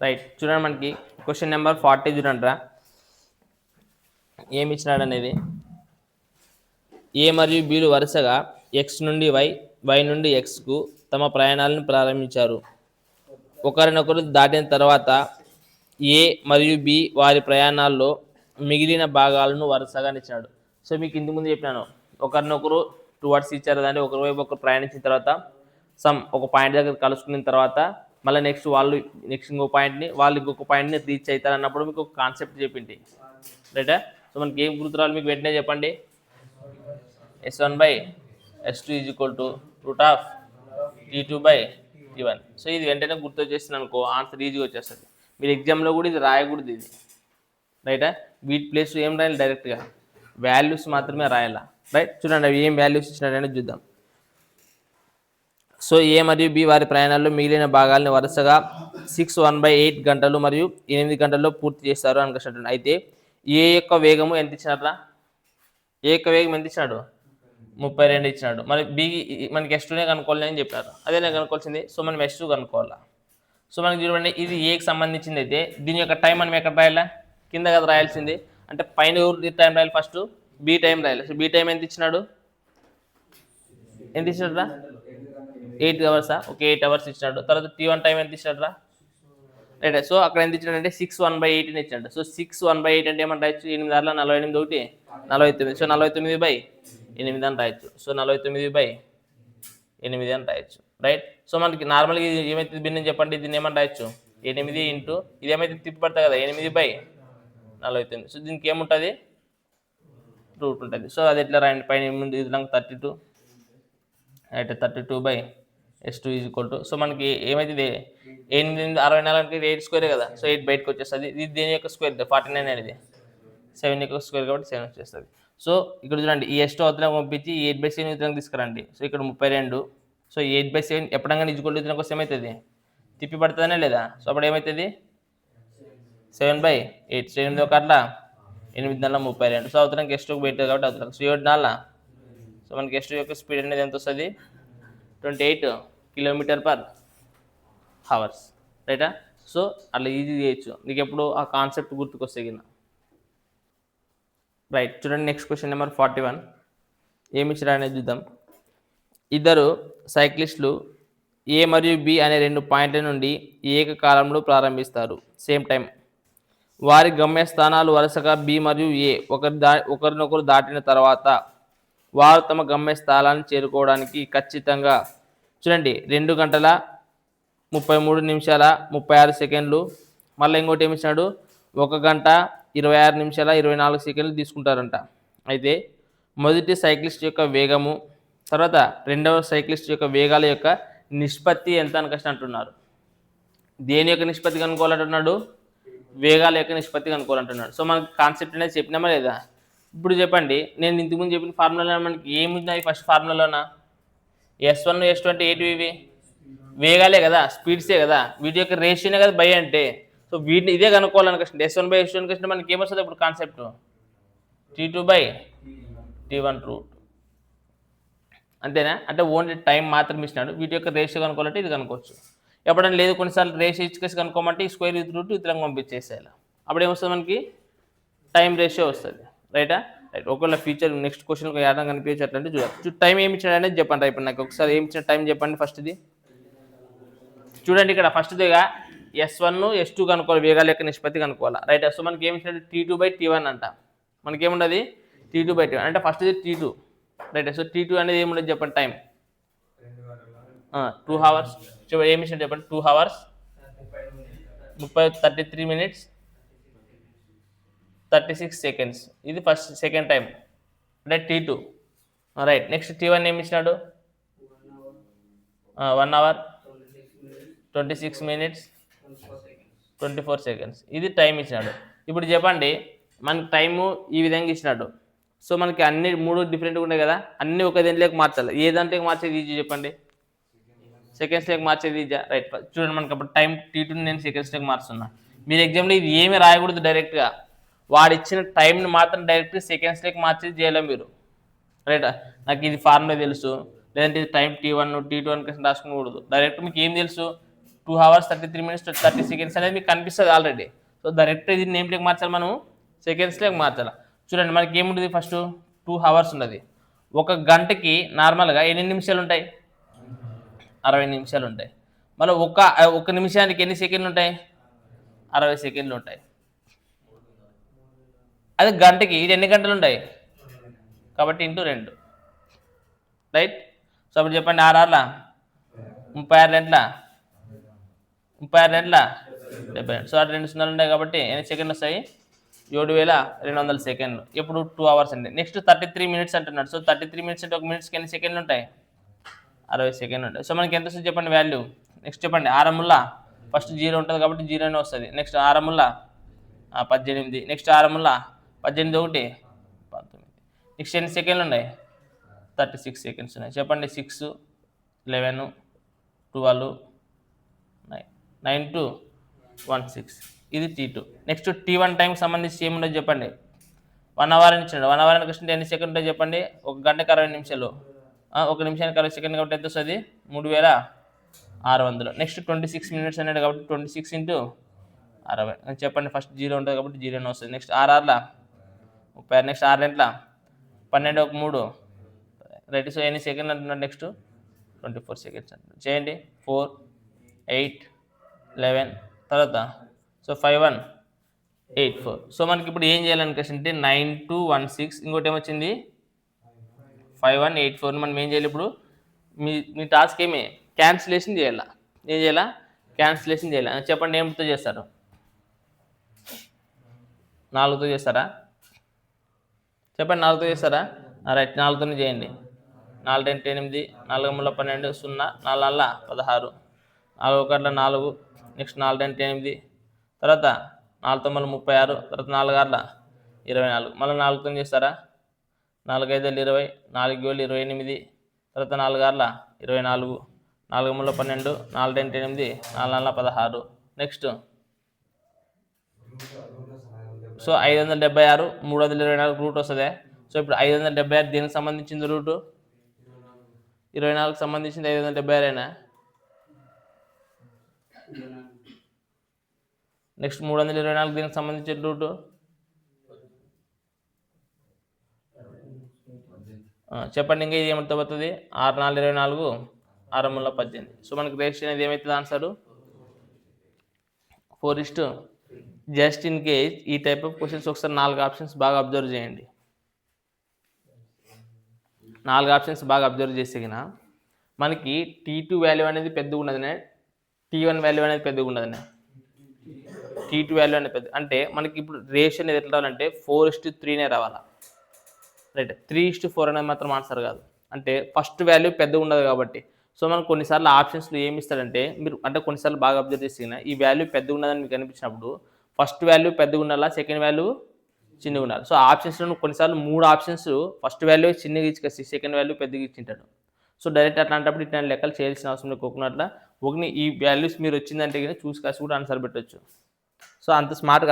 Right, చూడండి మనకి question number 40 చూడండి రా. ఏమి ఇచ్చినాడు అనేది, ఏ మరియు బీలు వరుసగా ఎక్స్ నుండి వై నుండి ఎక్స్కు తమ ప్రయాణాలను ప్రారంభించారు. ఒకరినొకరు దాటిన తర్వాత ఏ మరియు బి వారి ప్రయాణాల్లో మిగిలిన భాగాలను వరుసగా ఇచ్చినాడు. సో మీకు ఇంతకు ముందు చెప్పినాను, ఒకరినొకరు టువర్డ్స్ ఇచ్చారు, దాన్ని ఒకరి వైపు ఒకరు ప్రయాణించిన తర్వాత ఒక పాయింట్ దగ్గర కలుసుకున్న తర్వాత మళ్ళీ నెక్స్ట్ ఇంకో పాయింట్ని వాళ్ళు ఇంకొక పాయింట్ని రీచ్ అవుతారు అన్నప్పుడు మీకు ఒక కాన్సెప్ట్ చెప్పింది, రైటా. సో మనకి ఏం గుర్తురావాలి మీకు వెంటనే చెప్పండి. S1/S2 √T2/T1. సో ఇది వెంటనే గుర్తు వచ్చేసింది అనుకో, ఆన్సర్ ఈజీగా వచ్చేస్తుంది. మీరు ఎగ్జామ్లో కూడా ఇది రాయకూడదు ఇది, రైటా. వీటి ప్లేస్ ఏం రాయాలి, డైరెక్ట్గా వాల్యూస్ మాత్రమే రాయాలా, రైట్. చూడండి అవి ఏం వాల్యూస్ ఇచ్చినారని చూద్దాం. సో ఏ మరియు బి వారి ప్రయాణాల్లో మిగిలిన భాగాలను వరుసగా 6 1/8 మరియు 8 గంటల్లో పూర్తి చేస్తారు అనుకుంటున్నాడు. అయితే ఏ యొక్క వేగము ఎంత ఇచ్చినారా, ఏ యొక్క వేగం ఎంత ఇచ్చినాడు, 32 ఇచ్చినాడు. మరి బి మనకి S2నే కనుక్కోవాలి అని చెప్పారు, అదే నేను కనుక్కోవాల్సింది. సో మనం S2 కనుక్కోవాలా. సో మనకి చూడండి ఇది ఏకి సంబంధించింది, అయితే దీని యొక్క టైం మనం ఎక్కడ రాయాలా, కింద కదా రాయాల్సింది. అంటే పైన టైం రాయాలి, ఫస్ట్ బి టైం రాయాలి. సో బి టైం ఎంత ఇచ్చినాడు, ఎంత ఇచ్చినాడు రా, 8 అవర్సా, ఓకే 8 అవర్స్ ఇచ్చినాడు. తర్వాత T1 టైం ఎంత ఇచ్చినాడు రా, రైట్. సో అక్కడ ఎంత ఇచ్చినాడు అంటే 6 1/8 ఇచ్చినాడు. సో 6 1/8 అంటే ఏమన్నా రాయొచ్చు, 8 6 48 ఒకటి 49. సో 49/8 అని రాయొచ్చు. సో 49/8 అని రాయొచ్చు, రైట్. సో మనకి నార్మల్గా ఇది ఏమైతే భిన్నం చెప్పండి, దీన్ని ఏమని రాయొచ్చు, 8 ఇంటూ ఇది ఏమైతే తిప్పి పడతాయి కదా 8/49. సో దీనికి ఏముంటుంది, రూట్ ఉంటుంది. సో అది ఎట్లా రాయండి, పైన ముందు ఇది నాకు 32, రైట్. 32/S2 సో మనకి ఏమైతే 8 64 అంటే 8 స్క్వేర్ కదా. సో 8 బయటకు వచ్చేస్తుంది. ఇది దేని యొక్క స్క్వేర్, 49 అనేది 7 యొక్క స్క్వేర్ కాబట్టి 7 వచ్చేస్తుంది. సో ఇక్కడ చూడండి ఈ S2 అవతల పంపించి 8/7 ఇతరకు తీసుకురండి. సో ఇక్కడ 32. సో 8/7 ఎప్పుడంగా నిజుకోండి ఇతనికి వస్తే ఏమవుతుంది, తిప్పి పడుతుందనే లేదా. సో అప్పుడు ఏమవుతుంది 7/8. 7 ఒకట్లా 8 32. సో అవతలకి S2 పెట్టారు కాబట్టి అవతల. సో 7 4. సో మనకి S2 యొక్క స్పీడ్ అనేది ఎంత వస్తుంది, 28 km/h, రైటా. సో అట్లా ఈజీ చేయొచ్చు నీకు ఎప్పుడు ఆ కాన్సెప్ట్ గుర్తుకొస్తే కింద, రైట్. చూడండి నెక్స్ట్ క్వశ్చన్ నెంబర్ 41 ఏమి ఇచ్చారా అనేది చూద్దాం. ఇద్దరు సైక్లిస్టులు ఏ మరియు బి అనే 2 పాయింట్ల నుండి ఏకకాలంలో ప్రారంభిస్తారు, సేమ్ టైం. వారి గమ్యస్థానాలు వరుసగా బి మరియు ఏ ఒకరినొకరు దాటిన తర్వాత వారు తమ గమ్యస్థానాన్ని చేరుకోవడానికి ఖచ్చితంగా చూడండి 2 గంటల 33 నిమిషాల 36 సెకండ్లు, మళ్ళీ ఇంకోటి ఏమి ఇచ్చినాడు 1 గంట 26 నిమిషాల 24 సెకండ్లు తీసుకుంటారంట. అయితే మొదటి సైక్లిస్ట్ యొక్క వేగము, తర్వాత రెండవ సైక్లిస్ట్ యొక్క వేగాల యొక్క నిష్పత్తి ఎంత అని అంటున్నారు. దేని యొక్క నిష్పత్తి కనుక్కోవాలంటున్నాడు, వేగాల యొక్క నిష్పత్తి కనుక్కోవాలంటున్నాడు. సో మనకి కాన్సెప్ట్ అనేది చెప్పినామా లేదా. ఇప్పుడు చెప్పండి, నేను ఇంతకుముందు చెప్పిన ఫార్ములాలో మనకి ఏమున్నాయి, ఫస్ట్ ఫార్ములాలోనా S1 S2 అంటే ఏంటివి, ఇవి వేగాలే కదా, స్పీడ్సే కదా, వీటి యొక్క రేషియోనే కదా బై అంటే. సో వీటిని ఇదే కనుక్కోవాలనుకుంటే S1/S2 అనుకుంటే మనకి ఏమొస్తుంది ఇప్పుడు కాన్సెప్ట్, T2/T1 రూట్, అంతేనా. అంటే ఓన్లీ టైం మాత్రం ఇచ్చినాడు, వీటి యొక్క రేషియో కనుక్కోవాలంటే ఇది కనుక్కోవచ్చు. ఎప్పుడైనా లేదు కొన్నిసార్లు రేషియో ఇచ్చేసి కనుక్కోమంటే ఈ స్క్వేర్ విత్ రూట్ ఇతరంగా పంపించేసేయాలి. అప్పుడు ఏమొస్తుంది మనకి టైం రేషియో వస్తుంది, రైటా. రైట్. ఒకవేళ ఫ్యూచర్ నెక్స్ట్ క్వశ్చన్కి ఏదైనా కనిపించేటంటే చూడాలి. టైం ఏమి ఇచ్చాడు అనేది చెప్పండి. ఇప్పుడు నాకు ఒకసారి ఏమి ఇచ్చిన టైం చెప్పండి ఫస్ట్ది. చూడండి ఇక్కడ ఫస్ట్దిగా S1 S2 కనుక్కోవాలి, వేగాల యొక్క నిష్పత్తి కనుక్కోవాలి, రైట్. సో మనకి ఏమి ఇచ్చినట్టు T2/T1 అంట. మనకేముండదు T2/T1 అంటే ఫస్ట్ది T2, రైట్. సో T2 అనేది ఏముండదు చెప్పండి, టైం 2 hours. ఏమి ఇచ్చినట్టు చెప్పండి, 2 hours 33 minutes 36 seconds. ఇది ఫస్ట్ సెకండ్ టైం అంటే T2, రైట్. నెక్స్ట్ T1 ఏమి ఇచ్చినాడు 1 hour 26 minutes 24 seconds. ఇది టైం ఇచ్చినాడు. ఇప్పుడు చెప్పండి మనకి టైము ఈ విధంగా ఇచ్చినాడు. సో మనకి అన్ని 3 డిఫరెంట్గా ఉన్నాయి కదా, అన్నీ ఒక దాంట్లోకి మార్చాలి. ఏ దాంట్లోకి మార్చేది ఈజీ చెప్పండి, సెకండ్స్లోకి మార్చేది ఈజీ, రైట్. చూడండి మనకి అప్పుడు టైం T2 నేను సెకండ్స్లోకి మార్చున్నా. మీరు ఎగ్జామ్లో ఇది ఏమీ రాయకూడదు, డైరెక్ట్గా వాడు ఇచ్చిన టైంని మాత్రం డైరెక్ట్గా సెకండ్స్లోకి మార్చేది చేయలేం మీరు, రైట్. నాకు ఇది ఫార్ములా తెలుసు, లేదంటే ఇది టైం T1 T2 అని రాసుకునకూడదు. డైరెక్ట్ మీకు ఏం తెలుసు, 2 hours 33 minutes 30 seconds అనేది మీకు కనిపిస్తుంది ఆల్రెడీ. సో డైరెక్ట్ ఇది నేమ్లోకి మార్చాలి, మనం సెకండ్స్లోకి మార్చాలి. చూడండి మనకి ఏముంటుంది, ఫస్ట్ 2 hours ఉన్నది. ఒక గంటకి నార్మల్గా ఎన్ని నిమిషాలు ఉంటాయి? 60 నిమిషాలు ఉంటాయి. మళ్ళీ ఒక నిమిషానికి ఎన్ని సెకండ్లు ఉంటాయి? 60 సెకండ్లు ఉంటాయి. అదే గంటకి ఇది ఎన్ని గంటలు ఉంటాయి? కాబట్టి ఇంటూ 2, రైట్. సో అప్పుడు చెప్పండి, 6 36 గంటల 36 గంటల 70. సో అటు 2 సున్నాలు ఉంటాయి కాబట్టి ఎన్ని సెకండ్లు వస్తాయి? 7200 సెకండ్లు. ఇప్పుడు 2 hours అండి. నెక్స్ట్ 33 minutes అంటున్నాడు. సో 33 minutes అంటే ఒక మినిట్స్కి ఎన్ని సెకండ్లు ఉంటాయి? 60 సెకండ్లు ఉంటాయి. సో మనకి ఎంత వస్తుంది చెప్పండి వాల్యూ? నెక్స్ట్ చెప్పండి, 6 ఫస్ట్ 0 ఉంటుంది కాబట్టి 0 వస్తుంది. నెక్స్ట్ 6 18. నెక్స్ట్ 6 18 1 19. నెక్స్ట్ ఎన్ని సెకండ్లు ఉన్నాయి? 36 సెకండ్స్ ఉన్నాయి. చెప్పండి, 6 11 12 9 2 1 6. ఇది T2. నెక్స్ట్ T1 టైంకి సంబంధించి ఏముండదు చెప్పండి? 1 hour ఇచ్చాడు. 1 hour అంటే ఎన్ని సెకండ్ ఉంటాయి చెప్పండి? ఒక గంటకి 60 నిమిషాలు, ఒక నిమిషానికి 60 సెకండ్ కాబట్టి ఎంత వస్తుంది? 3600. నెక్స్ట్ 26 minutes అన్నాడు కాబట్టి 26 into 60. చెప్పండి, ఫస్ట్ 0 ఉంటుంది కాబట్టి 0 వస్తుంది. నెక్స్ట్ 6 30. నెక్స్ట్ 6 గంటల 12 1 3, రైట్. సో ఎన్ని సెకండ్ అంటున్నాడు? నెక్స్ట్ 24 seconds అంటున్నాడు. చేయండి, 4 8 11 తర్వాత సో 5 1 8 4. సో మనకి ఇప్పుడు ఏం చేయాలనుకుంటే 9 2 1 6, ఇంకోటి ఏమొచ్చింది 5 1 8 4. మనం ఏం చేయాలి ఇప్పుడు? మీ టాస్క్ ఏమి? క్యాన్సిలేషన్ చేయాలా? ఏం చేయాలా? క్యాన్సిలేషన్ చేయాలి. చెప్పండి, ఏమితో చేస్తారు? 4తో చేస్తారా? చెప్పండి, 4తో చేస్తారా? రైట్, 4తోనే చేయండి. 4 10 8, 4 3 12 0, 4 4 16, 4 1 4. నెక్స్ట్ 4 10 8, తర్వాత 4 9 36, తర్వాత 4 6 24. మళ్ళీ 4తో చేస్తారా? 4 5 20, 4 7 28, తర్వాత 4 6 24, 4 3 12, 4 10 8, 4 4 16. నెక్స్ట్ సో 576 324 రూట్ వస్తుంది. సో ఇప్పుడు 576 దీనికి సంబంధించింది రూటు 24కి సంబంధించింది 576. నెక్స్ట్ 324 దీనికి సంబంధించిన రూటు చెప్పండి. ఇంకా ఇది ఏమంతా పోతుంది? 6 4 24, 6 3 18. సో మనకి రేషియో అనేది ఏమవుతుంది? ఆన్సరు 4:. జస్ట్ ఇన్ కేస్ ఈ టైప్ ఆఫ్ క్వశ్చన్స్ ఒకసారి 4 ఆప్షన్స్ బాగా అబ్జర్వ్ చేయండి. 4 ఆప్షన్స్ బాగా అబ్జర్వ్ చేసేగిన మనకి T2 వాల్యూ అనేది పెద్దగా ఉన్నదనే, T1 వాల్యూ అనేది పెద్దగా ఉన్నదనే. T2 వాల్యూ అనేది పెద్ద అంటే మనకి ఇప్పుడు రేషియో అనేది ఎట్లా రావాలంటే 4:3 రావాలా, రైట్. 3:4 అనేది మాత్రం ఆన్సర్ కాదు. అంటే ఫస్ట్ వాల్యూ పెద్దగా ఉండదు కాబట్టి. సో మనం కొన్నిసార్లు ఆప్షన్స్లో ఏమి ఇస్తాడంటే, మీరు అంటే కొన్నిసార్లు బాగా అబ్జర్వ్ చేసిన ఈ వాల్యూ పెద్దగా ఉన్నదని మీకు అనిపించినప్పుడు ఫస్ట్ వాల్యూ పెద్దగా ఉండాలా, సెకండ్ వాల్యూ చిన్నగా ఉండాలి. సో ఆప్షన్స్లో కొన్నిసార్లు 3 ఆప్షన్స్ ఫస్ట్ వాల్యూ చిన్నగా ఇచ్చి సెకండ్ వాల్యూ పెద్దగా ఇచ్చింటాడు. సో డైరెక్ట్ అట్లాంటప్పుడు ఇట్లాంటి లెక్కలు చేయాల్సిన అవసరం లేకోకున్నట్ల ఒకని ఈ వాల్యూస్ మీరు వచ్చిందంటే కానీ చూసి కాసి కూడా ఆన్సర్ పెట్టవచ్చు. సో అంత స్మార్ట్గా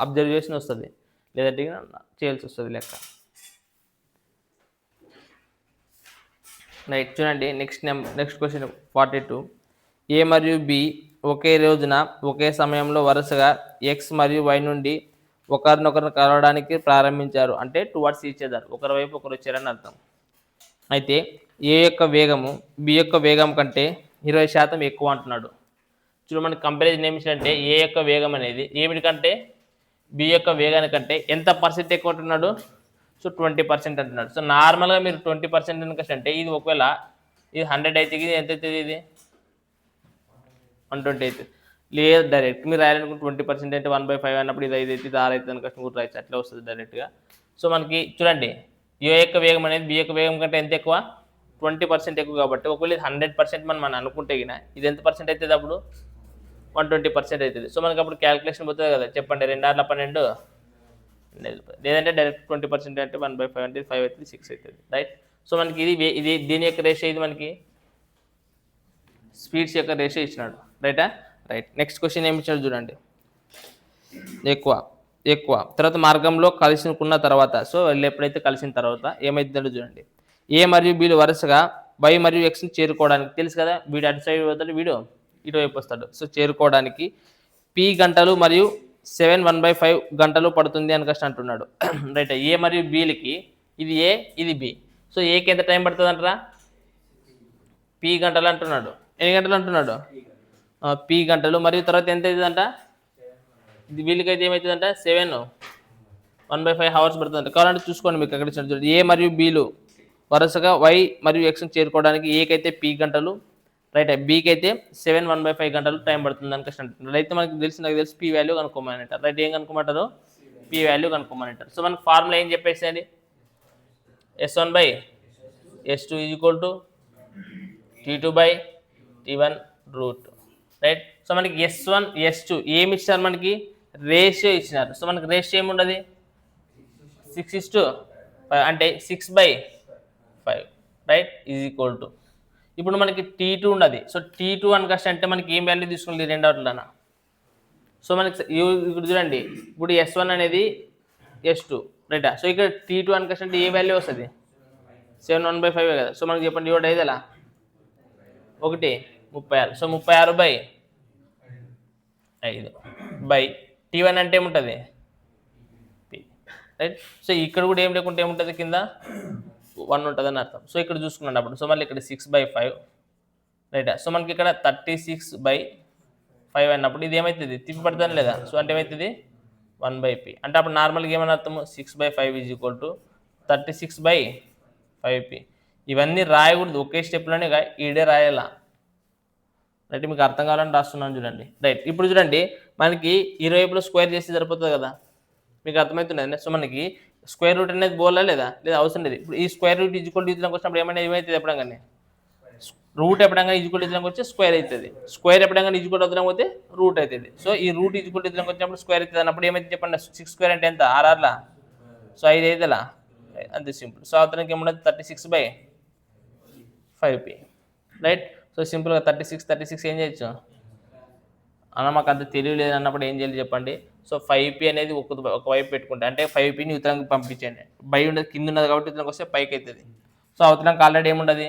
అబ్జర్వేషన్ వస్తుంది, లేదంటే చేయాల్సి వస్తుంది లెక్క, రైట్. చూడండి, నెక్స్ట్ క్వశ్చన్ 42. ఏ మరియు బి ఒకే రోజున ఒకే సమయంలో వరుసగా ఎక్స్ మరియు వై నుండి ఒకరినొకరు కలవడానికి ప్రారంభించారు. అంటే టువర్డ్స్ ఈచ్ అదర్, ఒకరి వైపు ఒకరు వచ్చారని అర్థం. అయితే ఏ యొక్క వేగము బి యొక్క వేగం కంటే 20% ఎక్కువ అంటున్నాడు. చూడు, మనకి కంపారిజన్ ఏమి ఇచ్చినట్టే ఏ యొక్క వేగం అనేది ఏమిటికంటే బి యొక్క వేగానికంటే ఎంత పర్సెంట్ ఎక్కువ అంటున్నాడు? సో 20% అంటున్నాడు. సో నార్మల్గా మీరు 20% ఎందుకంటే ఇది ఒకవేళ ఇది 100 అయితే ఇది ఎంత అవుతుంది? ఇది 120 అవుతుంది. లేదు డైరెక్ట్ మీరు రాయాలనుకుంటే 20% అంటే 1/5 అన్నప్పుడు ఇది 5 అయితే ఇది 6 అవుతుంది అనుకోవచ్చు, కూడా రాయచ్చు, అట్లా వస్తుంది డైరెక్ట్గా. సో మనకి చూడండి, ఏ యొక్క వేగం అనేది బి యొక్క వేగం కంటే ఎంత ఎక్కువ? 20% ఎక్కువ. కాబట్టి ఒకవేళ ఇది 100% మనం అనుకుంటే గిన ఇది ఎంత పర్సెంట్ అవుతుంది? అప్పుడు 120% అవుతుంది. సో మనకి అప్పుడు క్యాలిక్యులేషన్ పోతుంది కదా, చెప్పండి. 2 6 12, లేదంటే డైరెక్ట్ 20% అంటే 1/5 అంటే 5 అవుతుంది, 6 అవుతుంది, రైట్. సో మనకి ఇది దీని యొక్క రేషియో, ఇది మనకి స్పీడ్స్ యొక్క రేషియో ఇచ్చినాడు, రైటా? రైట్. నెక్స్ట్ క్వశ్చన్ ఏమి ఇచ్చాడు చూడండి. ఎక్కువ తర్వాత మార్గంలో కలిసినుకున్న తర్వాత, సో వీళ్ళు ఎప్పుడైతే కలిసిన తర్వాత ఏమైతుందో చూడండి. ఏ మరియు బీలు వరుసగా వై మరియు ఎక్స్ని చేరుకోవడానికి తెలుసు కదా, వీడు అటు సైడ్ పోతాడు, వీడు ఇటువైపు వస్తాడు. సో చేరుకోవడానికి పి గంటలు మరియు 7 1/5 గంటలు పడుతుంది అని కష్టం అంటున్నాడు. రైట్, ఏ మరియు బిలకి ఇది ఏ ఇది బి. సో ఏకి ఎంత టైం పడుతుంది అంటారా? పి గంటలు అంటున్నాడు. ఎన్ని గంటలు అంటున్నాడు? పి గంటలు మరియు తర్వాత ఎంత అవుతుందంట? వీళ్ళకైతే ఏమవుతుందంట? 7 1/5 అవర్స్ పడుతుందంట. కావాలంటే చూసుకోండి, మీకు అక్కడ చూడండి. ఏ మరియు బిలు వరుసగా వై మరియు ఎక్స్ని చేరుకోవడానికి ఏకైతే పి గంటలు, రైట్, బీకి అయితే 7 1/5 గంటలు టైం పడుతుంది అని కష్టం అంటున్నారు. అయితే నాకు తెలిసి పి వాల్యూ కనుక్కోమని అంటారు. రైట్, ఏం కనుక్కోమంటారు? పి వాల్యూ కనుక్కోమని అంటారు. సో మనకి ఫార్ములా ఏం చెప్పేసేయండి, S1/S2 = T2/T1 route. Right, so మనకి S1 S2 ఏమి ఇచ్చినారు? మనకి రేషియో ఇచ్చినారు. సో మనకి రేషియో ఏముండదు? 6:5 అంటే 6/5, రైట్, = ఇప్పుడు మనకి T2 ఉండదు. సో T2 అని కష్టం అంటే మనకి ఏం వాల్యూ తీసుకుంది రెండవట్లన? సో మనకి ఇక్కడ చూడండి, ఇప్పుడు S1 అనేది S2, రైటా? సో ఇక్కడ T2 అని కష్టం అంటే ఏ వాల్యూ వస్తుంది? 7 1/5 కదా. సో మనకి చెప్పండి, 7 5 1 36. సో 36/5 T1 అంటే ఏముంటుంది? P, right. సో ఇక్కడ కూడా ఏం లేకుంటే ఏముంటుంది? కింద 1 ఉంటుంది అని అర్థం. సో ఇక్కడ చూసుకున్నాను అప్పుడు. సో మళ్ళీ ఇక్కడ 6/5, రైటా? సో మనకి ఇక్కడ 36/5 అన్నప్పుడు ఇది ఏమవుతుంది? తిప్పి పడుతుంది లేదా? సో అంటే ఏమవుతుంది? 1/P. అంటే అప్పుడు నార్మల్గా ఏమని అర్థము? 6/5 = 36/5P. ఇవన్నీ రాయకూడదు, ఒకే స్టెప్లోనే ఈడే రాయాలా. రైట్, మీకు అర్థం కావాలని రాస్తున్నాను చూడండి. రైట్, ఇప్పుడు చూడండి, మనకి ఇరువైపులో స్క్వేర్ చేస్తే సరిపోతుంది కదా. మీకు అర్థమవుతున్నది. సో మనకి స్క్వేర్ రూట్ అనేది బోలా లేదా అవసరం లేదు. ఇప్పుడు ఈ స్క్వేర్ రూట్ ఈజ్వల్ టు వచ్చినప్పుడు ఏమవుతుంది? ఎప్పుడంగానే రూట్ ఎప్పుడంగా ఈజ్వల్ టు వచ్చి స్క్వేర్ అవుతుంది. స్క్వేర్ ఎప్పుడంగా ఈజ్వల్ అవుతున్నా పోతే రూట్ అవుతుంది. సో ఈ రూట్ ఈజ్వల్ టు వచ్చినప్పుడు స్క్వేర్ అవుతుంది అన్నప్పుడు ఏమైతే చెప్పండి? 6² అంటే ఎంత? 6 సో 5 అవుతుందా? అంతే సింపుల్. సో అతనికి ఏముండదు? 36/5P, right. సో సింపుల్గా 36 ఏం చేయొచ్చు అన్న? మాకు అంత తెలియలేదు అన్నప్పుడు ఏం చేయాలి చెప్పండి? సో 5P అనేది ఒకవైపు పెట్టుకుంటే, అంటే 5Pని ఉత్తరానికి పంపించండి. బై ఉండదు, కింద ఉన్నది కాబట్టి ఉత్తరానికి వస్తే పైకి అవుతుంది. సో అవతరానికి ఆల్రెడీ ఏముండదు?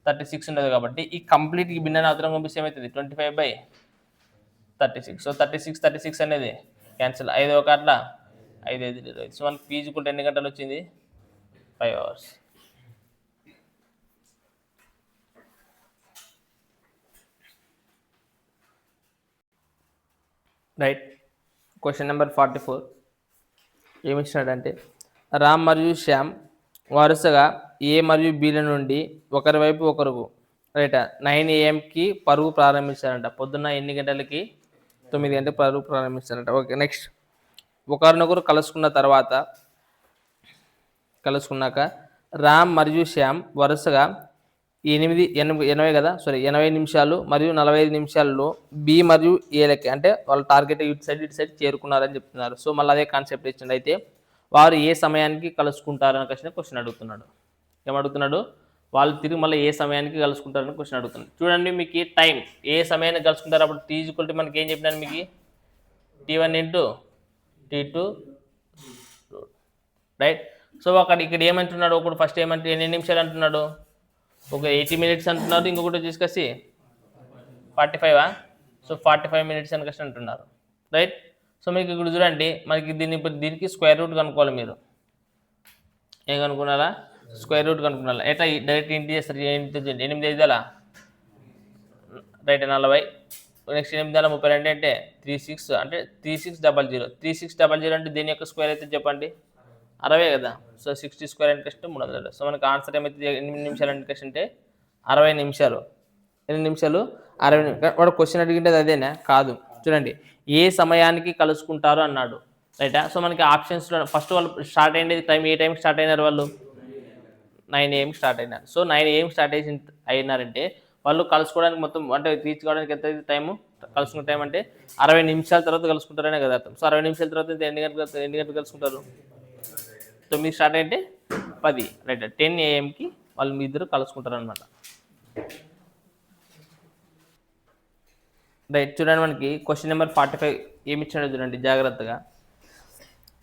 36 ఉండదు కాబట్టి ఈ కంప్లీట్ ఈ భిన్నాన్ని అవతరం పంపిస్తే ఏమవుతుంది? 25/36. సో 36 అనేది క్యాన్సిల్. 5 1 అట్లా 5 5 20. సో మనకి P = ఎన్ని గంటలు వచ్చింది? 5 hours. రైట్, క్వశ్చన్ నెంబర్ 44 ఏమి ఇచ్చినాడంటే, రామ్ మరియు శ్యామ్ వరుసగా ఏ మరియు బిల నుండి ఒకరి వైపు ఒకరు, రైట్, 9 AM పరుగు ప్రారంభించారంట. పొద్దున్న ఎన్ని గంటలకి? 9 గంటలకు పరుగు ప్రారంభించారంట. ఓకే, నెక్స్ట్, ఒకరినొకరు కలుసుకున్నాక రామ్ మరియు శ్యామ్ వరుసగా 80 కదా, 80 నిమిషాలు మరియు 45 నిమిషాల్లో బి మరియు ఏలకి, అంటే వాళ్ళ టార్గెట్ ఇటు సైడ్ చేరుకున్నారని చెప్తున్నారు. సో మళ్ళీ అదే కాన్సెప్ట్ ఇచ్చింది. అయితే వారు ఏ సమయానికి కలుసుకుంటారని క్వశ్చన్ అడుగుతున్నాడు. ఏమడుగుతున్నాడు? వాళ్ళు తిరిగి మళ్ళీ ఏ సమయానికి కలుసుకుంటారని క్వశ్చన్ అడుగుతున్నాడు. చూడండి, మీకు టైం ఏ సమయానికి కలుసుకుంటారు? అప్పుడు T = మనకి ఏం చెప్పినాను మీకు? T1 × T2, right. సో ఇక్కడ ఏమంటున్నాడు? ఒకటి ఫస్ట్ ఏమంటే ఎన్ని నిమిషాలు అంటున్నాడు? ఒక 80 minutes అంటున్నారు. ఇంకొకటి తీసుకొచ్చి 45. సో 45 minutes అని క్వశ్చన్ అంటున్నారు, రైట్. సో మీకు ఇక్కడ చూడండి, మనకి దీనికి స్క్వేర్ రూట్ కనుక్కోవాలి. మీరు ఏం కనుక్కున్నారా? Square root కనుక్కున్నారా? ఎట్లా? డైరెక్ట్ ఇంటి చేస్తారు. 8 5 రైట్, 40. నెక్స్ట్ 8 32 అంటే 36, అంటే 3600. 3600 అంటే దీని యొక్క స్క్వేర్ అయితే చెప్పండి? 60 కదా. సో 60² అంటే 300. సో మనకి ఆన్సర్ ఏమైతే 8 నిమిషాలు అంటే అంటే 60 నిమిషాలు. ఎన్ని నిమిషాలు? 60 నిమిషాలు. వాడు క్వశ్చన్ అడిగింటే అదేనా? కాదు. చూడండి, ఏ సమయానికి కలుసుకుంటారు అన్నాడు, రైటా. సో మనకి ఆప్షన్స్లో ఫస్ట్ వాళ్ళు స్టార్ట్ అయ్యేది టైం, ఏ టైంకి స్టార్ట్ అయినారు? వాళ్ళు 9 AM స్టార్ట్ అయినారు. సో 9 AM స్టార్ట్ అయినారంటే వాళ్ళు కలుసుకోవడానికి మొత్తం, అంటే రీచ్ కావడానికి ఎంత టైము? కలుసుకునే టైం అంటే 60 నిమిషాల తర్వాత కలుసుకుంటారనే కదా అర్థం. సో 60 నిమిషాల తర్వాత ఎన్ని గంటలు కలుసుకుంటారు? 9 స్టార్ట్ అయితే 10, రైట్. 10 AM వాళ్ళు మీ ఇద్దరు కలుసుకుంటారు అనమాట, రైట్. చూడండి, మనకి క్వశ్చన్ నెంబర్ 45 ఏమి ఇచ్చాడో చూడండి జాగ్రత్తగా.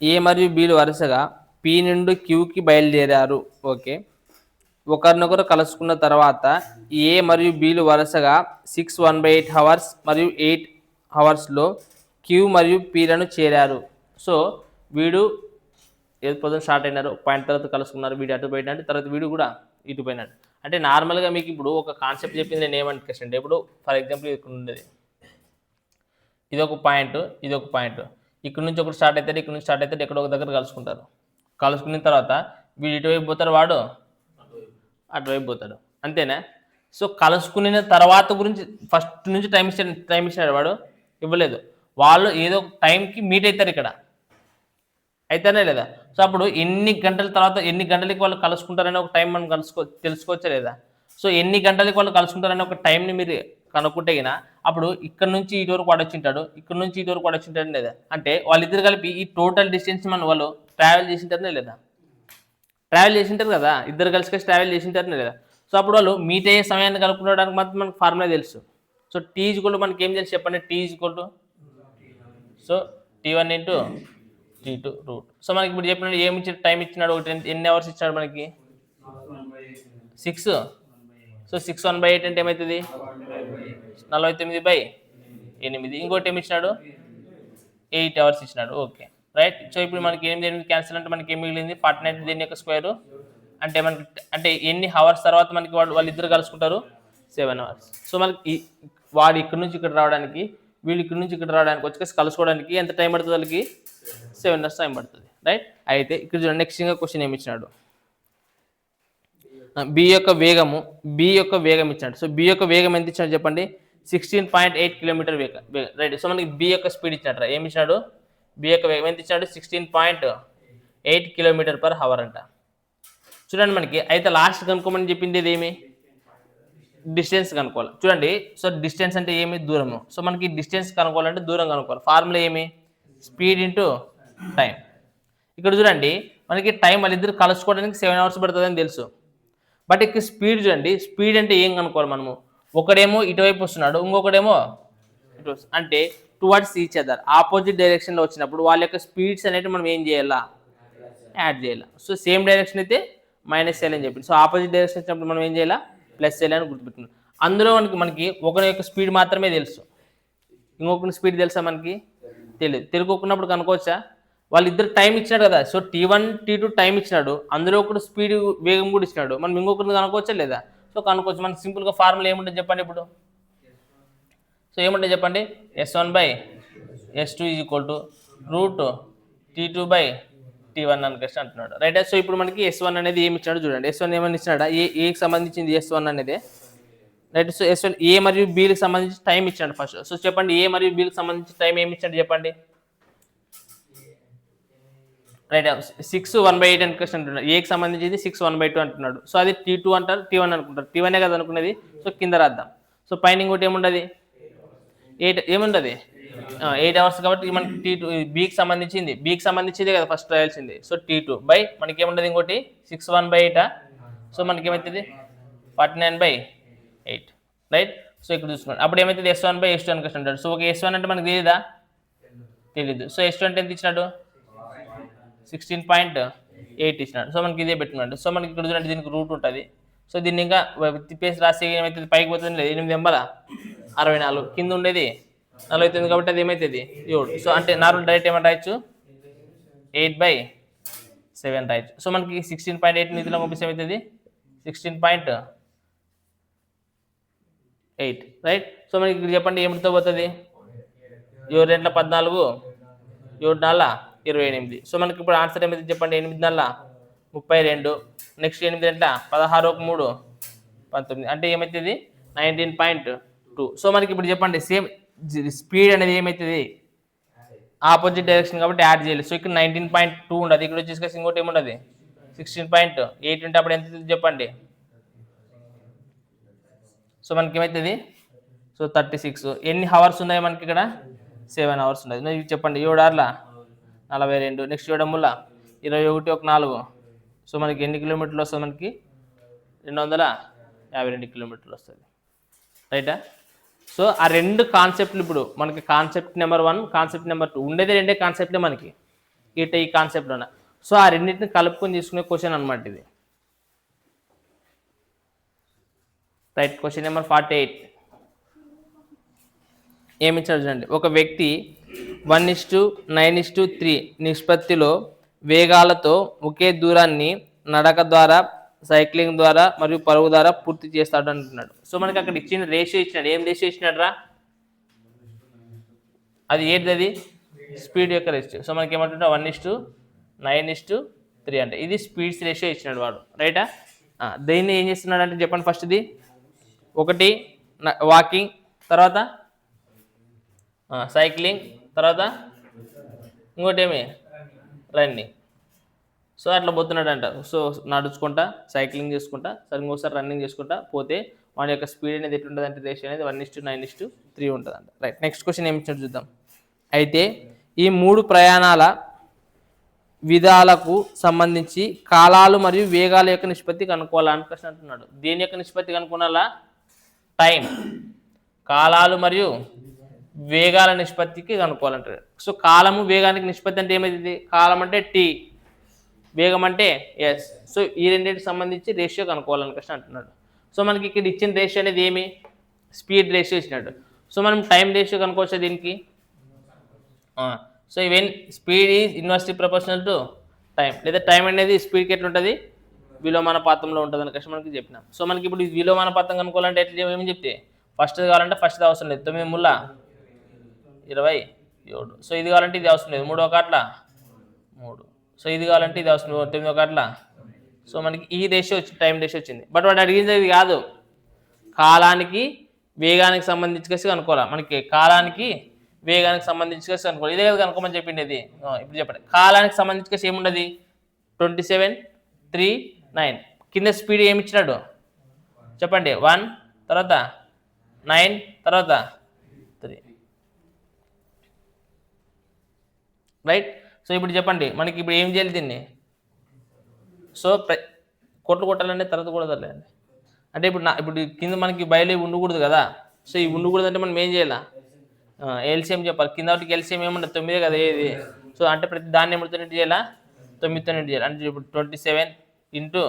ఏ మరియు బిలు వరుసగా P నుండి Qకి బయలుదేరారు. ఓకే, ఒకరినొకరు కలుసుకున్న తర్వాత ఏ మరియు బిలు వరుసగా 6 1/8 అవర్స్ మరియు 8 అవర్స్లో క్యూ మరియు పీలను చేరారు. సో వీడు ఏదో పొద్దున స్టార్ట్ అయినారు, పాయింట్ తర్వాత కలుసుకున్నారు, వీడు అటు పోయినాడు, తర్వాత వీడు కూడా ఇటు పోయినాడు. అంటే నార్మల్గా మీకు ఇప్పుడు ఒక కాన్సెప్ట్ చెప్పింది నేను ఏమనుకోవచ్చు అంటే, ఇప్పుడు ఫర్ ఎగ్జాంపుల్ ఇక్కడ ఉండేది ఇది ఒక పాయింట్, ఇది ఒక పాయింట్, ఇక్కడ నుంచి ఒకటి స్టార్ట్ అవుతాడు, ఇక్కడ నుంచి స్టార్ట్ అవుతాడు, ఎక్కడో ఒక దగ్గర కలుసుకుంటారు. కలుసుకున్న తర్వాత వీడు ఇటువైపు పోతాడు, వాడు అటువైపు పోతాడు, అంతేనా? సో కలుసుకున్న తర్వాత గురించి ఫస్ట్ నుంచి టైం ఇచ్చినాడు వాడు ఇవ్వలేదు. వాళ్ళు ఏదో టైంకి మీట్ అవుతారు, ఇక్కడ అయితేనే లేదా? సో అప్పుడు ఎన్ని గంటల తర్వాత ఎన్ని గంటలకి వాళ్ళు కలుసుకుంటారనే ఒక టైం మనం తెలుసుకోవచ్చా లేదా? సో ఎన్ని గంటలకి వాళ్ళు కలుసుకుంటారనే ఒక టైంని మీరు కనుక్కుంటే గినా అప్పుడు ఇక్కడ నుంచి ఇటు వరకు వాడొచ్చింటాడు, ఇక్కడ నుంచి ఇటు వరకు వాడొచ్చింటాడు లేదా? అంటే వాళ్ళిద్దరు కలిపి ఈ టోటల్ డిస్టెన్స్ మన వాళ్ళు ట్రావెల్ చేసింటారనే లేదా? ట్రావెల్ చేసింటారు కదా, ఇద్దరు కలిసి ట్రావెల్ చేసింటారనే లేదా? సో అప్పుడు వాళ్ళు మీట్ అయ్యే సమయాన్ని కలుపుకోవడానికి మాత్రం మనకు ఫార్ములా తెలుసు. సో టీ ఈజ్వల్ టు మనకి ఏం తెలుసు చెప్పండి? T equal to so T1 into T2 root. So మనకి ఇప్పుడు చెప్పినట్టు ఏమి ఇచ్చిన టైం ఇచ్చినాడు, ఒకటి ఎన్ని అవర్స్ ఇచ్చాడు మనకి? 6. సో 6 1/8 అంటే ఏమవుతుంది? 49/8. ఇంకోటి ఏమి ఇచ్చినాడు? 8 అవర్స్ ఇచ్చినాడు. Okay right. సో ఇప్పుడు మనకి 8 క్యాన్సిల్ అంటే మనకి ఏం మిగిలింది? 49 దీని యొక్క స్క్వేర్ అంటే మనకి అంటే ఎన్ని అవర్స్ తర్వాత మనకి వాళ్ళిద్దరు కలుసుకుంటారు? 7 అవర్స్. సో మనకి వాడు ఇక్కడ నుంచి ఇక్కడ రావడానికి, వీళ్ళు ఇక్కడ నుంచి ఇక్కడ రావడానికి వచ్చి కలుసుకోవడానికి ఎంత టైం పడుతుంది? వాళ్ళకి 7 అవర్స్ టైం పడుతుంది, రైట్. అయితే ఇక్కడ చూడండి, నెక్స్ట్ ఇంకా క్వశ్చన్ ఏమి ఇచ్చినాడు? బి యొక్క వేగం ఇచ్చాడు. సో బి యొక్క వేగం ఎంత ఇచ్చాడు చెప్పండి? 16.8 కిలోమీటర్ వేగం, రైట్. సో మనకి బి యొక్క స్పీడ్ ఇచ్చాడు, ఏమి ఇచ్చినాడు? బి యొక్క వేగం ఎంత ఇచ్చాడు? 16.8 km/h అంట. చూడండి మనకి అయితే లాస్ట్ కనుక్కోమని చెప్పింది ఏమి? డిస్టెన్స్ కనుక్కోవాలి. చూడండి, సో డిస్టెన్స్ అంటే ఏమి? దూరము. సో మనకి డిస్టెన్స్ కనుక్కోవాలంటే దూరం కనుక్కోవాలి. ఫార్ములా ఏమి? Speed into time. ఇక్కడ చూడండి మనకి టైం వాళ్ళిద్దరు కలుసుకోవడానికి 7 అవర్స్ పడుతుందని తెలుసు. బట్ ఇక్కడ స్పీడ్ చూడండి, స్పీడ్ అంటే ఏం కనుక్కోవాలి మనము? ఒకడేమో ఇటువైపు వస్తున్నాడు, ఇంకొకడేమో ఇటు, అంటే టువర్డ్స్ ఈచ్ అదర్, ఆపోజిట్ డైరెక్షన్లో వచ్చినప్పుడు వాళ్ళ యొక్క స్పీడ్స్ అనేవి మనం ఏం చేయాలా? యాడ్ చేయాలి. సో సేమ్ డైరెక్షన్ అయితే -l అని చెప్పింది. సో ఆపోజిట్ డైరెక్షన్ వచ్చినప్పుడు మనం ఏం చేయాలా? +l అని గుర్తుపెట్టుకున్నాం. అందులో మనకి ఒకరి యొక్క స్పీడ్ మాత్రమే తెలుసు, ఇంకొకరి స్పీడ్ తెలుసా మనకి? తెలియదు. తెలుగుకున్నప్పుడు కనుక్కోవచ్చా? వాళ్ళిద్దరు టైం ఇచ్చినాడు కదా. సో T1 T2 టైం ఇచ్చినాడు, అందులో ఒకటి స్పీడ్ వేగం కూడా ఇచ్చినాడు, మనం ఇంకొకరిని కనుక్కోవచ్చా లేదా? సో కనుక్కోవచ్చు. మనకి సింపుల్గా ఫార్ములా ఏముంటుంది చెప్పండి ఇప్పుడు? సో ఏముంటుంది చెప్పండి? S1/S2 √T2/T1 అని అంటున్నాడు, రైట్. సో ఇప్పుడు మనకి S1 అనేది ఏమి ఇచ్చాడు చూడండి. S1 ఏమని ఇచ్చినాడా? ఏకి సంబంధించింది S1 అనేది, రైట్. సో S1 ఏ మరియు బిలకు సంబంధించి టైం ఇచ్చాడు ఫస్ట్. సో చెప్పండి, ఏ మరియు బిలకు సంబంధించి టైం ఏమి ఇచ్చాడు చెప్పండి? రైట్. 6 1/8 అని క్వశ్చన్ అంటున్నాడు. ఏకి సంబంధించింది 6 1/2 అంటున్నాడు. సో అది T2 అంటారు, T1 అనుకుంటారు. T1 కదా అనుకునేది. సో కింద రాద్దాం. సో పైన ఇంకోటి ఏముండదు? 8 ఏముండదు? 8 అవర్స్ కాబట్టి మనకి T2 బికి సంబంధించింది కదా ఫస్ట్ రాయాల్సింది. సో T2 బై మనకి ఏముండదు ఇంకోటి 6 1/8. సో మనకి ఏమవుతుంది? 49/8, రైట్. సో ఇక్కడ చూసుకోండి, అప్పుడు ఏమవుతుంది? S1/S2 అని క్వశ్చన్ అంటాడు. సో ఒక S1 అంటే మనకి తెలియదా? తెలీదు. సో S2 అంటే ఎంత ఇచ్చినాడు? 16.8 ఇచ్చినాడు. సో మనకి ఇదే పెట్టుకున్నాడు. సో మనకి ఇక్కడ చూడండి, దీనికి రూట్ ఉంటుంది. సో దీన్ని ఇంకా తిప్పేసి రాసి ఏమవుతుంది? పైకి పోతుంది లేదు, 8 64, కింద ఉండేది 49 కాబట్టి అది ఏమవుతుంది? 7. సో అంటే నార్మల్ డైరెక్ట్ ఏమైనా రాయొచ్చు? 8/7 రాయొచ్చు. సో మనకి 16.8 నిధిలో పంపిస్తే ఏమవుతుంది? 16.8, రైట్. సో మనకి ఇక్కడ చెప్పండి ఏమిటితో పోతుంది? 7 2 14, 7 4 28. సో మనకి ఇప్పుడు ఆన్సర్ ఏమైతుంది చెప్పండి? 8 4 32, నెక్స్ట్ 8 2 16 3 19, అంటే ఏమవుతుంది? 19.2. సో మనకి ఇప్పుడు చెప్పండి సేమ్ స్పీడ్ అనేది ఏమవుతుంది? ఆపోజిట్ డైరెక్షన్ కాబట్టి యాడ్ చేయాలి. సో ఇక్కడ 19.2 ఉండదు, ఇక్కడ వచ్చేసి ఇంకోటి ఏముండదు 16.8 ఉంటే అప్పుడు ఎంత చెప్పండి? సో మనకి ఏమవుతుంది? సో 36. ఎన్ని అవర్స్ ఉన్నాయి మనకి ఇక్కడ? 7 అవర్స్ ఉన్నది. చెప్పండి 7 6 42, నెక్స్ట్ 7 3 21 1 4. సో మనకి ఎన్ని కిలోమీటర్లు వస్తుంది? మనకి 252 కిలోమీటర్లు వస్తుంది, రైటా. సో ఆ రెండు కాన్సెప్ట్లు ఇప్పుడు మనకి కాన్సెప్ట్ నెంబర్ 1, కాన్సెప్ట్ నెంబర్ 2 ఉండేది రెండే కాన్సెప్టే మనకి ఈ కాన్సెప్ట్లోన. సో ఆ రెండింటిని కలుపుకొని తీసుకునే క్వశ్చన్ అనమాట ఇది. రైట్. క్వశ్చన్ నెంబర్ 48 ఏమిచ్చారు చూడండి. ఒక వ్యక్తి 1:9:3 నిష్పత్తిలో వేగాలతో ఒకే దూరాన్ని నడక ద్వారా, సైక్లింగ్ ద్వారా మరియు పరుగు ద్వారా పూర్తి చేస్తాడు అంటున్నాడు. సో మనకి అక్కడ ఇచ్చిన రేషియో ఇచ్చినాడు. ఏం రేషియో ఇచ్చినాడు రా? అది ఏంటి? అది స్పీడ్ యొక్క రేషియో. సో మనకి ఏమంటుంటే 1:9:3 అంటే ఇది స్పీడ్స్ రేషియో ఇచ్చినాడు వాడు. రైటా? దీన్ని ఏం చేస్తున్నాడు అంటే చెప్పండి. ఫస్ట్ ఇది ఒకటి వాకింగ్, తర్వాత సైక్లింగ్, తర్వాత ఇంకోటి ఏమి రన్నింగ్. సో అట్లా పోతున్నాడు అంట. సో నడుచుకుంటా, సైక్లింగ్ చేసుకుంటా, సరే ఇంకోసారి రన్నింగ్ చేసుకుంటా పోతే వాడి యొక్క స్పీడ్ అనేది ఎట్లుంటుంది అంటే రేషియో అనేది 1:9:3 ఉంటుంది అంట. రైట్. నెక్స్ట్ క్వశ్చన్ ఏమి ఇచ్చినట్టు చూద్దాం. అయితే ఈ 3 ప్రయాణాల విధాలకు సంబంధించి కాలాలు మరియు వేగాల యొక్క నిష్పత్తి కనుక్కోవాలని ప్రశ్న అంటున్నాడు. దేని యొక్క నిష్పత్తి కనుక్కోవాలా? టైం, కాలాలు మరియు వేగాల నిష్పత్తికి కనుక్కోవాలంటారు. సో కాలము వేగానికి నిష్పత్తి అంటే ఏమైంది? కాలం అంటే టీ, వేగం అంటే ఎస్. సో ఈ రెండింటికి సంబంధించి రేషియో కనుక్కోవాలని ప్రశ్న అంటున్నాడు. సో మనకి ఇక్కడ ఇచ్చిన రేషియో అనేది ఏమి? స్పీడ్ రేషియో ఇచ్చినట్టు. సో మనం టైం రేషియో కనుక్కోవచ్చు దీనికి. So even speed is inversely proportional to time, లేదా టైం అనేది స్పీడ్కి ఎట్లుంటుంది? విలోమానుపాతంలో ఉంటుంది అని కష్టం మనకి చెప్పినాం. సో మనకి ఇప్పుడు విలోమానుపాతం కనుక్కోవాలంటే ఎట్లా ఏమేమి చెప్తే ఫస్ట్ కావాలంటే ఫస్ట్ అవసరం లేదు, 9×27. సో ఇది కావాలంటే ఇది అవసరం లేదు, 3 1 3. సో ఇది కావాలంటే ఇది అవసరం లేదు, 9 1. సో మనకి ఈ రేషియో వచ్చి టైం రేషియో వచ్చింది. బట్ వాడు అడిగింది ఇది కాదు, కాలానికి వేగానికి సంబంధించి కనుక్కోవాలి. మనకి కాలానికి వేగానికి సంబంధించి కనుక్కోవాలి. ఇదే కదా కనుక్కోమని చెప్పింది ఇది. ఇప్పుడు చెప్పండి, కాలానికి సంబంధించి ఏముండదు? 27, 3, 9. కింద స్పీడ్ ఏమి ఇచ్చినాడు చెప్పండి? 1, తర్వాత 9, తర్వాత 3. రైట్. సో ఇప్పుడు చెప్పండి మనకి ఇప్పుడు ఏం చేయాలి దీన్ని? సో కొట్టాలంటే తర్వాత కొడతారులే అంటే ఇప్పుడు కింద మనకి బయలు ఉండకూడదు కదా. సో ఇవి ఉండకూడదు అంటే మనం ఏం చేయాలా? ఎల్సిఎం చెప్పాలి. కింద ఒకటికి ఎల్సిఎం ఏముండదు, 9 కదా ఏది. సో అంటే ప్రతి దాన్ని ఎముడుతో చేయాలా? 9తో చేయాలి. అంటే ఇప్పుడు 27 ×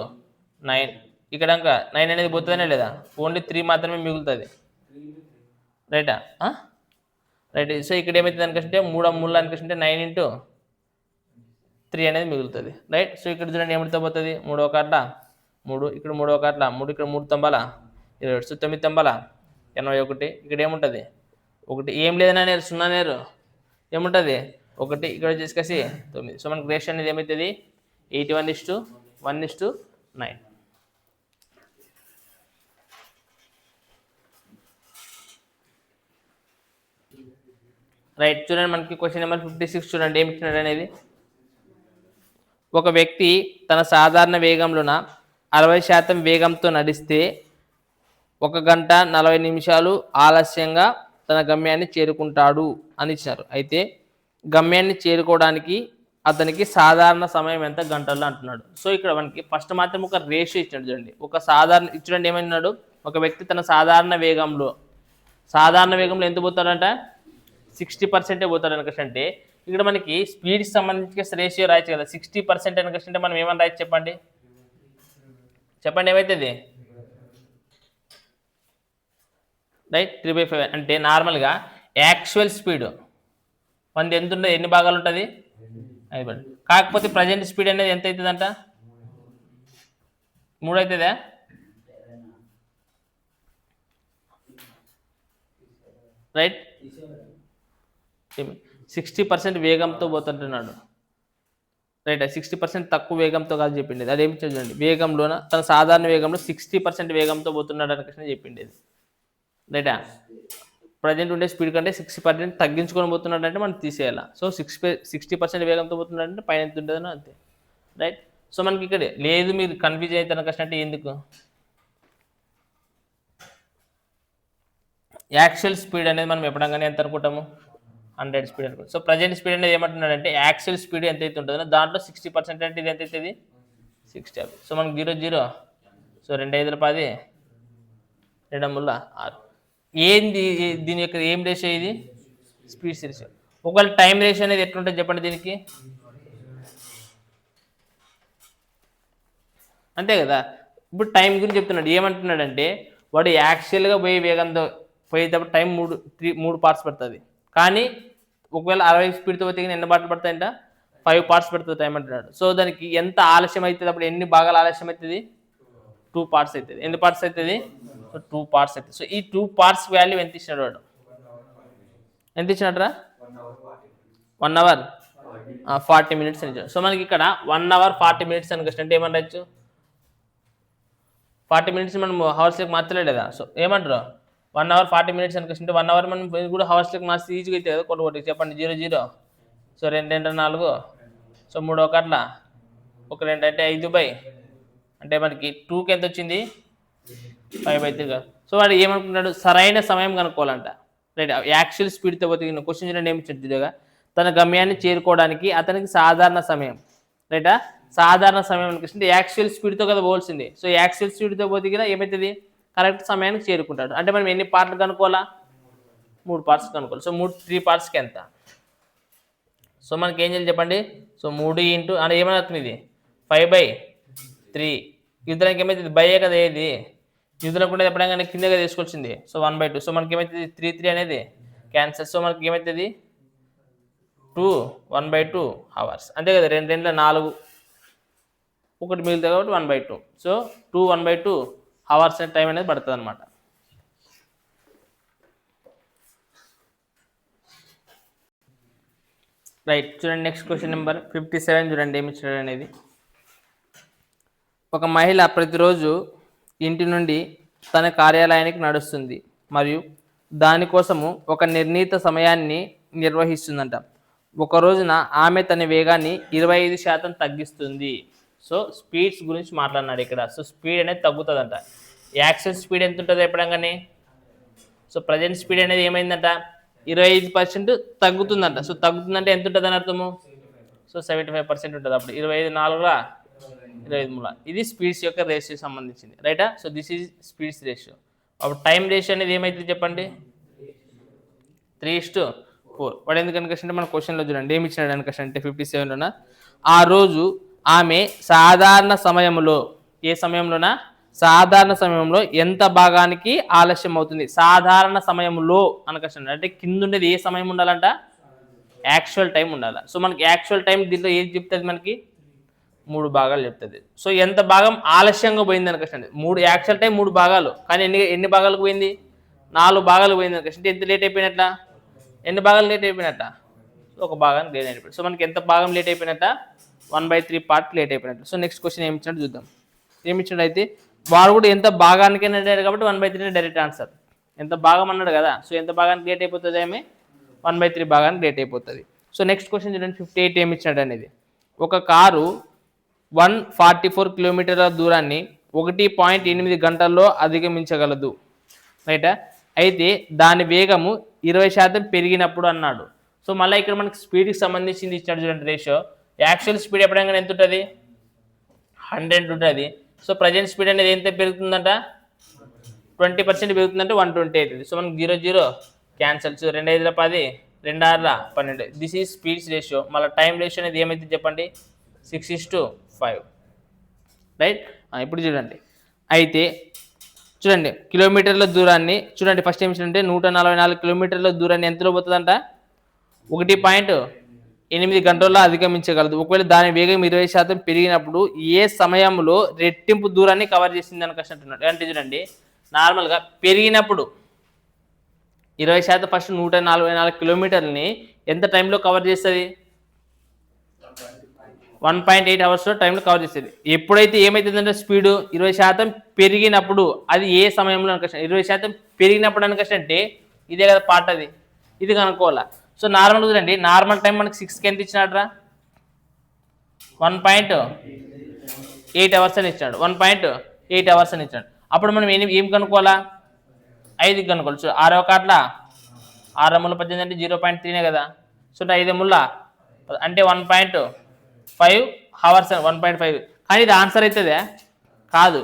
9. ఇక్కడ 9 అనేది పోతుందనే లేదా? ఓన్లీ 3 మాత్రమే మిగులుతుంది. రైటా? రైట్. సో ఇక్కడ ఏమవుతుంది అనుకుంటే 3 అనుకుంటే 9 × 3 అనేది మిగులుతుంది. రైట్. సో ఇక్కడ చూడండి ఏమిటితో పోతుంది? 3 1 3, ఇక్కడ 3 1 3, ఇక్కడ 3 9 27. సో 9 9 81. ఇక్కడ ఏముంటుంది? 1 ఏం లేదన్నా నేరు 0 నేరు ఏముంటుంది? 1. ఇక్కడ వచ్చేసి 9. సో మనకి రేషియో అనేది ఏమవుతుంది? 81:1:9. రైట్. చూడండి మనకి క్వశ్చన్ నెంబర్ 56 చూడండి ఏమి ఇచ్చినాడు అనేది. ఒక వ్యక్తి తన సాధారణ వేగంలోన 60% వేగంతో నడిస్తే 1 గంట 40 నిమిషాలు ఆలస్యంగా తన గమ్యాన్ని చేరుకుంటాడు అని ఇచ్చినారు. అయితే గమ్యాన్ని చేరుకోవడానికి అతనికి సాధారణ సమయం ఎంత గంటల్లో అంటున్నాడు. సో ఇక్కడ మనకి ఫస్ట్ మాత్రం ఒక రేషియో ఇచ్చినాడు చూడండి. ఒక సాధారణ చూడండి ఏమన్నాడు? ఒక వ్యక్తి తన సాధారణ వేగంలో ఎంత పోతాడంట? 60% పోతాడు అనుకంటే ఇక్కడ మనకి స్పీడ్కి సంబంధించి రేషియో రాయచ్చు కదా. 60% అనుకంటే మనం ఏమని రాయచ్చు చెప్పండి? ఏమవుతుంది? రైట్. 3/5 అంటే నార్మల్గా యాక్చువల్ స్పీడ్ మనది ఎంత ఉంటుంది? ఎన్ని భాగాలు ఉంటుంది? 5. కాకపోతే ప్రజెంట్ స్పీడ్ అనేది ఎంత అవుతుందంట? 3 అవుతుందా? రైట్. 60% వేగంతో పోతుంటున్నాడు. రైట్. 60% తక్కువ వేగంతో కాదు చెప్పింది. అదేమి చూడండి, వేగంలోన తన సాధారణ వేగంలో 60% వేగంతో పోతున్నాడు అని చెప్పింది. రైటా? ప్రజెంట్ ఉండే స్పీడ్ కంటే 60% తగ్గించుకొని పోతున్నాడు అంటే మనం తీసేయాలి. సో 60% వేగంతో పోతున్నాడంటే పైన ఎంత ఉంటుందని అంతే. రైట్. సో మనకి ఇక్కడ లేదు, మీరు కన్ఫ్యూజ్ అవుతారు కష్టం అంటే ఎందుకు? యాక్చువల్ స్పీడ్ అనేది మనం ఎప్పుడంగానే ఎంత అనుకుంటాము? 100 స్పీడ్ అనుకుంటాం. సో ప్రజెంట్ స్పీడ్ అనేది ఏమంటున్నాడంటే యాక్చువల్ స్పీడ్ ఎంత అయితే ఉంటుందో దాంట్లో 60% అంటే ఇది ఎంత అవుతుంది? 60. సో మనకి 0 0. సో 2 5 10, 2 3 6. ఏంది దీని యొక్క ఏం రేషియో? ఇది స్పీడ్ రేషియో. ఒకవేళ టైం రేషియో అనేది ఎట్లుంటుంది చెప్పండి దీనికి? అంతే కదా. ఇప్పుడు టైం గురించి చెప్తున్నాడు. ఏమంటున్నాడంటే వాడు యాక్చువల్గా పోయే వేగంతో పోయేటప్పుడు టైం మూడు పార్ట్స్ పడుతుంది. కానీ ఒకవేళ 60 స్పీడ్తో పోతే ఎన్ని పాటలు పడతాయంట 5 పార్ట్స్ పడుతుంది టైం అంటున్నాడు. సో దానికి ఎంత ఆలస్యం అవుతుంది, అప్పుడు ఎన్ని భాగాలు ఆలస్యం అవుతుంది, 2 పార్ట్స్ అవుతుంది. ఎన్ని పార్ట్స్ అవుతుంది, సో 2 పార్ట్స్ అవుతుంది. సో ఈ 2 పార్ట్స్ వాల్యూ ఎంత ఇచ్చినాడు వాడు, ఎంత ఇచ్చినట్రా 1 అవర్ 40 మినిట్స్ అని. సో మనకి ఇక్కడ 1 అవర్ 40 మినిట్స్ అనుకోవచ్చు. అంటే ఏమనొచ్చు, 40 మినిట్స్ మనం హవర్స్లోకి మార్చలేదు కదా. సో ఏమంటారు 1 అవర్ 40 మినిట్స్ అనుకోవచ్చు. 1 అవర్ మనం కూడా హవర్స్లోకి మార్చి ఈజీగా అయితే కదా. కొట్టి చెప్పండి 0 0. సో 2 2 4. సో 3 1 అట్లా 1 2 అంటే 5 అంటే మనకి 2కి ఎంత వచ్చింది 5/3. సో వాడు ఏమనుకుంటున్నాడు, సరైన సమయం కనుక్కోవాలంట. రైట్, యాక్చువల్ స్పీడ్తో పోతే క్వశ్చన్ చూడండి ఏమి ఇచ్చింది, తన గమ్యాన్ని చేరుకోవడానికి అతనికి సాధారణ సమయం. రైటా, సాధారణ సమయం అనుకుంటే యాక్చువల్ స్పీడ్తో కదా పోల్సింది. సో యాక్చువల్ స్పీడ్తో పోతే కదా ఏమవుతుంది, కరెక్ట్ సమయానికి చేరుకుంటాడు. అంటే మనం ఎన్ని పార్ట్లు కనుక్కోవాలా, 3 పార్ట్స్ కనుక్కోవాలి. సో 3 పార్ట్స్కి ఎంత, సో మనకి ఏం చేయాలి చెప్పండి. సో 3 ఇంటూ అంటే ఏమవుతుంది, ఇది 5/3. యుద్ధంకి ఏమవుతుంది బయ్యే కదా, ఏది యుద్ధంలో కూడా ఎప్పుడైనా కిందగా తీసుకొచ్చింది. సో 1/2. సో మనకి ఏమవుతుంది 3 3 అనేది క్యాన్సల్. సో మనకి ఏమవుతుంది 2 1/2 అవర్స్. అంతే కదా, 2 2 4, 1 మిగులుతుంది కాబట్టి 1/2. సో 2 1/2 అవర్స్ అనే టైం అనేది పడుతుంది అనమాట. రైట్, చూడండి నెక్స్ట్ క్వశ్చన్ నెంబర్ 57 చూడండి ఏమి ఇచ్చాడు అనేది. ఒక మహిళ ప్రతిరోజు ఇంటి నుండి తన కార్యాలయానికి నడుస్తుంది మరియు దానికోసము ఒక నిర్ణీత సమయాన్ని నిర్వహిస్తుందంట. ఒక రోజున ఆమె తన వేగాన్ని 25% తగ్గిస్తుంది. సో స్పీడ్స్ గురించి మాట్లాడినాడు ఇక్కడ. సో స్పీడ్ అనేది తగ్గుతుందంట. యాక్చువల్ స్పీడ్ ఎంత ఉంటుంది ఎప్పుడంగానే, సో ప్రజెంట్ స్పీడ్ అనేది ఏమైందంట 25% తగ్గుతుందంట. సో తగ్గుతుందంటే ఎంత ఉంటుంది అని అర్థము, సో 75% ఉంటుంది. అప్పుడు 25 4 25 3. ఇది స్పీడ్స్ యొక్క రేషియో సంబంధించింది. రైటా, so this is speeds ratio. అప్పుడు టైం రేషియో అనేది ఏమైతుంది చెప్పండి, 3:4. వాడు ఎందుకు అనుకోండి మన క్వశ్చన్లో చూడండి ఏమి ఇచ్చినాడు అనుకోండి అంటే 57లోన, ఆ రోజు ఆమె సాధారణ సమయంలో, ఏ సమయంలోనా, సాధారణ సమయంలో ఎంత భాగానికి ఆలస్యం అవుతుంది. సాధారణ సమయంలో అనుకోండి అంటే కింద ఉండేది ఏ సమయం ఉండాలంట, యాక్చువల్ టైం ఉండాలి. సో మనకి యాక్చువల్ టైం దీంట్లో ఏది చెప్తుంది, మనకి 3 భాగాలు చెప్తుంది. సో ఎంత భాగం ఆలస్యంగా పోయింది అనుకోండి, 3 యాక్చువల్ టైం 3 భాగాలు, కానీ ఎన్ని భాగాలకు పోయింది, 4 భాగాలు పోయింది అనుకోండి. ఎంత లేట్ అయిపోయినట్ల, ఎన్ని భాగాలు లేట్ అయిపోయినట్ట, ఒక భాగానికి లేట్ అయిపోయింది. సో మనకి ఎంత భాగం లేట్ అయిపోయినట్ట, 1/3 పార్ట్ లేట్ అయిపోయినట్టు. సో నెక్స్ట్ క్వశ్చన్ ఏమి ఇచ్చినట్టు చూద్దాం. ఏమి ఇచ్చినట్టు అయితే వాడు కూడా ఎంత భాగానికి అడిగాడు కాబట్టి 1/3 డైరెక్ట్ ఆన్సర్. ఎంత భాగం అన్నాడు కదా, సో ఎంత భాగానికి లేట్ అయిపోతుంది, ఏమి 1/3 భాగానికి లేట్ అయిపోతుంది. సో నెక్స్ట్ క్వశ్చన్ చూడండి 58 ఏమి ఇచ్చినాడు అనేది. ఒక కారు 144 కిలోమీటర్ల దూరాన్ని 1.8 గంటల్లో అధిగమించగలదు. రైటా, అయితే దాని వేగము 20% పెరిగినప్పుడు అన్నాడు. సో మళ్ళీ ఇక్కడ మనకి స్పీడ్కి సంబంధించింది ఇచ్చాడు చూడండి రేషియో. యాక్చువల్ స్పీడ్ ఎప్పుడైనా ఎంత ఉంటుంది, 100 ఉంటుంది. సో ప్రజెంట్ స్పీడ్ అనేది ఎంత పెరుగుతుందంట, 20% పెరుగుతుందంటే 120 అవుతుంది. సో మనకి 0 0 cancel. So 2 5 10, 2 6 12. This is speeds ratio. మళ్ళీ టైం రేషియో అనేది ఏమైతే చెప్పండి, 6:5. రైట్, ఇప్పుడు చూడండి అయితే చూడండి కిలోమీటర్ల దూరాన్ని చూడండి. ఫస్ట్ ఏమి చూడండి 144 కిలోమీటర్ల దూరాన్ని ఎంతలో పోతుందంట, 1.8 గంటల్లో అధిగమించగలదు. ఒకవేళ దాని వేగం 20% పెరిగినప్పుడు ఏ సమయంలో రెట్టింపు దూరాన్ని కవర్ చేసింది అని కష్టం అంటున్నాడు. అంటే చూడండి నార్మల్గా పెరిగినప్పుడు 20% ఫస్ట్ 144 కిలోమీటర్లని ఎంత టైంలో కవర్ చేస్తుంది, 1.8 అవర్స్లో టైంలో కవర్ చేస్తుంది. ఎప్పుడైతే ఏమవుతుందంటే స్పీడు 20% పెరిగినప్పుడు, అది ఏ సమయంలో అనుకష్టం, 20% పెరిగినప్పుడు అనుకష్టంటే ఇదే కదా పార్ట్, అది ఇది కనుక్కోవాలా. సో నార్మల్ చూడండి, నార్మల్ టైం మనకి 6కి ఎంత ఇచ్చినాడ్రా, 1.8 అవర్స్ అని ఇచ్చాడు. 1.8 అవర్స్ అని ఇచ్చాడు. అప్పుడు మనం ఏం కనుక్కోవాలా, 5కి కనుక్కోవాలి. సో 6 1 6 ముళ్ళ 18 అంటే 0.3 కదా. సో 5 ముళ్ళ అంటే 1.5 అవర్స్, 1.5. కానీ ఇది ఆన్సర్ అవుతుందే కాదు.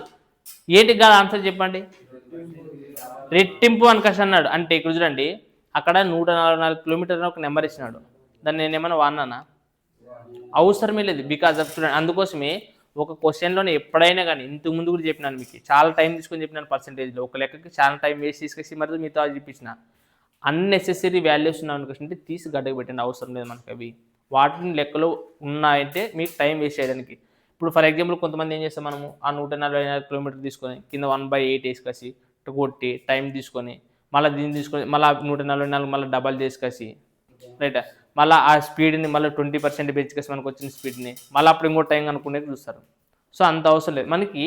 ఏంటికి కాదు ఆన్సర్ చెప్పండి, రెట్టింపు అనుకష్ అన్నాడు. అంటే ఇక్కడ చూడండి అక్కడ 144 కిలోమీటర్లు ఒక నెంబర్ ఇచ్చినాడు, దాన్ని నేనేమన్నా వాడినానా, అవసరమే లేదు. బికాజ్ ఆఫ్ చూడండి అందుకోసమే ఒక క్వశ్చన్లోనే ఎప్పుడైనా కానీ ఇంతకు ముందు కూడా చెప్పినాను మీకు, చాలా టైం తీసుకొని చెప్పినాను పర్సెంటేజ్లో, ఒక లెక్కకి చాలా టైం వేస్ట్ తీసుకొచ్చి మరి మీతో చూపించిన. అన్నెసెసరీ వాల్యూస్ ఉన్నాయనుకుంటే తీసి గడ్డకు పెట్టండి, అవసరం లేదు మనకి అవి. వాటిని లెక్కలో ఉన్నాయంటే మీకు టైం వేస్ట్ చేయడానికి. ఇప్పుడు ఫర్ ఎగ్జాంపుల్ కొంతమంది ఏం చేస్తాం, మనము ఆ 144 కిలోమీటర్లు తీసుకొని కింద 1/8 వేసుకొచ్చి కొట్టి టైం తీసుకొని మళ్ళీ దీన్ని తీసుకొని మళ్ళీ 144 మళ్ళీ డబల్ చేసుకొచ్చి రైట్, మళ్ళీ ఆ స్పీడ్ని మళ్ళీ 20% పెంచుకొచ్చి మనకు వచ్చిన స్పీడ్ని మళ్ళీ అప్పుడు ఇంకో టైం అనుకునేది చూస్తారు. సో అంత అవసరం లేదు. మనకి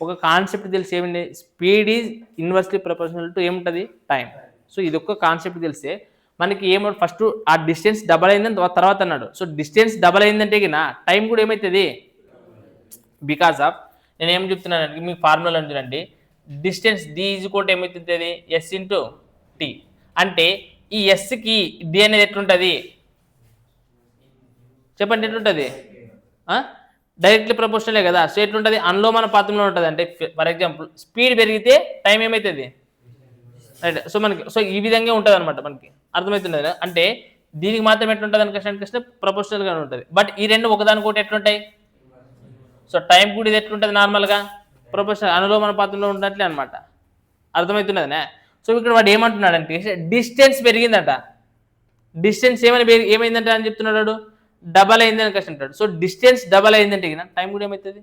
ఒక కాన్సెప్ట్ తెలిసి ఏమిటి, speed is inversely proportional to ఏముంటుంది, టైం. సో ఇది ఒక్క కాన్సెప్ట్ తెలిస్తే మనకి ఏమో ఫస్ట్ ఆ డిస్టెన్స్ డబల్ అయిందని తర్వాత అన్నాడు. సో డిస్టెన్స్ డబల్ అయిందంటే కినా టైం కూడా ఏమవుతుంది, బికాస్ ఆఫ్ నేను ఏం చెప్తున్నానంటే మీకు ఫార్ములా చూడండి, డిస్టెన్స్ డి ఈజ్ ఈక్వల్ ఏమవుతుంది, ఎస్ ఇంటూ టీ. అంటే ఈ ఎస్కి డి అనేది ఎట్లుంటుంది చెప్పండి, ఎట్లుంటుంది, డైరెక్ట్లీ ప్రపోర్షనలే కదా. సో ఎట్లుంటుంది, అనులోమాన పాత్రలో ఉంటుంది. అంటే ఫర్ ఎగ్జాంపుల్ స్పీడ్ పెరిగితే టైం ఏమవుతుంది, రైట్. సో మనకి సో ఈ విధంగా ఉంటుంది అనమాట, మనకి అర్థమవుతుంది కదా. అంటే దీనికి మాత్రం ఎట్లుంటుంది అని క్వశ్చన్ ప్రపోర్షనల్గా ఉంటుంది. బట్ ఈ రెండు ఒకదానికొకటి ఎట్లుంటాయి, సో టైం కూడా ఇది ఎట్లుంటుంది నార్మల్గా ప్రపోర్షనల్ అనులోమాన పాత్రలో ఉన్నట్లే అనమాట, అర్థమవుతున్నదనే. సో ఇక్కడ వాడు ఏమంటున్నాడంటే డిస్టెన్స్ పెరిగిందట, డిస్టెన్స్ ఏమైందంటే అని చెప్తున్నాడు, డబల్ అయిందని క్వశ్చన్ అంటాడు. సో డిస్టెన్స్ డబల్ అయిందంటే టైం కూడా ఏమవుతుంది,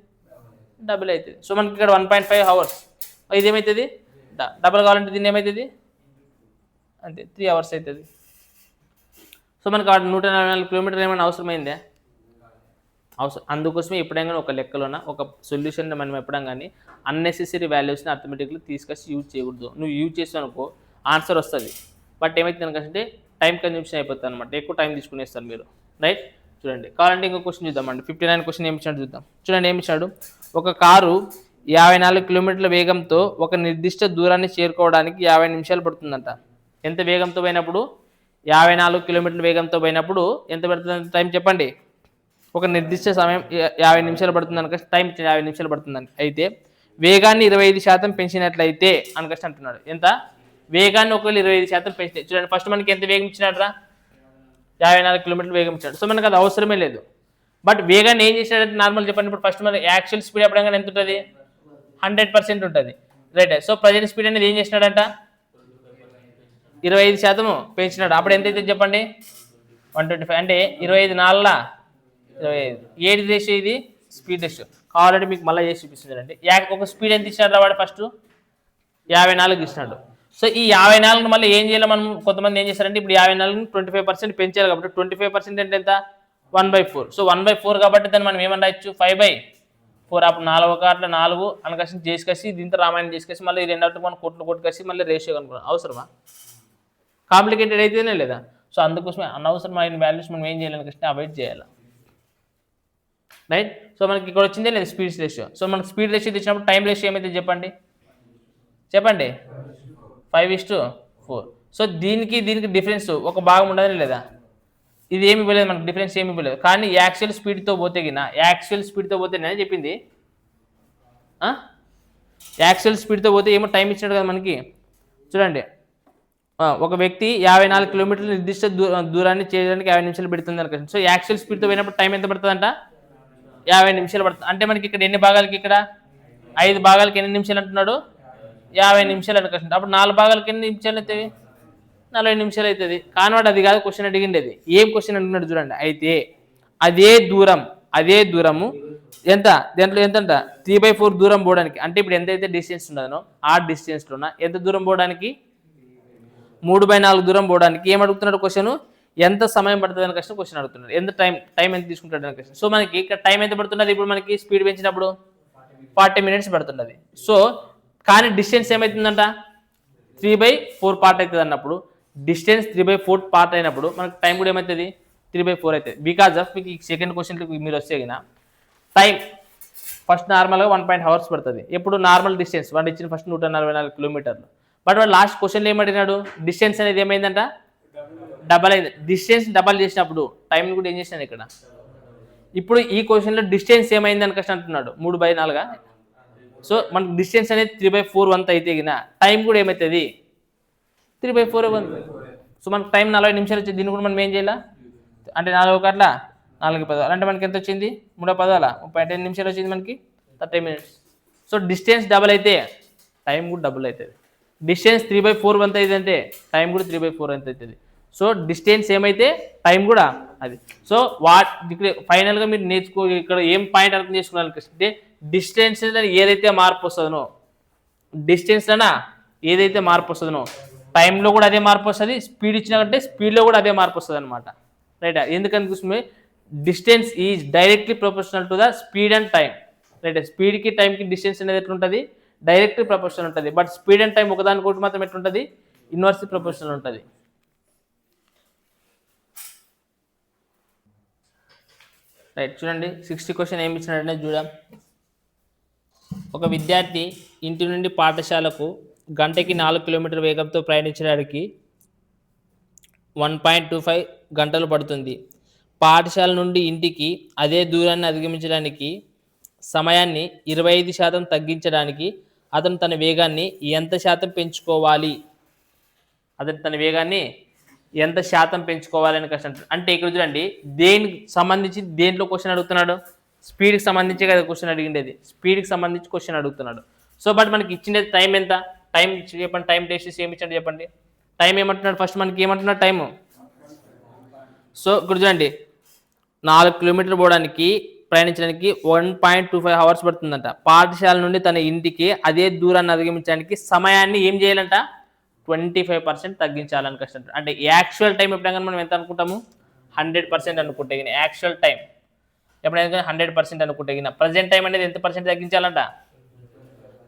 డబల్ అవుతుంది. సో మనకి ఇక్కడ 1.5 అవర్స్, ఇది ఏమవుతుంది డబల్ కావాలంటే దీన్ని ఏమవుతుంది అంతే 3 అవర్స్ అవుతుంది. సో మనకి 144 కిలోమీటర్లు ఏమైనా అవసరమైందే, అవసరం. అందుకోసమే ఎప్పుడైనా ఒక లెక్కలోన ఒక సొల్యూషన్ మనం ఎప్పుడైనా కానీ అన్నెసెసరీ వాల్యూస్ని అథమెటిక్లీ తీసుకొచ్చి యూజ్ చేయకూడదు. నువ్వు యూజ్ చేసావు అనుకో ఆన్సర్ వస్తుంది, బట్ ఏమవుతుంది అనుకంటే టైం కన్జ్యూమ్షన్ అయిపోతుంది అనమాట, ఎక్కువ టైం తీసుకునేస్తారు మీరు, రైట్. చూడండి కావాలంటే ఇంకో క్వశ్చన్ చూద్దామండి. 59 క్వశ్చన్ ఏమి ఇచ్చాడు చూద్దాం. చూడండి ఏమి ఇచ్చాడు, ఒక కారు 54 కిలోమీటర్ల వేగంతో ఒక నిర్దిష్ట దూరాన్ని చేరుకోవడానికి 50 నిమిషాలు పడుతుందంట. ఎంత వేగంతో పోయినప్పుడు, 54 కిలోమీటర్ల వేగంతో పోయినప్పుడు ఎంత పడుతుంది టైం చెప్పండి. ఒక నిర్దిష్ట సమయం 50 నిమిషాలు పడుతుంది అనుక టైం 50 నిమిషాలు పడుతుందని. అయితే వేగాన్ని 25% పెంచినట్లయితే అనుకష్ట అంటున్నాడు. ఎంత వేగాన్ని ఒకవేళ 25% పెంచితే, చూడండి ఫస్ట్ మనకి ఎంత వేగం ఇచ్చినాడ్రా, 54 కిలోమీటర్లు వేగం ఇచ్చాడు. సో మనకు అది అవసరమే లేదు. బట్ వేగాన్ని ఏం చేసినాడంటే నార్మల్ చెప్పండి, ఇప్పుడు ఫస్ట్ మనకి యాక్చువల్ స్పీడ్ ఎప్పుడైనా ఎంత ఉంటుంది, 100% ఉంటుంది, రైట్. సో ప్రజెంట్ స్పీడ్ అనేది ఏం చేసినాడంట 25% పెంచినాడు. అప్పుడు ఎంత అయితే చెప్పండి 125, అంటే 25 4 25. ఏది రేషియో ఇది స్పీడ్ రేషియో. కావాలంటే మీకు మళ్ళీ చేసి చూపిస్తుంది అండి. ఒక స్పీడ్ ఎంత ఇచ్చినాడు వాడు ఫస్ట్ 54 ఇచ్చినాడు. సో ఈ 54ని మళ్ళీ ఏం చేయాలి మనం, కొంతమంది ఏం చేస్తారంటే ఇప్పుడు 54ని 25% పెంచాలి కాబట్టి 25% అంటే ఎంత 1/4. సో 1/4 కాబట్టి దాన్ని మనం ఏమన్నా రాయొచ్చు 5/4. అప్పుడు 4 4 అనకసి చేసుకొచ్చి దీంతో రామాయణం చేసుకొచ్చి మళ్ళీ ఈ రెండవది మనం కొట్టుకొచ్చి మళ్ళీ రేషియో కనుక్కున్నాం. అవసరమా, కాంప్లికేటెడ్ అయితేనే లేదా. సో అందుకోసమే అనవసరమైన వాల్యూస్ మనం ఏం చేయాలని కృష్ణ అవాయిడ్ చేయాలి, రైట్. సో మనకి ఇక్కడ వచ్చిందే లేదు స్పీడ్ రేషియో. సో మనకి స్పీడ్ రేషియో తెచ్చినప్పుడు టైం రేషియో ఏమైతే చెప్పండి 5:4. సో దీనికి డిఫరెన్స్ ఒక భాగం ఉండదని లేదా, ఇది ఏమి ఇవ్వలేదు మనకి, డిఫరెన్స్ ఏమి ఇవ్వలేదు. కానీ యాక్చువల్ స్పీడ్తో పోతే నేను చెప్పింది, యాక్చువల్ స్పీడ్తో పోతే ఏమో టైం ఇచ్చినాడు కదా మనకి. చూడండి ఒక వ్యక్తి 54 కిలోమీటర్ల నిర్దిష్ట దూరాన్ని చేయడానికి 50 నిమిషాలు పెడుతుంది అనుకోండి. సో యాక్చువల్ స్పీడ్తో పోయినప్పుడు టైం ఎంత పడుతుందంట 50 నిమిషాలు పడుతుంది. అంటే మనకి ఇక్కడ ఎన్ని భాగాలకి, ఇక్కడ 5 భాగాలకి ఎన్ని నిమిషాలు అంటున్నాడు 50 నిమిషాలు అనుకోండి. అప్పుడు 4 భాగాలకి ఎన్ని నిమిషాలు అవుతాయి 40 నిమిషాలు అవుతుంది. కానివాడు అది కాదు క్వశ్చన్ అడిగిండేది, ఏం క్వశ్చన్ అంటున్నాడు చూడండి. అయితే అదే దూరము ఎంత దాంట్లో ఎంతంట 3/4 దూరం పోవడానికి. అంటే ఇప్పుడు ఎంతైతే డిస్టెన్స్ ఉన్నదో ఆ డిస్టెన్స్లోన ఎంత దూరం పోవడానికి 3/4 దూరం పోవడానికి ఏం అడుగుతున్నాడు క్వశ్చన్, ఎంత సమయం పడుతుంది అని క్వశ్చన్ అడుగుతున్నాడు. ఎంత టైం ఎంత తీసుకుంటాడు అని క్వశ్చన్. సో మనకి ఇక్కడ టైం ఎంత పడుతున్నది, ఇప్పుడు మనకి స్పీడ్ పెంచినప్పుడు 40 మినిట్స్ పడుతున్నది. సో కానీ డిస్టెన్స్ ఏమవుతుందంట 3/4 పార్ట్ అవుతుంది అన్నప్పుడు, డిస్టెన్స్ 3/4 పార్ట్ అయినప్పుడు మనకి టైం కూడా ఏమవుతుంది 3/4 అవుతుంది. బికాజ్ ఆఫ్ మీకు సెకండ్ క్వశ్చన్కి మీరు వస్తే కదా టైం ఫస్ట్ నార్మల్గా 1.5 అవర్స్ పడుతుంది. ఎప్పుడు నార్మల్ డిస్టెన్స్ వాడు ఇచ్చిన ఫస్ట్ 144 కిలోమీటర్లు. బట్ వాడు లాస్ట్ క్వశ్చన్లో ఏమడినాడు, డిస్టెన్స్ అనేది ఏమైందంట డబల్ అయింది. డిస్టెన్స్ డబల్ చేసినప్పుడు టైం కూడా ఏం చేసినాను ఇక్కడ. ఇప్పుడు ఈ క్వశ్చన్లో డిస్టెన్స్ ఏమైంది అని క్వశ్చన్ అంటున్నాడు 3/4. సో మనకు డిస్టెన్స్ అనేది 3/4 వంతు అయితే గిన టైం కూడా ఏమవుతుంది 3/4 వంతు. సో మనకు టైం 40 నిమిషాలు వచ్చేది. దీన్ని కూడా మనం ఏం చేయాలి అంటే 4 1 4 పదాలు అంటే మనకి ఎంత వచ్చింది 3 పదాల 30 నిమిషాలు వచ్చింది మనకి 30 minutes. సో డిస్టెన్స్ డబుల్ అయితే టైం కూడా డబుల్ అవుతుంది. డిస్టెన్స్ 3/4 ఎంత అయితే అంటే టైం కూడా 3/4 ఎంత అవుతుంది. సో డిస్టెన్స్ ఏమైతే టైం కూడా అది. సో ఇక్కడ ఫైనల్గా మీరు ఇక్కడ ఏం పాయింట్ అర్థం చేసుకోవాలంటే డిస్టెన్స్ ఏదైతే మార్పు వస్తుందో డిస్టెన్స్లోనా ఏదైతే మార్పు వస్తుందో టైంలో కూడా అదే మార్పు వస్తుంది, స్పీడ్ ఇచ్చినాకంటే స్పీడ్లో కూడా అదే మార్పు వస్తుంది అనమాట. రైట్, ఎందుకని చూసుకుంటే distance is directly proportional to the speed and time. Right, స్పీడ్కి టైంకి డిస్టెన్స్ అనేది ఎట్లుంటుంది డైరెక్ట్లీ ప్రొపోర్షనల్ ఉంటుంది. బట్ స్పీడ్ అండ్ టైం ఒకదానికొకటి మాత్రం ఎట్లుంటుంది ఇన్వర్స్లీ ప్రొపోర్షనల్ ఉంటుంది. రైట్, చూడండి 60 క్వశ్చన్ ఏమి ఇచ్చినాడంటే చూద్దాం. ఒక విద్యార్థి ఇంటి నుండి పాఠశాలకు గంటకి 4 కిలోమీటర్ వేగంతో ప్రయాణించడానికి 1.25 గంటలు పడుతుంది. పాఠశాల నుండి ఇంటికి అదే దూరాన్ని అధిగమించడానికి సమయాన్ని 25% తగ్గించడానికి అతను తన వేగాన్ని ఎంత శాతం పెంచుకోవాలి? ఎంత శాతం పెంచుకోవాలని క్వశ్చన్. అంటే ఇక్కడ చూడండి దేనికి సంబంధించి దేంట్లో క్వశ్చన్ అడుగుతున్నాడు, స్పీడ్కి సంబంధించి కదా క్వశ్చన్ అడిగిండేది, స్పీడ్కి సంబంధించి క్వశ్చన్ అడుగుతున్నాడు. సో బట్ మనకి ఇచ్చిండేది టైం ఎంత, టైం చెప్పండి, టైం టెస్ట్ ఏమి ఇచ్చాడు చెప్పండి. టైం ఏమంటున్నాడు ఫస్ట్ మనకి ఏమంటున్నాడు టైము. సో ఇక్కడ చూడండి 4 కిలోమీటర్లు పోవడానికి ప్రయాణించడానికి 1.25 అవర్స్ పడుతుందంట. పాఠశాల నుండి తన ఇంటికి అదే దూరాన్ని అధిగమించడానికి సమయాన్ని ఏం చేయాలంట 25% తగ్గించాలని కష్టం. అంటే యాక్చువల్ టైం ఎప్పుడైనా మనం ఎంత అనుకుంటాము 100% అనుకుంటే యాక్చువల్ టైం ఎప్పుడైనా 100% అనుకుంటే ప్రజెంట్ టైం అనేది ఎంత పర్సెంట్ తగ్గించాలంట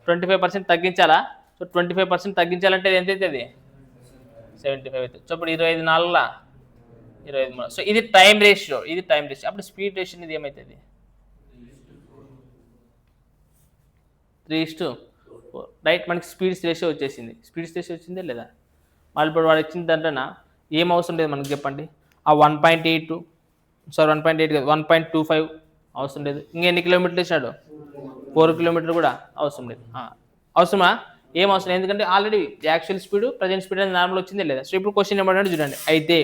25% తగ్గించాలా. సో 25% తగ్గించాలంటే ఎంత అవుతుంది 75 అవుతుంది. సో ఇప్పుడు 25 25. సో ఇది టైం రేషియో, అప్పుడు స్పీడ్ రేషియో ఇది ఏమవుతుంది 3:4. రైట్, మనకి స్పీడ్స్ రేషియో వచ్చిందే లేదా. మళ్ళీ ఇప్పుడు వాడు వచ్చిన దాంట్లో ఏం అవసరం లేదు మనకి చెప్పండి. ఆ 1.8 కాదు 1.25 అవసరం లేదు. ఇంకెన్ని కిలోమీటర్లు ఇచ్చాడు 4 కిలోమీటర్లు కూడా అవసరం లేదు. అవసరమా ఏం అవసరం, ఎందుకంటే already actual speed present speed అనేది నార్మల్ వచ్చిందే లేదా. సో ఇప్పుడు క్వశ్చన్ ఏమంటే చూడండి, అయితే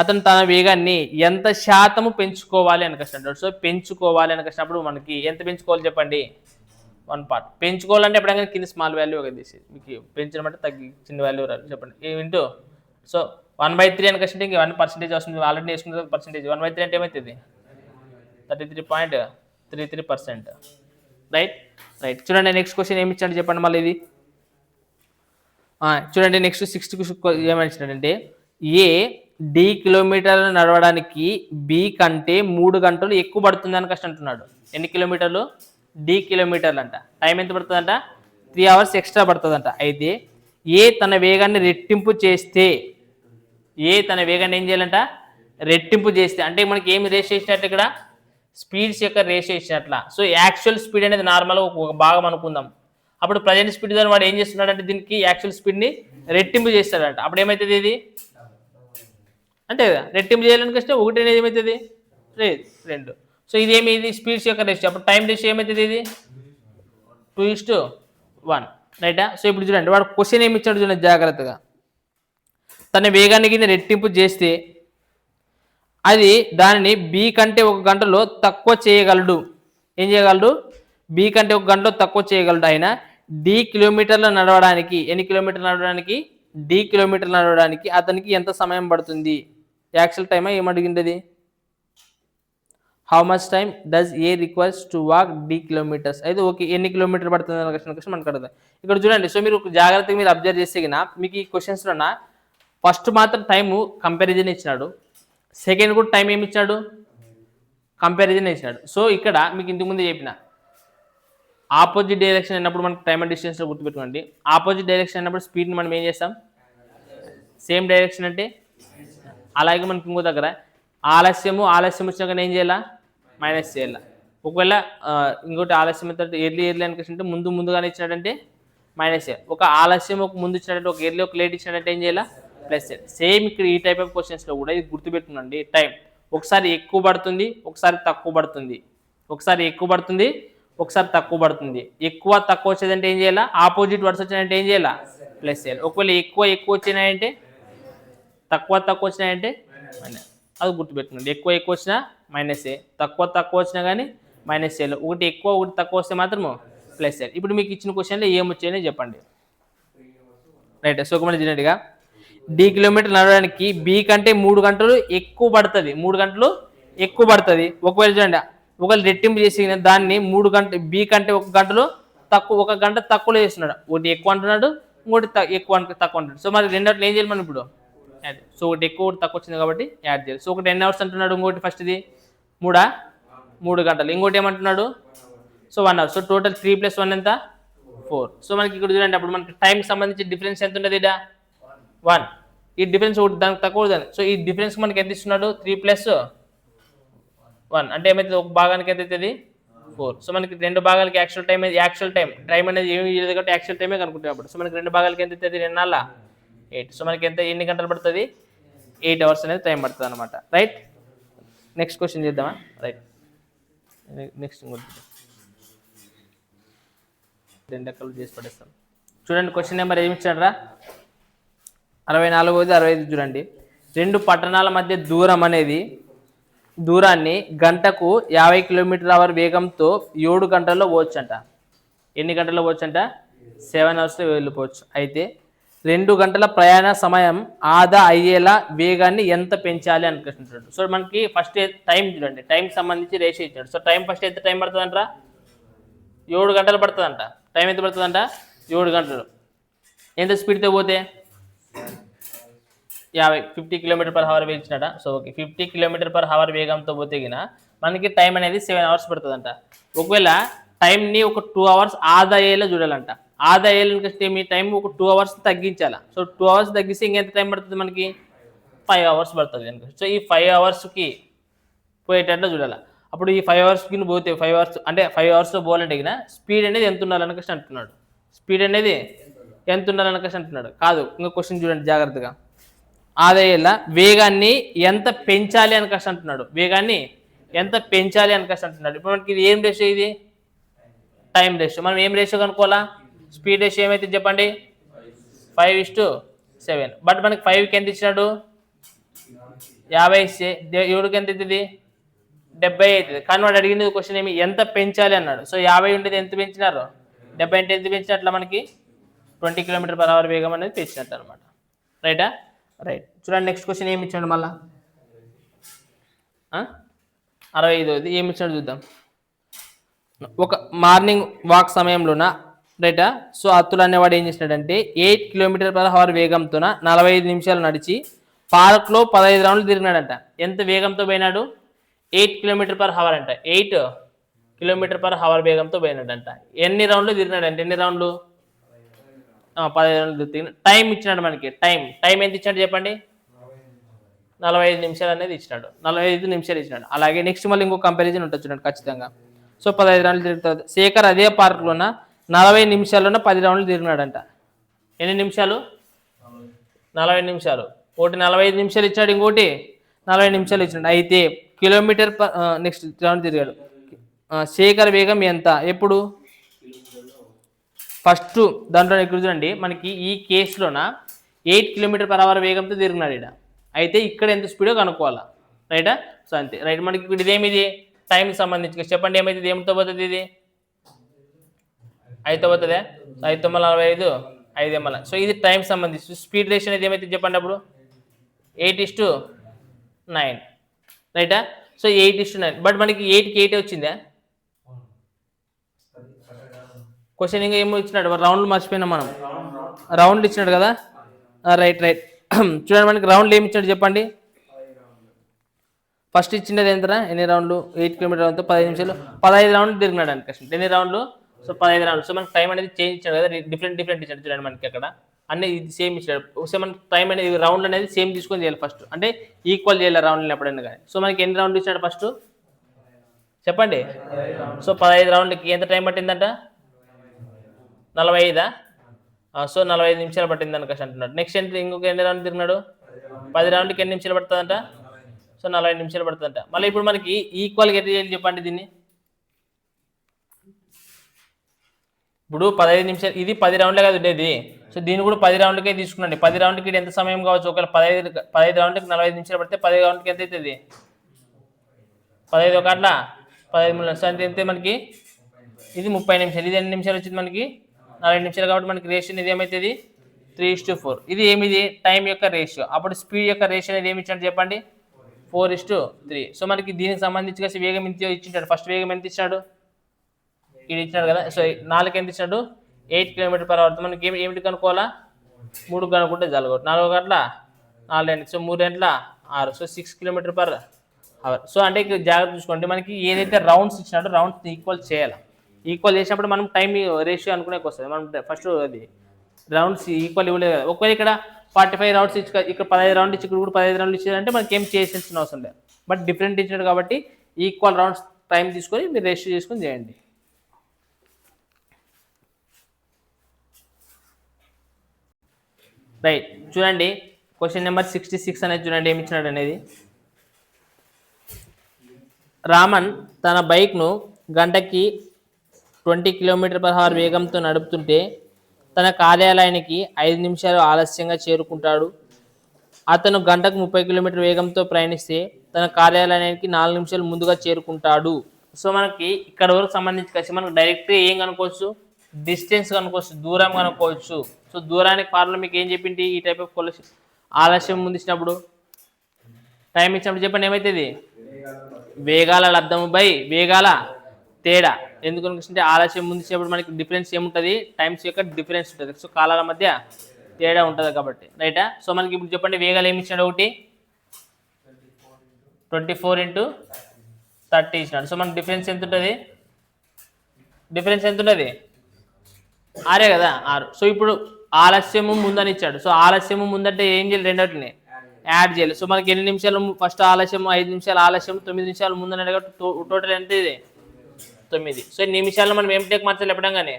అతను తన వేగాన్ని ఎంత శాతము పెంచుకోవాలి అని కష్టం. సో పెంచుకోవాలి అని కష్టప్పుడు మనకి ఎంత పెంచుకోవాలి చెప్పండి 1 part. పెంచుకోవాలంటే ఎప్పుడైనా కింద స్మాల్ వాల్యూ ఒక తీసేది మీకు పెంచడం అంటే తగ్గి చిన్న వాల్యూ రాదు చెప్పండి ఏంటో. సో 1/3 అని కష్టం ఇంకా 1% వస్తుంది, ఆల్రెడీ వేసుకున్న పర్సెంటేజ్ 1/3 అంటే ఏమవుతుంది 33.33%. రైట్, చూడండి నెక్స్ట్ క్వశ్చన్ ఏమి ఇచ్చాడు చెప్పండి మళ్ళీ ఇది. చూడండి నెక్స్ట్ 60 ఏమని ఇచ్చాడంటే ఏ D కిలోమీటర్లు నడవడానికి B కంటే 3 గంటలు ఎక్కువ పడుతుంది అని కష్టం అంటున్నాడు. ఎన్ని కిలోమీటర్లు D కిలోమీటర్లు అంట. టైం ఎంత పడుతుందంట 3 hours ఎక్స్ట్రా పడుతుందంట. అయితే ఏ తన వేగాన్ని రెట్టింపు చేస్తే ఏం చేయాలంట రెట్టింపు చేస్తే అంటే మనకి ఏమి రేస్ చేసినట్టు ఇక్కడ స్పీడ్స్ యొక్క రేస్ చేసినట్ల. సో యాక్చువల్ స్పీడ్ అనేది నార్మల్గా ఒక భాగం అనుకుందాం. అప్పుడు ప్రజెంట్ స్పీడ్ ద్వారా వాడు ఏం చేస్తున్నాడంటే దీనికి యాక్చువల్ స్పీడ్ని రెట్టింపు చేస్తాడంట. అప్పుడు ఏమవుతుంది ఇది అంటే రెట్టింపు చేయాలని కష్టం 1 అనేది ఏమవుతుంది 2. సో ఇది స్పీడ్స్ యొక్క రేషియో. అప్పుడు టైం రేషియో ఏమవుతుంది ఇది 2:1. రైటా. సో ఇప్పుడు చూడండి వాడు క్వశ్చన్ ఏమి ఇచ్చాడు చూడండి జాగ్రత్తగా. తన వేగానికి రెట్టింపు చేస్తే దానిని B కంటే 1 గంటలో తక్కువ చేయగలడు. ఏం చేయగలడు B కంటే 1 గంటలో తక్కువ చేయగలడు. ఆయన D కిలోమీటర్లు నడవడానికి ఎన్ని కిలోమీటర్లు నడవడానికి D కిలోమీటర్లు నడవడానికి అతనికి ఎంత సమయం పడుతుంది. యాక్చువల్ టైమా ఏమడిగింది అది. How much time does A requires to walk D kilometres. అయితే ఓకే ఎన్ని కిలోమీటర్లు పడుతుంది అన్న క్వశ్చన్ మనకు అడుగుతుంది. ఇక్కడ చూడండి సో మీరు జాగ్రత్తగా మీరు అబ్జర్వ్ చేస్తే మీకు ఈ క్వశ్చన్స్లో ఫస్ట్ మాత్రం టైము కంపారిజన్ ఇచ్చినాడు, సెకండ్ కూడా టైం ఏమి ఇచ్చాడు కంపారిజన్ ఇచ్చినాడు. సో ఇక్కడ మీకు ఇంతకుముందు చెప్పిన ఆపోజిట్ డైరెక్షన్ అయినప్పుడు మనకు టైమ్ అండ్ డిస్టెన్స్లో గుర్తుపెట్టుకోండి. ఆపోజిట్ డైరెక్షన్ అయినప్పుడు స్పీడ్ని మనం ఏం చేస్తాం సేమ్ డైరెక్షన్ అంటే. అలాగే మనకి ఇంకో దగ్గర ఆలస్యం వచ్చినాక ఏం చేయాలా మైనస్ చేయాలా. ఒకవేళ ఇంకోటి ఆలస్యం అయితే ఎర్లీ అనిపిస్తుంటే ముందుగానే ఇచ్చినట్టంటే మైనస్ చేయాలి. ఒక ఆలస్యం ఒక ముందు ఇచ్చినట్టు ఒక ఎర్లీ ఒక లేట్ ఇచ్చినట్టు ఏం చేయాలా ప్లస్ చేయాలి. సేమ్ ఇక్కడ ఈ టైప్ ఆఫ్ క్వశ్చన్స్లో కూడా ఇది గుర్తుపెట్టుకోండి. టైం ఒకసారి ఎక్కువ పడుతుంది ఒకసారి తక్కువ పడుతుంది, ఒకసారి తక్కువ పడుతుంది. ఎక్కువ తక్కువ వచ్చేదంటే ఏం చేయాలా ఆపోజిట్ వర్డ్స్ వచ్చినాయంటే ఏం చేయాలా ప్లస్ చేయాలి. ఒకవేళ ఎక్కువ వచ్చినాయంటే తక్కువ వచ్చినాయంటే అది గుర్తుపెట్టుకోండి. ఎక్కువ ఎక్కువ వచ్చినా -A, తక్కువ తక్కువ వచ్చినా కానీ -L, ఒకటి ఎక్కువ ఒకటి తక్కువ వస్తే మాత్రము +L. ఇప్పుడు మీకు ఇచ్చిన క్వశ్చన్లో ఏమొచ్చాయని చెప్పండి. రైట్. సో ఒకటి చూడండిగా, D కిలోమీటర్ నడవడానికి B కంటే 3 గంటలు ఎక్కువ పడుతుంది. 3 గంటలు ఎక్కువ పడుతుంది. ఒకవేళ చూడండి, ఒకవేళ రెట్టింపు చేసి దాన్ని 3 గంటలు B కంటే 1 గంటలో తక్కువ, 1 గంట తక్కువలో చేస్తున్నాడు. ఒకటి ఎక్కువ అంటున్నాడు, ఇంకోటి ఎక్కువ తక్కువ అంటున్నాడు. సో మరి రెండోట్లు ఏం చేయాలి మనం ఇప్పుడు? యాడ్. సో ఒకటి ఎక్కువ ఒకటి తక్కువ వచ్చింది కాబట్టి యాడ్ చేయాలి. సో ఒకటి ఎన్ని అవర్స్ అంటున్నాడు, ఇంకోటి ఫస్ట్ ఇది 3 గంటలు, ఇంకోటి ఏమంటున్నాడు? So 1 hour. సో టోటల్ 3 + 1 ఎంత? 4. సో మనకి ఇక్కడ చూడండి, అప్పుడు మనకి టైంకి సంబంధించి డిఫరెన్స్ ఎంత ఉంటుంది? 1. ఈ డిఫరెన్స్ ఒకటి దానికి తక్కువ దాన్ని. సో ఈ డిఫరెన్స్ మనకి ఎంత ఇస్తున్నాడు? 3 + 1 అంటే ఏమైతుంది? ఒక భాగానికి ఎంత అవుతుంది? 4. సో మనకి రెండు భాగాలకి యాక్చువల్ టైం అనేది ఏమి ఇయ్యలేదు కాబట్టి యాక్చువల్ టైమే కనుక్కుంటాం అప్పుడు. సో మనకి రెండు భాగాలకి ఎంత అవుతుంది? 2 నాళ్ళ 8. సో మనకి ఎన్ని గంటలు పడుతుంది? 8 అవర్స్ అనేది టైం పడుతుంది అనమాట. రైట్. నెక్స్ట్ క్వశ్చన్ చేద్దామా? రైట్. నెక్స్ట్ రెండు ఎక్కలు చేసి పడేస్తాం. చూడండి క్వశ్చన్ నెంబర్ ఏమి ఇచ్చాడరా? 64ది 65 చూడండి. రెండు పట్టణాల మధ్య దూరాన్ని గంటకు 50 కిలోమీటర్/h వేగంతో 7 గంటల్లో పోవచ్చంట. ఎన్ని గంటల్లో పోవచ్చంట? 7 అవర్స్లో వెళ్ళిపోవచ్చు. అయితే 2 గంటల ప్రయాణ సమయం ఆదా అయ్యేలా వేగాన్ని ఎంత పెంచాలి అనుకుంటున్నాడు. సో మనకి ఫస్ట్ టైం చూడండి, టైంకి సంబంధించి రేషియో ఇచ్చాడు. సో టైం ఫస్ట్ ఎంత టైం పడుతుందంటారా? 7 గంటలు పడుతుందంట. టైం ఎంత పడుతుందంట? 7 గంటలు. ఎంత స్పీడ్తో పోతే? 50 కిలోమీటర్/h వేయించినట. సో ఓకే, 50 కిలోమీటర్/h వేగంతో పోతే గిన మనకి టైం అనేది 7 అవర్స్ పడుతుందంట. ఒకవేళ టైంని ఒక 2 అవర్స్ ఆదా అయ్యేలా చూడాలంట. ఆదా అయ్యేలాకంటే మీ టైం ఒక 2 అవర్స్ తగ్గించాలా. సో 2 అవర్స్ తగ్గిస్తే ఇంకెంత టైం పడుతుంది మనకి? 5 అవర్స్ పడుతుంది కనుక. సో ఈ 5 అవర్స్కి పోయేటట్లు చూడాలి. అప్పుడు ఈ 5 అవర్స్కి పోతే 5 అవర్స్ అంటే 5 అవర్స్లో పోవాలంటే గిన స్పీడ్ అనేది ఎంత ఉండాలనకసి అంటున్నాడు. స్పీడ్ అనేది ఎంత ఉండాలనకసి అంటున్నాడు. కాదు, ఇంకా క్వశ్చన్ చూడండి జాగ్రత్తగా. ఆదాయేలా వేగాన్ని ఎంత పెంచాలి అనకసి అంటున్నాడు. వేగాన్ని ఎంత పెంచాలి అనకసి అంటున్నాడు. ఇప్పుడు మనకి ఇది ఏం రేషియో? ఇది టైం రేషియో. మనం ఏం రేషియో కనుక్కోవాలా? స్పీడ్ రేషియో ఏమైతే చెప్పండి? 5:7. బట్ మనకి 5కి ఎంత ఇచ్చినాడు? 50 ఇస్తే 7కి ఎంత అవుతుంది? 70 అవుతుంది. కానీ వాడు అడిగినది క్వశ్చన్ ఏమి? ఎంత పెంచాలి అన్నాడు. సో 50 ఉండేది ఎంత పెంచినారు? 70 అంటే ఎంత పెంచినట్ల మనకి? 20 కిలోమీటర్/h వేగం అనేది పెంచినట్టు అనమాట. రైటా? రైట్. చూడండి నెక్స్ట్ క్వశ్చన్ ఏమి ఇచ్చాడు మళ్ళా? 65ది ఏమి ఇచ్చాడు చూద్దాం. ఒక మార్నింగ్ వాక్ సమయంలోన రైటా. సో అత్తులు అనేవాడు ఏం చేసినాడంటే 8 కిలోమీటర్/h వేగంతో 45 నిమిషాలు నడిచి పార్క్లో 15 రౌండ్లు తిరిగినాడంట. ఎంత వేగంతో పోయినాడు? 8 కిలోమీటర్/h అంట. 8 కిలోమీటర్/h వేగంతో పోయినాడంట. ఎన్ని రౌండ్లు తిరిగినాడంటే? ఎన్ని రౌండ్లు? 15 రౌండ్లు తిరిగిన. టైం ఇచ్చినాడు మనకి. టైం ఎంత ఇచ్చాడు చెప్పండి? 45 నిమిషాలు అనేది ఇచ్చినాడు. 45 నిమిషాలు ఇచ్చినాడు. అలాగే నెక్స్ట్ మళ్ళీ ఇంకో కంపారిజన్ ఉంటుంది చూడండి ఖచ్చితంగా. సో 15 రౌండ్లు తిరుగుతుంది. శేఖర్ అదే పార్క్లోన 40 నిమిషాల్లోన 10 రౌండ్లు తిరిగినాడంట. ఎన్ని నిమిషాలు? 40 నిమిషాలు. ఒకటి 45 నిమిషాలు ఇచ్చాడు, ఇంకోటి 40 నిమిషాలు ఇచ్చినాడు. అయితే నెక్స్ట్ రౌండ్ తిరిగాడు. శేఖర్ వేగం ఎంత? ఎప్పుడు? ఫస్ట్ దాంట్లో ఇక్కడ చూడండి మనకి ఈ కేసులోన 8 కిలోమీటర్/h వేగంతో తిరిగినాడు ఇక్కడ. అయితే ఇక్కడ ఎంత స్పీడో కనుక్కోవాలా. రైటా? సో అంతే. రైట్. మనకి ఇప్పుడు ఇదేమిది? టైంకి సంబంధించి చెప్పండి. ఏమైతుంది? ఏమితో పోతుంది ఇది? 5తో పోతుందే. 5 × 45 5 మళ్ళీ. సో ఇది టైంకి సంబంధించి. స్పీడ్ రేషియో అనేది ఏమైతుంది చెప్పండి అప్పుడు? 8:9. రైటా? సో 8:9. బట్ మనకి 8కి 8 వచ్చిందా? క్వశ్చన్ ఇంకా ఏమో ఇచ్చినాడు, రౌండ్లు మర్చిపోయినాం మనం. రౌండ్లు ఇచ్చినాడు కదా. రైట్. చూడండి మనకి రౌండ్లు ఏమి ఇచ్చాడు చెప్పండి? ఫస్ట్ ఇచ్చినది ఎంతరా? ఎన్ని రౌండ్లు? 8 కిలోమీటర్ 15 నిమిషాలు 15 రౌండ్లు తిరిగినాడు అని క్వశ్చన్. ఎన్ని రౌండ్లు? సో 15 రౌండ్లు. సో మనకి టైం అనేది చేంజ్ ఇచ్చాడు కదా, డిఫరెంట్ ఇచ్చాడు చూడండి మనకి అక్కడ. అన్నీ ఇది సేమ్ ఇచ్చాడు. సో మనకి టైం అనేది రౌండ్ అనేది సేమ్ తీసుకొని చేయాలి ఫస్ట్, అంటే ఈక్వల్ చేయాలి రౌండ్లు ఎప్పుడైనా కానీ. సో మనకి ఎన్ని రౌండ్లు ఇచ్చాడు ఫస్ట్ చెప్పండి? సో 15 రౌండ్లకి ఎంత టైం పట్టిందంట? 45. సో 45 నిమిషాలు పట్టింది అనుకోసి అంటున్నాడు. నెక్స్ట్ ఇంకొక ఎన్ని రౌండ్లు తిరిగినాడు? 10 రౌండ్లకి ఎన్ని నిమిషాలు పడుతుందంట? సో 40 నిమిషాలు పడుతుందంట. మళ్ళీ ఇప్పుడు మనకి ఈక్వల్గా ఎట్లా చేయాలి చెప్పండి దీన్ని? ఇప్పుడు 15 నిమిషాలు, ఇది 10 రౌండ్లే కదా ఉండేది. సో దీన్ని కూడా 10 రౌండ్లకే తీసుకున్నాండి. 10 రౌండ్కి ఎంత సమయం కావచ్చు? ఒకవేళ 15 రౌండ్కి 45 నిమిషాలు పడితే 10 రౌండ్కి ఎంత అవుతుంది? 15 ఒక అట్లా 15 సో అంతే మనకి ఇది 30 నిమిషాలు. ఇది ఎన్ని నిమిషాలు వచ్చింది మనకి? 40 నిమిషాలు. కాబట్టి మనకి రేషియో ఇది ఏమవుతుంది? 3:4. ఇది ఏమిది? టైం యొక్క రేషియో. అప్పుడు స్పీడ్ యొక్క రేషియో అనేది ఏమి ఇచ్చాడు చెప్పండి? 4:3. సో మనకి దీనికి సంబంధించి కలిసి వేగం ఎంత ఇచ్చింటాడు? ఫస్ట్ వేగం ఎంత ఇచ్చాడు? ఇది ఇచ్చినాడు కదా. సో 4 ఎంత ఇచ్చినాడు? 8 km/h. మనకి ఏమిటి కనుక్కోవాలా? 3 కనుక్కుంటే చాలు. 4 గంటల 4 సో 3 గంటల 6 సో 6 km/h. సో అంటే ఇక్కడ జాగ్రత్త చూసుకోండి, మనకి ఏదైతే రౌండ్స్ ఇచ్చినాడో రౌండ్స్ ఈక్వల్ చేయాలి. ఈక్వల్ చేసినప్పుడు మనం టైం రేషియో అనుకునేకి వస్తుంది. మనం ఫస్ట్ అది రౌండ్స్ ఈక్వల్ ఇవ్వలేదు కదా. ఒకవేళ ఇక్కడ 45 రౌండ్స్ ఇచ్చి ఇక్కడ 15 రౌండ్లు ఇచ్చి ఇక్కడ కూడా 15 రౌండ్లు ఇచ్చారంటే మనకి ఏం చేయాల్సిన అవసరం లేదు. బట్ డిఫరెంట్ ఇచ్చినాడు కాబట్టి ఈక్వల్ రౌండ్స్ టైం తీసుకొని మీరు రేషియో చేసుకొని చేయండి. రైట్, చూడండి క్వశ్చన్ నెంబర్ 66 అనేది చూడండి ఏమి ఇచ్చినాడు అనేది. రామన్ తన బైక్ను గంటకి 20 km/h వేగంతో నడుపుతుంటే తన కార్యాలయానికి 5 నిమిషాలు ఆలస్యంగా చేరుకుంటాడు. అతను గంటకు 30 km వేగంతో ప్రయాణిస్తే తన కార్యాలయానికి 4 నిమిషాలు ముందుగా చేరుకుంటాడు. సో మనకి ఇక్కడ వరకు సంబంధించి కలిసి మనకు డైరెక్ట్గా ఏం కనుక్కోవచ్చు? డిస్టెన్స్ కనుక్కోవచ్చు, దూరం కనుక్కోవచ్చు. సో దూరానికి ఫార్ములా మీకు ఏం చెప్పింది? ఈ టైప్ ఆఫ్ కొలెక్షన్ ఆలస్యం ముందు ఇచ్చినప్పుడు టైం ఇచ్చినప్పుడు చెప్పండి ఏమవుతుంది? వేగాల లబ్ధము బై వేగాల తేడా. ఎందుకు అంటే ఆలస్యం ముందు ఇచ్చినప్పుడు మనకి డిఫరెన్స్ ఏముంటుంది? టైమ్స్ యొక్క డిఫరెన్స్ ఉంటుంది. సో కాలాల మధ్య తేడా ఉంటుంది కాబట్టి. రైటా? సో మనకి ఇప్పుడు చెప్పండి వేగాలు ఏమి ఇచ్చినాడు? ఒకటి 24 × 30 ఇచ్చినాడు. సో మనకి డిఫరెన్స్ ఎంత ఉంటుంది? డిఫరెన్స్ ఎంత ఉంటుంది? 6 కదా, 6. సో ఇప్పుడు ఆలస్యము ముందని ఇచ్చాడు. సో ఆలస్యము ముందంటే ఏం చేయాలి? రెండింటిని యాడ్ చేయాలి. సో మనకి ఎన్ని నిమిషాలు? ఫస్ట్ ఆలస్యం 5 నిమిషాలు, ఆలస్యం 9 నిమిషాలు ముందని అడగ. టోటల్ ఎంత ఇది? 9. సో నిమిషాల్లో మనం ఏం టేక్ మార్చాలి ఎప్పడం కానీ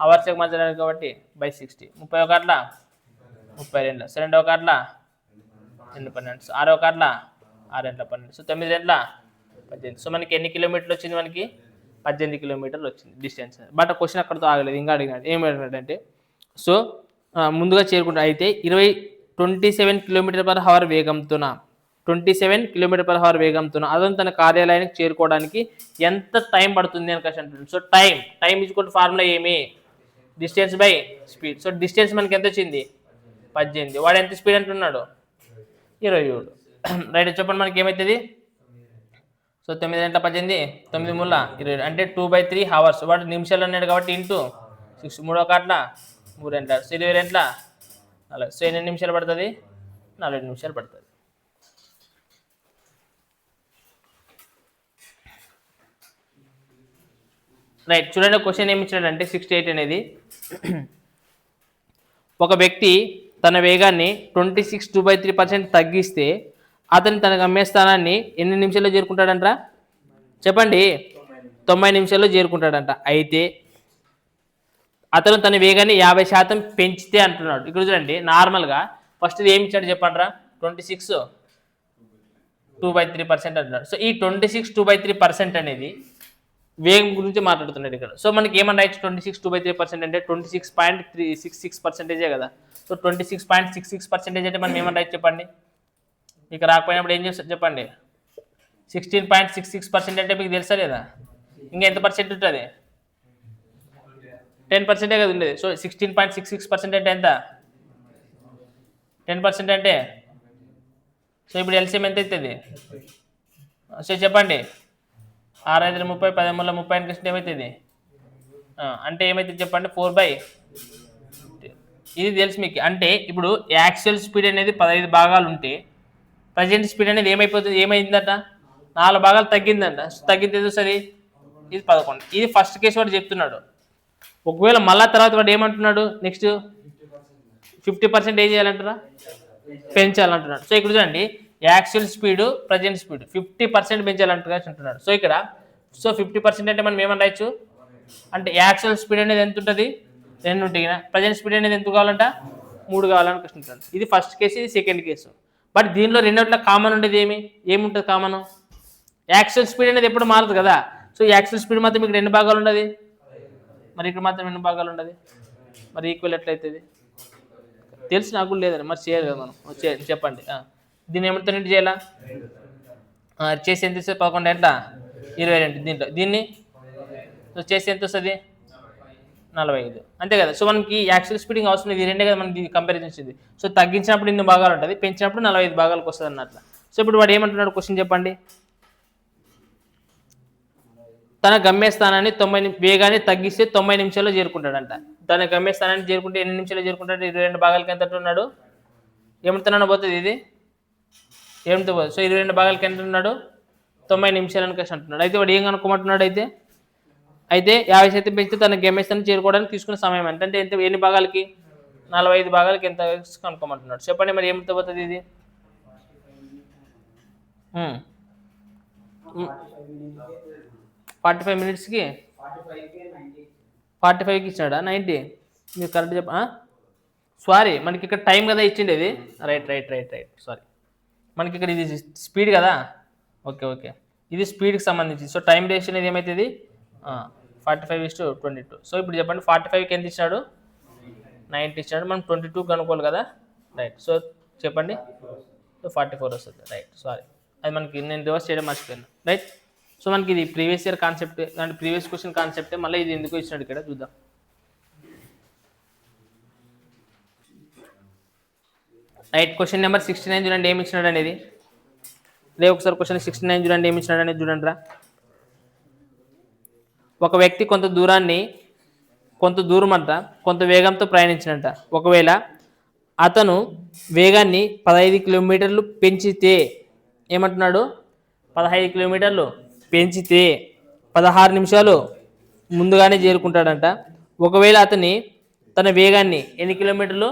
అవర్స్ టేక్ మార్చాలి కాబట్టి బై 60. 31 అట్లా 32. సో 2 అట్లా 2 12. సో 6 అట్లా 6 12. సో 9 గంటల 18. సో మనకి ఎన్ని కిలోమీటర్లు వచ్చింది? మనకి 18 కిలోమీటర్లు వచ్చింది డిస్టెన్స్. బట్ క్వశ్చన్ అక్కడితో ఆగలేదు, ఇంకా అడిగినాడు. ఏం అడిగినాడంటే సో ముందుగా చేరుకుంటా అయితే 27 km/h వేగంతోన 27 km/h వేగంతో అతను తన కార్యాలయానికి చేరుకోవడానికి ఎంత టైం పడుతుంది అని క్వశ్చన్ అంటుంది. సో టైం ఈక్వల్ ఫార్ములా ఏమి? Distance by speed. So distance మనకి ఎంత వచ్చింది? 18. వాడు ఎంత స్పీడ్ అంటున్నాడు? 27. రైట్, చెప్పండి మనకి ఏమవుతుంది? సో 9 గంటల 18, 9 మూల 20 అంటే 2/3 అవర్స్. వాడు నిమిషాలు అన్నాడు కాబట్టి ఇంటూ 6. 3 గంటల 3 గంటల. సో 20 గంటల 4. సో ఎన్ని నిమిషాలు పడుతుంది? 4 నిమిషాలు పడుతుంది. రైట్, చూడండి క్వశ్చన్ ఏమి ఇచ్చాడంటే 68 అనేది ఒక వ్యక్తి తన వేగాన్ని 26/2/3% తగ్గిస్తే అతను తన గమ్యస్థానాన్ని ఎన్ని నిమిషాల్లో చేరుకుంటాడంట? చెప్పండి. 90 నిమిషాల్లో చేరుకుంటాడంట. అయితే అతను తన వేగాన్ని 50% పెంచితే అంటున్నాడు. ఇక్కడ చూడండి నార్మల్గా ఫస్ట్ ఏమి ఇచ్చాడు చెప్పండి? 26/2/3% అంటున్నాడు. సో ఈ 26/2/3% అనేది వేగం గురించి మాట్లాడుతున్నాడు ఇక్కడ. సో మనకి ఏమన్నా రాయొచ్చు? 26/2/3% అంటే 26.66% కదా. సో 26.66% అంటే మనం ఏమన్నా రాయొచ్చు చెప్పండి? ఇక రాకపోయినప్పుడు ఏం చేస్తారు చెప్పండి? 16.66% అంటే మీకు తెలుసా లేదా? ఇంకా ఎంత పర్సెంట్ ఉంటుంది? 10% కదా ఉండేది. సో 16.66% అంటే ఎంత? 10% అంటే సో ఇప్పుడు ఎల్సిఎం ఎంత అవుతుంది? సో చెప్పండి. 6 5 30, 10 30 కలిసి ఏమవుతుంది? అంటే ఏమవుతుంది చెప్పండి? 4/. ఇది తెలుసు మీకు. అంటే ఇప్పుడు యాక్చువల్ స్పీడ్ అనేది 15 భాగాలు ఉంటే ప్రజెంట్ స్పీడ్ అనేది ఏమైపోతుంది? ఏమైందట? 4 భాగాలు తగ్గిందంట. తగ్గితే సరే ఇది 11. ఇది ఫస్ట్ కేసు వాడు చెప్తున్నాడు. ఒకవేళ మళ్ళా తర్వాత వాడు ఏమంటున్నాడు? నెక్స్ట్ 50% ఏం చేయాలంటారా? పెంచాలంటున్నాడు. సో ఇక్కడ చూడండి యాక్చువల్ స్పీడ్ ప్రజెంట్ స్పీడ్ 50% పెంచాలంటున్నాడు. సో ఇక్కడ 50% అంటే మనం ఏమని రాయొచ్చు అంటే యాక్చువల్ స్పీడ్ అనేది ఎంత ఉంటుంది? 2 ఉంటాయి. ప్రజెంట్ స్పీడ్ అనేది ఎంత కావాలంట? 3 కావాలని క్వశ్చన్. ఇది ఫస్ట్ కేసు, ఇది సెకండ్ కేసు. బట్ దీనిలో రెండోట్లో కామన్ ఉండేది ఏముంటుంది కామన్? యాక్చువల్ స్పీడ్ అనేది ఎప్పుడు మారదు కదా. సో యాక్చువల్ స్పీడ్ మాత్రం ఇక్కడ 2 భాగాలు ఉండదు, మరి ఇక్కడ మాత్రం 2 భాగాలు ఉండదు. మరి ఈక్వల్ ఎట్లయితుంది? తెలిసి నాకు కూడా లేదండి, మరి చేయాలి కదా మనం. చెప్పండి. దీన్ని ఏమంటే రెండు చేయాలా? చేసి ఎంత వస్తుంది? 11 ఎంత? 22. దీంట్లో దీన్ని సో చేసి ఎంత వస్తుంది? 45. అంతే కదా. సో మనకి యాక్చువల్ స్పీడింగ్ అవసరం ఇది రెండే కదా మనకి కంపారిజన్ ఇచ్చింది. సో తగ్గించినప్పుడు 2 భాగాలు ఉంటుంది, పెంచినప్పుడు 45 భాగాలకు వస్తుంది అన్నట్ల. సో ఇప్పుడు వాడు ఏమంటున్నాడు క్వశ్చన్ చెప్పండి. తన గమ్యస్థానాన్ని వేగాన్ని తగ్గిస్తే 90 నిమిషాల్లో చేరుకుంటాడంట. తన గమ్యస్థానాన్ని చేరుకుంటే ఎన్ని నిమిషాల్లో చేరుకుంటాడు? 22 భాగాలకి ఎంత ఉన్నాడు? ఏమంటున్నాడు పోతుంది ఇది? ఏమిటో పోతుంది. సో 22 భాగాలకి ఎంత ఉన్నాడు? 90 నిమిషాలు అనుకోసి అంటున్నాడు. అయితే వాడు ఏం కనుక్కోమంటున్నాడు? అయితే 50% పెంచితే తన గమ్యస్థానం చేరుకోవడానికి తీసుకున్న సమయం ఎంత? అంటే ఎంత, ఎన్ని భాగాలకి? 45 భాగాలకి ఎంత కనుక్కోమంటున్నాడు. చెప్పండి మరి ఏమిటో పోతుంది ఇది? 45 మినిట్స్కి 45కి ఇచ్చాడా? 90 మీరు కరెక్ట్ సారీ, మనకి ఇక్కడ టైం కదా ఇచ్చిండేది. రైట్ సారీ, మనకి ఇక్కడ ఇది స్పీడ్ కదా. ఓకే, ఇది స్పీడ్కి సంబంధించి. సో టైం రేషియో అనేది ఏమవుతుంది? 45:22. సో ఇప్పుడు చెప్పండి, 45కి ఎంత ఇచ్చాడు? 90 ఇచ్చాడు. మనం 22 కనుక్కోవాలి కదా. రైట్. సో చెప్పండి, సో 44 వస్తుంది. రైట్, సారీ, అది మనకి నేను రివర్స్ చేయడం మర్చిపోయాను. రైట్. సో మనకి ఇది ప్రీవియస్ ఇయర్ కాన్సెప్ట్ అంటే ప్రీవియస్ క్వశ్చన్ కాన్సెప్టే, మళ్ళీ ఇది ఎందుకు ఇచ్చినాడు ఇక్కడ చూద్దాం. రైట్. క్వశ్చన్ నెంబర్ 69 చూడండి ఏమి ఇచ్చినాడు అనేది. ఒకసారి క్వశ్చన్ 69 చూడండి ఏమి ఇచ్చినాడు అనేది చూడండి రా. ఒక వ్యక్తి కొంత దూరం అంట కొంత వేగంతో ప్రయాణించినట్ట. ఒకవేళ అతను వేగాన్ని 15 కిలోమీటర్లు పెంచితే ఏమంటున్నాడు? 15 కిలోమీటర్లు పెంచితే 16 నిమిషాలు ముందుగానే చేరుకుంటాడంట. ఒకవేళ తన వేగాన్ని ఎన్ని కిలోమీటర్లు?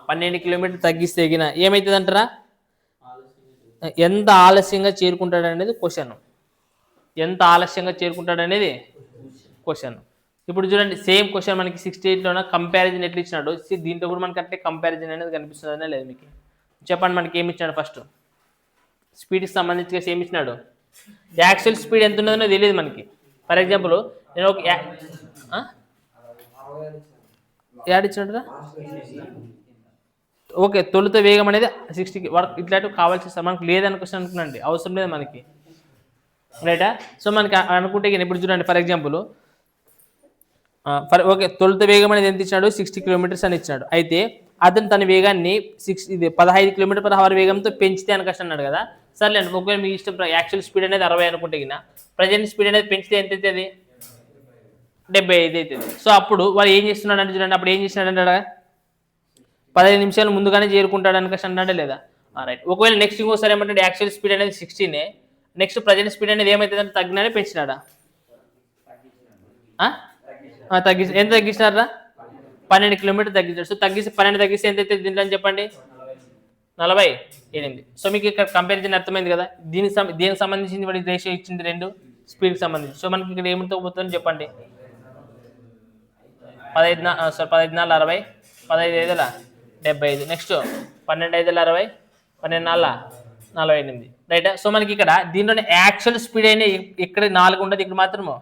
12 కిలోమీటర్లు తగ్గిస్తే ఏమవుతుంది అంటారా? ఎంత ఆలస్యంగా చేరుకుంటాడు అనేది క్వశ్చన్. ఎంత ఆలస్యంగా చేరుకుంటాడు అనేది క్వశ్చన్. ఇప్పుడు చూడండి, సేమ్ క్వశ్చన్ మనకి 68లోన కంపారిజన్ ఎట్లా ఇచ్చినాడు. దీంట్లో కూడా మనకి అంటే కంపారిజన్ అనేది కనిపిస్తుందనే లేదు మీకు. చెప్పండి మనకి ఏమి ఇచ్చినాడు? ఫస్ట్ స్పీడ్కి సంబంధించి ఏమి ఇచ్చినాడు? యాక్చువల్ స్పీడ్ ఎంత ఉన్నదో తెలియదు మనకి. ఫర్ ఎగ్జాంపుల్ నేను ఒక యాడ్ ఇచ్చినట్టుగా ఓకే, తొలుత వేగం అనేది 60కి వర్క్ ఇట్లాంటివి కావాల్సి మనకు లేదనుకోసం అనుకున్నాండి, అవసరం లేదు మనకి. రైటా? సో మనకి అనుకుంటే ఇప్పుడు చూడండి, ఫర్ ఎగ్జాంపుల్ ఓకే, తొలుత వేగం అనేది ఎంత ఇచ్చినాడు? 60 కిలోమీటర్స్ అని ఇచ్చినాడు. అయితే అతను తన వేగాన్ని 15 కిలోమీటర్ పర్ అవర్ వేగంతో పెంచితే అనుకోసం అన్నాడు కదా. సర్లే, ఒకవేళ మీ ఇష్టం యాక్చువల్ స్పీడ్ అనేది 60 అనుకుంటే ప్రజెంట్ స్పీడ్ అనేది పెంచితే ఎంత అవుతుంది? 75 అవుతుంది. సో అప్పుడు వాడు ఏం చేస్తున్నాడు అంటే చూడండి, అప్పుడు ఏం చేసినాడు అంటాడా? 15 నిమిషాలు ముందుగానే చేరుకుంటాడు అనుకోసం అన్నాడే లేదా? రైట్. ఒకవేళ నెక్స్ట్ ఇంకోసారి ఏమంటే యాక్చువల్ స్పీడ్ అనేది 16, నెక్స్ట్ ప్రజెంట్ స్పీడ్ అనేది ఏమవుతుంది అంటే తగ్గినానే పెంచినాడా? తగ్గించి ఎంత తగ్గించినారా? 12 కిలోమీటర్ తగ్గించాడు. సో 12 తగ్గిస్తే ఎంత అవుతుంది దీంట్లో అని చెప్పండి? 48. సో మీకు ఇక్కడ కంపారిజన్ అర్థమైంది కదా. దీనికి సంబంధించింది వాడి రేషియో ఇచ్చింది 2 స్పీడ్కి సంబంధించి. సో మనకి ఇక్కడ ఏమితో పోతుందని చెప్పండి? 15 4 60, 15 5 75, నెక్స్ట్ 12 5 60, 12 4 48. రైట్. సో మనకి ఇక్కడ దీంట్లోనే యాక్చువల్ స్పీడ్ అయినా ఇక్కడ 4 ఉండదు, ఇక్కడ మాత్రము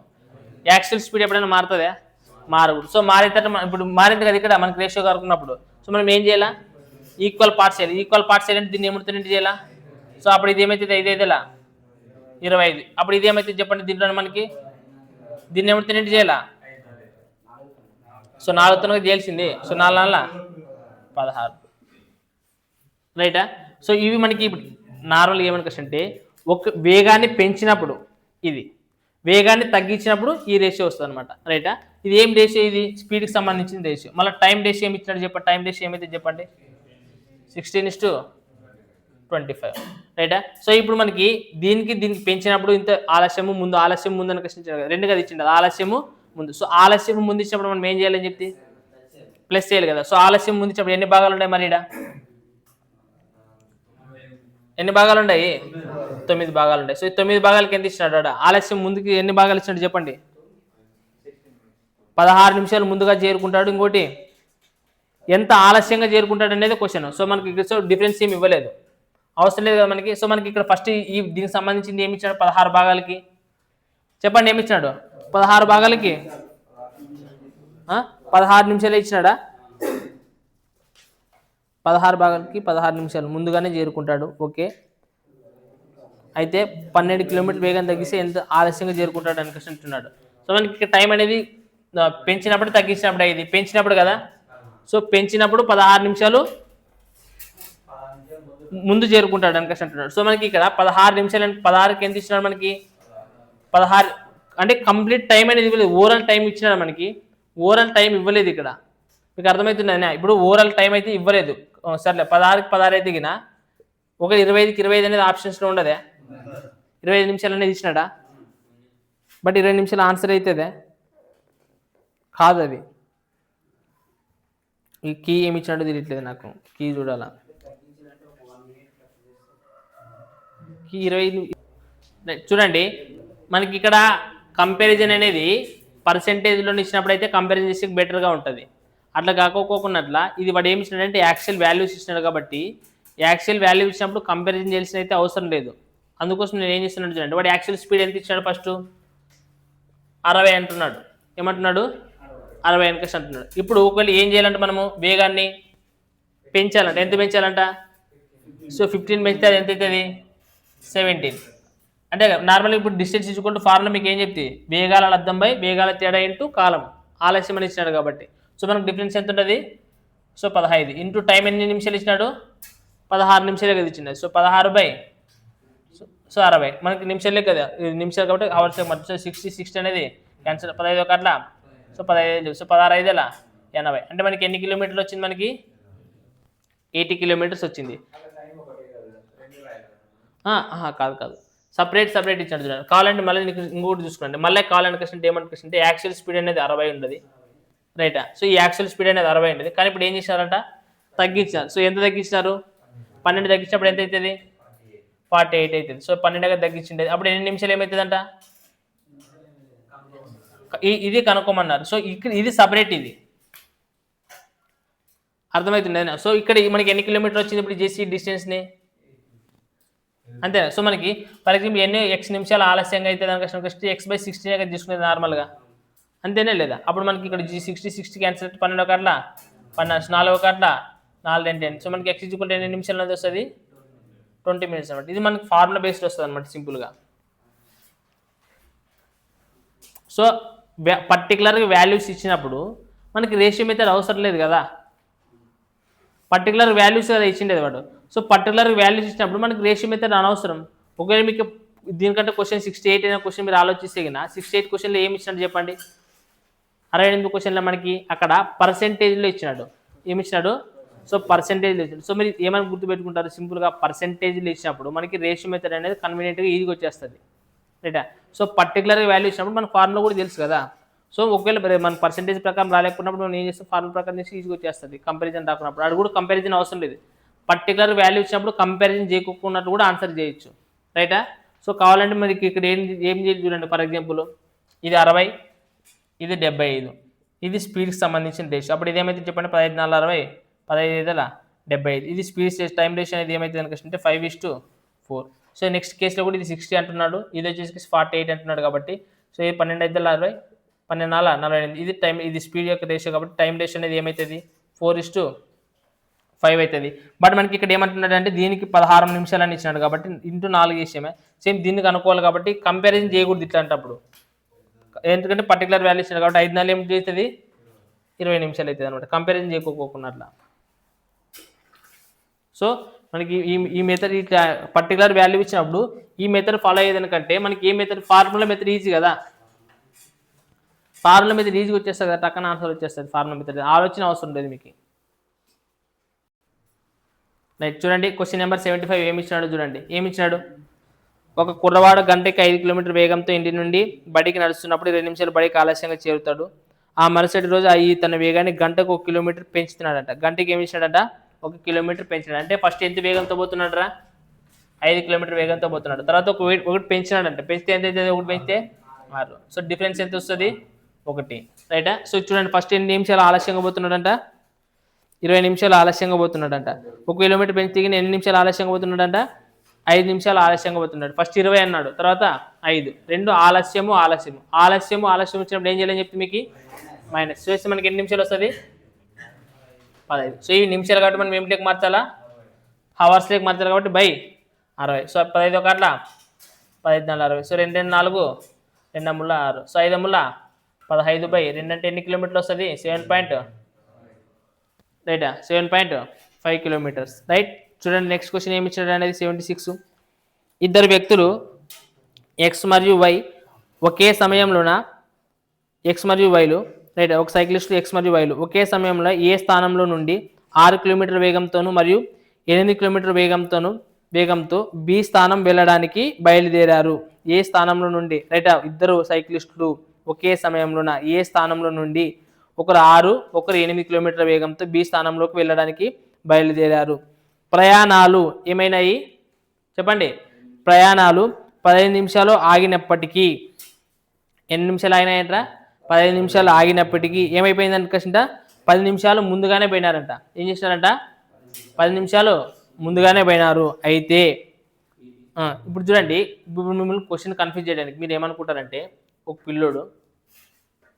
యాక్చువల్ స్పీడ్ ఎప్పుడైనా మారుతుందా? మారకూడదు. సో మారేట ఇప్పుడు మారింది కదా ఇక్కడ మనకి రేషియో కనుక్కున్నప్పుడు. సో మనం ఏం చేయాలా? ఈక్వల్ పార్ట్స్ చేయాలి. ఈక్వల్ పార్ట్స్ చేయాలంటే దీన్ని ఏముంటుంది చేయాలా? సో అప్పుడు ఇది ఏమవుతుంది? 5 5 25. అప్పుడు ఇది ఏమవుతుంది చెప్పండి? దీంట్లో మనకి దీన్ని ఏముంటుంది చేయాలా? సో 4తో చేయాల్సింది. సో 4 4 16. రైటా? సో ఇవి మనకి ఇప్పుడు నార్మల్గా ఏమనుకోండి, ఒక వేగాన్ని పెంచినప్పుడు ఇది, వేగాన్ని తగ్గించినప్పుడు ఈ రేషియో వస్తుంది అనమాట. రైటా? ఇది ఏం రేషియో? ఇది స్పీడ్కి సంబంధించిన రేషియో. మళ్ళీ టైం రేషియో ఏమి ఇచ్చినాడు చెప్పండి? టైం రేషియో ఏమైతే చెప్పండి? 16:25. రైటా? సో ఇప్పుడు మనకి దీనికి పెంచినప్పుడు ఇంత ఆలస్యం ముందు అని కష్టించాడు కదా, 2 కదా ఇచ్చిండు, ఆలస్యము ముందు. సో ఆలస్యం ముందు ఇచ్చినప్పుడు మనం ఏం చేయాలని చెప్పి ప్లస్ చేయాలి కదా. సో ఆలస్యం ముందు ఇచ్చినప్పుడు ఎన్ని భాగాలు ఉన్నాయి మరి? ఎన్ని భాగాలు ఉన్నాయి? 9 భాగాలు ఉన్నాయి. సో 9 భాగాలకి ఎంత ఇచ్చినాడు? ఆలస్యం ముందుకి ఎన్ని భాగాలు ఇచ్చినాడు చెప్పండి? 16 నిమిషాలు ముందుగా చేరుకుంటాడు. ఇంకోటి ఎంత ఆలస్యంగా చేరుకుంటాడు అనేది క్వశ్చన్. సో మనకి డిఫరెన్స్ ఏమి ఇవ్వలేదు, అవసరం లేదు కదా మనకి. సో మనకి ఇక్కడ ఫస్ట్ దీనికి సంబంధించింది ఏమి ఇచ్చాడు? 16 భాగాలకి చెప్పండి ఏమి ఇచ్చినాడు? 16 భాగాలకి 16 నిమిషాలు ఇచ్చినాడా? 16 భాగానికి 16 నిమిషాలు ముందుగానే చేరుకుంటాడు. ఓకే. అయితే 12 కిలోమీటర్ వేగం తగ్గిస్తే ఎంత ఆలస్యంగా చేరుకుంటాడు అని అంటున్నాడు. సో మనకి ఇక్కడ టైం అనేది పెంచినప్పుడు తగ్గించినప్పుడు ఇది పెంచినప్పుడు కదా. సో పెంచినప్పుడు 16 నిమిషాలు ముందు చేరుకుంటాడు అని అంటున్నాడు. సో మనకి ఇక్కడ 16 నిమిషాలు 16కి ఎంత ఇచ్చినాడు మనకి 16 అంటే కంప్లీట్ టైం అనేది ఇవ్వలేదు, ఓవరాల్ టైం ఇచ్చినాడు మనకి. ఓవరాల్ టైం ఇవ్వలేదు ఇక్కడ, మీకు అర్థమవుతుందా? ఇప్పుడు ఓవరాల్ టైం అయితే ఇవ్వలేదు. సర్లే 16కి 16 అయితే గిన ఒక 25కి 25 అనేది ఆప్షన్స్లో ఉండదే, 25 నిమిషాలు అనేది ఇచ్చినాడా? బట్ 20 నిమిషాలు ఆన్సర్ అవుతుందే కాదు. అది ఈ కీ ఏమి ఇచ్చినట్టు తెలియట్లేదు నాకు, కీ చూడాలా. కీ 20 చూడండి, మనకి ఇక్కడ కంపారిజన్ అనేది పర్సెంటేజ్లో ఇచ్చినప్పుడు అయితే కంపారిజన్ చేసి బెటర్గా ఉంటుంది. అట్లా కాకపోకున్నట్లా ఇది వాడు ఏమి ఇచ్చినాడంటే యాక్చువల్ వాల్యూస్ ఇచ్చినాడు కాబట్టి యాక్చువల్ వాల్యూ ఇచ్చినప్పుడు కంపారిజన్ చేయాల్సిన అయితే అవసరం లేదు. అందుకోసం నేను ఏం చేస్తున్నాడు చూడండి, వాడు యాక్చువల్ స్పీడ్ ఎంత ఇచ్చినాడు, ఫస్ట్ 60 అంటున్నాడు. ఏమంటున్నాడు? 60 వెనకస్ అంటున్నాడు. ఇప్పుడు ఒకవేళ ఏం చేయాలంటే మనము వేగాన్ని పెంచాలంట. ఎంత పెంచాలంట? సో 15 పెంచితే అది ఎంత అవుతుంది? 17. అంటే నార్మల్గా ఇప్పుడు డిస్టెన్స్ ఇచ్చుకుంటూ ఫార్ములా మీకు ఏం చెప్తే వేగాల లబ్ధం బై వేగాల తేడా ఇంటూ కాలం ఆలస్యం అని ఇచ్చినాడు కాబట్టి. సో మనకు డిఫరెన్స్ ఎంత ఉంటుంది? సో 15 ఇంటూ టైం ఎన్ని నిమిషాలు ఇచ్చినాడు? 16 నిమిషాలే కదా ఇచ్చినాడు. సో 16 బై సో 60 మనకి నిమిషాలే కదా, నిమిషాలు కాబట్టి అవర్స్ మధ్య 60 అనేది క్యాన్సల్. 15 ఒక అట్లా సో 15 సో 16 5 80. అంటే మనకి ఎన్ని కిలోమీటర్లు వచ్చింది? మనకి 80 కిలోమీటర్స్ వచ్చింది. కాదు సపరేట్ ఇచ్చాడు చూడండి. కావాలంటే మళ్ళీ నీకు ఇంకోటి చూసుకోండి. మళ్ళీ కావాలంటే క్వశ్చన్ ఏమంటే యాక్చువల్ స్పీడ్ అనేది 60 ఉండదు, రైటా? సో ఈ యాక్చువల్ స్పీడ్ అనేది 60 ఉండదు, కానీ ఇప్పుడు ఏం చేశారంట? తగ్గించారు. సో ఎంత తగ్గించినారు? 12 తగ్గించినప్పుడు ఎంత అవుతుంది? 48 అవుతుంది. సో 12గా తగ్గించిండేది అప్పుడు ఎన్ని నిమిషాలు ఏమవుతుందంట? ఇది కనుక్కోమన్నారు. సో ఇక్కడ ఇది సపరేట్, ఇది అర్థమవుతుంది. సో ఇక్కడ మనకి ఎన్ని కిలోమీటర్ వచ్చింది ఇప్పుడు చేసి డిస్టెన్స్ని, అంతేనా? సో మనకి ఫర్ ఎగ్జాంపుల్ ఎన్ని ఎక్స్ నిమిషాలు ఆలస్యంగా అయితే దానికి x/16 తీసుకునేది నార్మల్గా, అంతేనే లేదా? అప్పుడు మనకి ఇక్కడ 60 క్యాన్సల్ 12 ఒక అట్లా 12 4 ఒక అట్లా 4 10. సో మనకి x ఎన్ని నిమిషాలు అనేది వస్తుంది? 20 minutes అనమాట. ఇది మనకి ఫార్ములా బేస్డ్ వస్తుంది అనమాట సింపుల్గా. సో పర్టికులర్గా వాల్యూస్ ఇచ్చినప్పుడు మనకి రేషియో మెథడ్ అవసరం లేదు కదా, పర్టికులర్ వాల్యూస్ కదా ఇచ్చిండేది వాడు. సో పర్టికులర్ వాల్యూస్ ఇచ్చినప్పుడు మనకి రేషియో మెథడ్ అనవసరం. ఒకవేళ మీకు దీనికంటే క్వశ్చన్ 68 అయిన క్వశ్చన్ మీరు ఆలోచిస్తే కన్నా 68 క్వశ్చన్లో ఏమి ఇచ్చినట్టు చెప్పండి? 68 క్వశ్చన్లో మనకి అక్కడ పర్సెంటేజ్లో ఇచ్చినాడు. ఏమి ఇచ్చినాడు? సో పర్సెంటేజ్లో ఇచ్చినాడు. సో మీరు ఏమైనా గుర్తుపెట్టుకుంటారు? సింపుల్గా పర్సెంటేజ్లో ఇచ్చినప్పుడు మనకి రేషియో మెథడ్ అనేది కన్వీనియంట్గా ఈజీగా వచ్చేస్తుంది, రైటా? సో పర్టికులర్గా వాల్యూ ఇచ్చినప్పుడు మన ఫార్ములా కూడా తెలుసు కదా. సో ఒకవేళ మన పర్సెంటేజ్ ప్రకారం రాలేకున్నప్పుడు మనం ఏం చేస్తాం? ఫార్ములా ప్రకారం చేసి ఈజీగా వచ్చేస్తుంది. కంపారిజన్ రాకున్నప్పుడు అది కూడా కంపారిజన్ అవసరం లేదు. పర్టికులర్ వాల్యూ ఇచ్చినప్పుడు కంపారిజన్ చేయకున్నట్టు కూడా ఆన్సర్ చేయొచ్చు, రైటా? సో కావాలంటే మనకి ఇక్కడ ఏం చేయాలి చూడండి. ఫర్ ఎగ్జాంపుల్ ఇది 60, ఇది 75, ఇది స్పీడ్కి సంబంధించిన రేషియో. అప్పుడు ఇది ఏమైతే చెప్పండి? 15 4 60 15 75. ఇది స్పీడ్ టైం రేషియో అనేది ఏమైతే అనుకుంటే 5:4. సో నెక్స్ట్ కేసులో కూడా ఇది 60 అంటున్నాడు, ఇది వచ్చేసి 48 అంటున్నాడు కాబట్టి సో ఇది 12 5 60 12 4 48. ఇది టైం, ఇది స్పీడ్ యొక్క రేషియో కాబట్టి టైం రేషియో అనేది ఏమవుతుంది? 4:5 అవుతుంది. బట్ మనకి ఇక్కడ ఏమంటున్నాడు అంటే దీనికి 16 నిమిషాలు అని ఇచ్చినాడు కాబట్టి ఇంటూ 4 చేసామే. సేమ్ దీనికి అనుకోవాలి కాబట్టి కంపారిజన్ చేయకూడదు ఇట్లాంటప్పుడు, ఎందుకంటే పర్టికులర్ వాల్యూ ఇచ్చినాడు కాబట్టి 5 4 ఏమిటి అవుతుంది? 20 నిమిషాలు అవుతుంది అనమాట, కంపారిజన్ చేయకోకున్నట్లా. సో మనకి ఈ మెథడ్ ఇట్లా పర్టికులర్ వాల్యూ ఇచ్చినప్పుడు ఈ మెథడ్ ఫాలో అయ్యేదానికంటే మనకి ఏ మెథడ్? ఫార్ములా మెథడ్ ఈజీ కదా, ఫార్ములా మెథడ్ ఈజీగా వచ్చేస్తుంది కదా, టక్కన ఆన్సర్ వచ్చేస్తుంది ఫార్ములా మెథడ్, ఆలోచన అవసరం లేదు మీకు. రైట్, చూడండి క్వశ్చన్ నెంబర్ 75 ఏమి ఇచ్చినాడు చూడండి. ఏమి ఇచ్చినాడు? ఒక కుర్రవాడు గంటకి 5 కిలోమీటర్ వేగంతో ఇంటి నుండి బడికి నడుస్తున్నప్పుడు 20 నిమిషాలు బడికి ఆలస్యంగా చేరుతాడు. ఆ మరుసటి రోజు తన వేగాన్ని గంటకు 1 కిలోమీటర్ పెంచుతున్నాడంట. గంటకి ఏమి ఇచ్చినాడంట? 1 కిలోమీటర్ పెంచినాడు. అంటే ఫస్ట్ ఎంత వేగంతో పోతున్నాడు? 5 కిలోమీటర్ వేగంతో పోతున్నాడు. తర్వాత ఒకటి పెంచినాడంట. పెంచితే ఎంత అవుతుంది? ఒకటి పెంచితే 6. సో డిఫరెన్స్ ఎంత వస్తుంది? 1, రైటా? సో చూడండి ఫస్ట్ ఎన్ని నిమిషాలు ఆలస్యంగా పోతున్నాడంట? 20 నిమిషాలు ఆలస్యంగా పోతున్నాడంట. 1 కిలోమీటర్ పెంచి ఎన్ని నిమిషాలు ఆలస్యంగా పోతున్నాడంట? 5 నిమిషాలు ఆలస్యంగా పోతున్నాడు. ఫస్ట్ 20 అన్నాడు, తర్వాత 5. రెండు ఆలస్యము వచ్చినప్పుడు ఏం చేయాలని చెప్తే మీకు మైనస్ చేస్తే మనకి ఎన్ని నిమిషాలు వస్తుంది? 15. సో ఇవి నిమిషాలు కాబట్టి మనం ఏమిటికి మార్చాలా, హవర్స్లోకి మార్చాలి కాబట్టి బై 60. సో 15 ఒక అట్లా 15 60. సో 2 4 2 ముళ్ళ 6. సో 5 ముళ్ళ 15 బై 2 అంటే ఎన్ని కిలోమీటర్లు వస్తుంది, 7.5 కిలోమీటర్స్. రైట్. చూడండి నెక్స్ట్ క్వశ్చన్ ఏమి ఇచ్చాడు అనేది 76. ఇద్దరు వ్యక్తులు ఎక్స్ మరియు వై ఒకే సమయంలోన ఎక్స్ మరియు వైలు, రైట్, ఒక సైక్లిస్టు ఎక్స్ మరియు వైలు ఒకే సమయంలో ఏ స్థానంలో నుండి 6 కిలోమీటర్ వేగంతోనూ మరియు 8 కిలోమీటర్ వేగంతో బి స్థానం వెళ్ళడానికి బయలుదేరారు. ఏ స్థానంలో నుండి, రైట్, ఇద్దరు సైక్లిస్టులు ఒకే సమయంలోన ఏ స్థానంలో నుండి ఒకరు 6 ఒకరు 8 కిలోమీటర్ల వేగంతో బి స్థానంలోకి వెళ్ళడానికి బయలుదేరారు. ప్రయాణాలు ఏమైనాయి చెప్పండి. ప్రయాణాలు 15 నిమిషాలు ఆగినప్పటికీ, ఎన్ని నిమిషాలు ఆగినాయంట, 15 నిమిషాలు ఆగినప్పటికీ ఏమైపోయిందంట కృష్ణ, 10 నిమిషాలు ముందుగానే పోయినారంట. ఏం చేసినారంట, 10 నిమిషాలు ముందుగానే పోయినారు. అయితే ఇప్పుడు చూడండి, ఇప్పుడు మిమ్మల్ని క్వశ్చన్ కన్ఫ్యూజ్ చేయడానికి మీరు ఏమనుకుంటారంటే, ఒక పిల్లోడు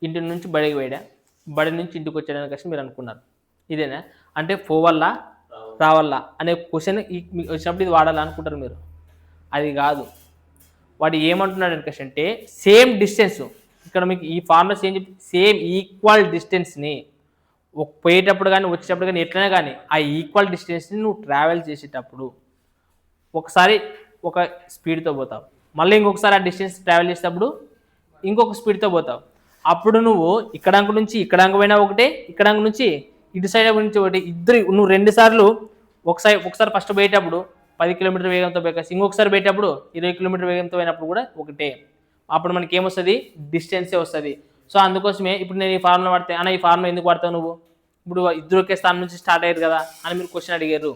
ఇంటి నుంచి బడికి పోయాడా, బడి నుంచి ఇంటికి వచ్చాడని కష్టం మీరు అనుకున్నారు. ఇదేనా అంటే పోవల్లా రావాలా అనే క్వశ్చన్ వచ్చినప్పుడు ఇది వాడాలా అనుకుంటారు మీరు. అది కాదు. వాడు ఏమంటున్నాడు కష్టం అంటే, సేమ్ డిస్టెన్స్, ఇక్కడ మీకు ఈ ఫార్ములాస్ ఏం చెప్పి, సేమ్ ఈక్వల్ డిస్టెన్స్ని పోయేటప్పుడు కానీ వచ్చేటప్పుడు కానీ ఎట్లనే కానీ ఆ ఈక్వల్ డిస్టెన్స్ని నువ్వు ట్రావెల్ చేసేటప్పుడు ఒకసారి ఒక స్పీడ్తో పోతావు, మళ్ళీ ఇంకొకసారి ఆ డిస్టెన్స్ ట్రావెల్ చేసేటప్పుడు ఇంకొక స్పీడ్తో పోతావు. అప్పుడు నువ్వు ఇక్కడ అంకు నుంచి ఇక్కడ అంకు పోయినా ఒకటే, ఇక్కడ అంకు నుంచి ఇటు సైడ్ నుంచి ఒకటి, నువ్వు 2 సార్లు ఒకసారి ఫస్ట్ పోయేటప్పుడు 10 కిలోమీటర్ వేగంతో పోయి ఇంకొకసారి పోయేటప్పుడు 20 కిలోమీటర్ వేగంతో పోయినప్పుడు కూడా ఒకటే. అప్పుడు మనకి ఏమొస్తుంది, డిస్టెన్సే వస్తుంది. సో అందుకోసమే ఇప్పుడు నేను ఈ ఫార్ములా వాడితే, అన్న ఈ ఫార్ములా ఎందుకు వాడతావు నువ్వు, ఇప్పుడు ఇద్దరు ఒకే స్థానం నుంచి స్టార్ట్ అయ్యారు కదా అని మీరు క్వశ్చన్ అడిగారు.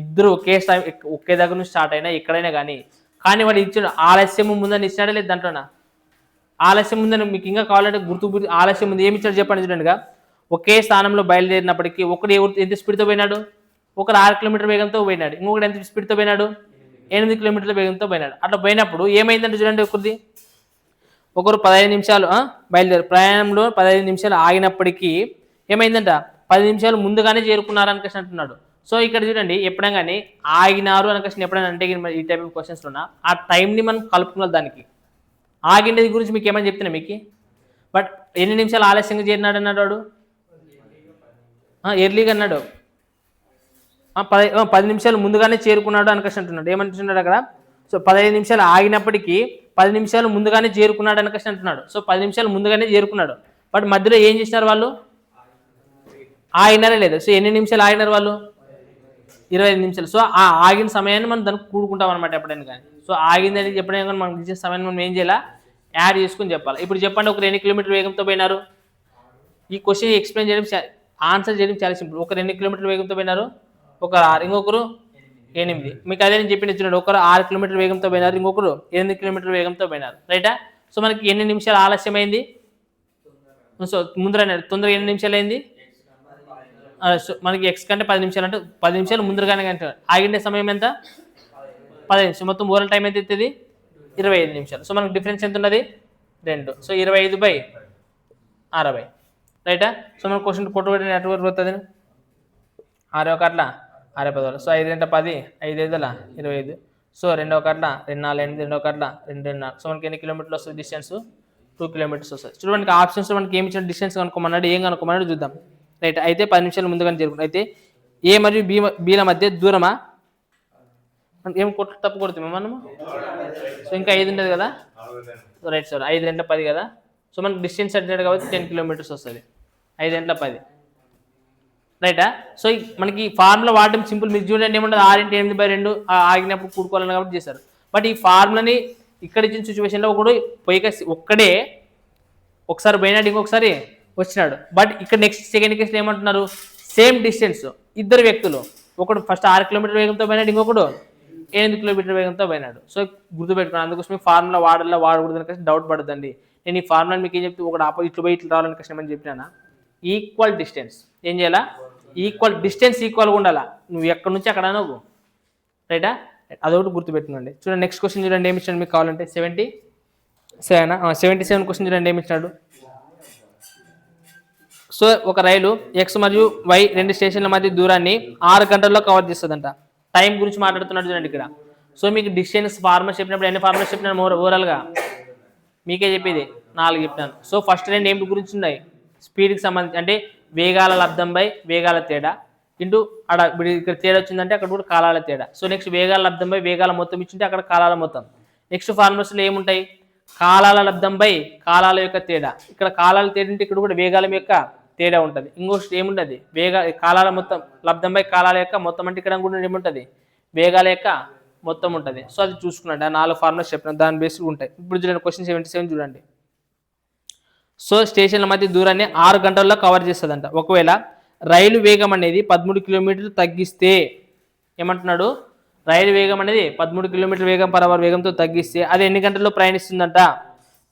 ఇద్దరు ఒకే దగ్గర నుంచి స్టార్ట్ అయినా ఎక్కడైనా కానీ వాడు ఇచ్చిన ఆలస్యం ముందని ఇచ్చినాడే లేదు దాంట్లోనా, ఆలస్యం ముందని మీకు ఇంకా కావాలంటే ఆలస్యం ముందు ఏమి ఇచ్చాడు చెప్పండి. చూడండిగా, ఒకే స్థానంలో బయలుదేరినప్పటికీ ఒకడు ఎంత స్పీడ్తో పోయినాడు, ఒకరు 6 కిలోమీటర్ వేగంతో పోయినాడు, ఇంకొకటి ఎంత స్పీడ్తో పోయినాడు, 8 కిలోమీటర్ల వేగంతో పోయినాడు. అట్లా పోయినప్పుడు ఏమైందంటే చూడండి, ఒకరు 15 నిమిషాలు ప్రయాణంలో 15 నిమిషాలు ఆగినప్పటికీ ఏమైందంట, 10 నిమిషాలు ముందుగానే చేరుకున్నారు అని అంటున్నాడు. సో ఇక్కడ చూడండి, ఎప్పుడైనా కానీ ఆగినారు అని ఎప్పుడైనా అంటే ఈ టైప్ ఆఫ్ క్వశ్చన్స్లో ఆ టైంని మనం కలుపుకున్నాం. దానికి ఆగిండేది గురించి మీకు ఏమని చెప్తున్నా మీకు, బట్ ఎన్ని నిమిషాలు ఆలస్యంగా చేరినాడు అన్నాడు వాడు, ఎర్లీగా అన్నాడు, 10 నిమిషాలు ముందుగానే చేరుకున్నాడు అని అంటున్నాడు. ఏమంటున్నాడు అక్కడ, సో 15 నిమిషాలు ఆగినప్పటికీ 10 నిమిషాలు ముందుగానే చేరుకున్నాడు అని అంటున్నాడు. సో 10 నిమిషాలు ముందుగానే చేరుకున్నాడు, బట్ మధ్యలో ఏం చేసినారు వాళ్ళు, ఆగినారే లేదు. సో ఎన్ని నిమిషాలు ఆగినారు వాళ్ళు, 25 నిమిషాలు. సో ఆ ఆగిన సమయాన్ని మనం దానికి కూడుకుంటాం అనమాట ఎప్పుడైనా కానీ. సో ఆగిందని ఎప్పుడైనా కానీ మనకు ఇచ్చే సమయాన్ని మనం ఏం చేయాలా, యాడ్ చేసుకుని చెప్పాలి. ఇప్పుడు చెప్పండి, ఒకరు 8 కిలోమీటర్ వేగంతో పోయినారు. ఈ క్వశ్చన్ ఎక్స్ప్లెయిన్ చేయడం, ఆన్సర్ చేయడం చాలా సింపుల్. ఒకరు 8 కిలోమీటర్ వేగంతో పోయినారు, ఒకరు 6, ఇంకొకరు 8. మీకు అదే నేను చెప్పిన చూడండి, ఒకరు 6 కిలోమీటర్ వేగంతో పోయినారు, ఇంకొకరు 8 కిలోమీటర్ వేగంతో పోయినారు. రైటా. సో మనకి ఎన్ని నిమిషాలు ఆలస్యమైంది, సో తొందరగా ఎన్ని నిమిషాలు అయింది, సో మనకి ఎక్స్ కంటే 10 నిమిషాలు అంటే 10 నిమిషాలు ముందరగానే కంటే ఆగిండే సమయం ఎంత, 10 నిమిషాలు. మొత్తం ఓవరాల్ టైం ఎంత అవుతుంది, 25 నిమిషాలు. సో మనకి డిఫరెన్స్ ఎంత ఉన్నది, 2. సో 25/60. రైటా. సో మన క్వశ్చన్ కొట్టుబడి నెట్వర్క్ అవుతుంది 6 ఒక అట్లా 6 10. సో 5 × 10 5 5 25. సో 2 ఒక అట్లా 2 4 8 2 ఒక అట్లా 2 4. సో మనకి ఎన్ని కిలోమీటర్లు వస్తుంది డిస్టెన్స్, 2 కిలోమీటర్స్ వస్తుంది. చూడండి ఆప్షన్స్ మనకి ఏమి ఇచ్చిన డిస్టెన్స్ కనుక్కోమన్నాడు, ఏం కనుక్కోమన్నాడు చూద్దాం. రైట్. అయితే 10 నిమిషాలు ముందుగానే చేరుకుంటాం. అయితే ఏ మరియు బీల మధ్య దూరమా, ఏం తప్పు కొడుతున్నాం మనము, సో ఇంకా 5 ఉండదు కదా, రైట్ సార్. 5 × 10 కదా. సో మనకి డిస్టెన్స్ అడిగాడు కాబట్టి 10 కిలోమీటర్స్ వస్తుంది, 5 × 10. రైటా. సో మనకి ఫార్ములా వాడడం సింపుల్. మీకు చూడండి ఏమంటుంది, 6 × 8/2 ఆగినప్పుడు కూడుకోవాలని కాబట్టి చేశారు. బట్ ఈ ఫార్ములాని ఇక్కడ ఇచ్చిన సిచ్యువేషన్లో ఒక్కడే ఒకసారి పోయినాడు, ఇంకొకసారి వచ్చినాడు. బట్ ఇక్కడ నెక్స్ట్ సెకండ్ కేసులో ఏమంటున్నారు, సేమ్ డిస్టెన్స్, ఇద్దరు వ్యక్తులు, ఒకడు ఫస్ట్ 6 కిలోమీటర్ వేగంతో పోయినాడు, ఇంకొకడు 8 కిలోమీటర్ వేగంతో పోయినాడు. సో గుర్తుపెట్టుకున్నాను. అందుకోసం మీ ఫార్ములా వాడకూడదని కష్టం డౌట్ పడదండి. నేను ఈ ఫార్ములా మీకు ఏం చెప్తే, ఒకటి ఇట్లా పోయి ఇట్లా రావాలని కష్టం అని చెప్పినా, ఈక్వల్ డిస్టెన్స్ ఏం చేయాలా, ఈక్వల్ డిస్టెన్స్ ఈక్వల్గా ఉండాలా, నువ్వు ఎక్కడి నుంచి అక్కడ నువ్వు. రైటా. అదొకటి గుర్తుపెట్టుకోండి. చూడండి నెక్స్ట్ క్వశ్చన్ చూడండి ఏమి ఇచ్చాడు మీకు కావాలంటే, 77 క్వశ్చన్ చూడండి ఏమి ఇచ్చినాడు. సో ఒక రైలు ఎక్స్ మరియు వై రెండు స్టేషన్ల మధ్య దూరాన్ని 6 గంటల్లో కవర్ చేస్తుందంట. టైం గురించి మాట్లాడుతున్నాడు చూడండి ఇక్కడ. సో మీకు డిస్టెన్స్ ఫార్ములా చెప్పినప్పుడు ఎన్ని ఫార్ములా చెప్పినాను ఓవరాల్గా మీకే చెప్పేది 4 చెప్పినాను. సో ఫస్ట్ రెండు ఏమిటి గురించి ఉన్నాయి, స్పీడ్కి సంబంధించి అంటే వేగాల లబ్ధం బై వేగాల తేడా ఇంటూ అక్కడ ఇక్కడ తేడా వచ్చిందంటే అక్కడ కూడా కాలాల తేడా. సో నెక్స్ట్ వేగాల లబ్ధం బై వేగాల మొత్తం ఇచ్చింటే అక్కడ కాలాల మొత్తం. నెక్స్ట్ ఫార్ములాస్లో ఏముంటాయి, కాలాల లబ్ధం బై కాలాల యొక్క తేడా. ఇక్కడ కాలాల తేడా అంటే ఇక్కడ కూడా వేగాల యొక్క తేడా ఉంటుంది. ఇంకోటి ఏముంటుంది, కాలాల మొత్తం లబ్ధం బై కాలాల యొక్క మొత్తం అంటే ఇక్కడ కూడా ఏముంటుంది, వేగాల యొక్క మొత్తం ఉంటుంది. సో అది చూసుకున్నాండి, ఆ 4 ఫార్ములాస్ చెప్పిన దాని బేస్గా ఉంటాయి. ఇప్పుడు చూడండి క్వశ్చన్ 77 చూడండి. సో స్టేషన్ల మధ్య దూరాన్ని 6 గంటల్లో కవర్ చేస్తుందంట. ఒకవేళ రైలు వేగం అనేది 13 కిలోమీటర్లు తగ్గిస్తే ఏమంటున్నాడు, రైలు వేగం అనేది 13 కిలోమీటర్ వేగం పర్ అవర్ వేగంతో తగ్గిస్తే అది ఎన్ని గంటల్లో ప్రయాణిస్తుందంట,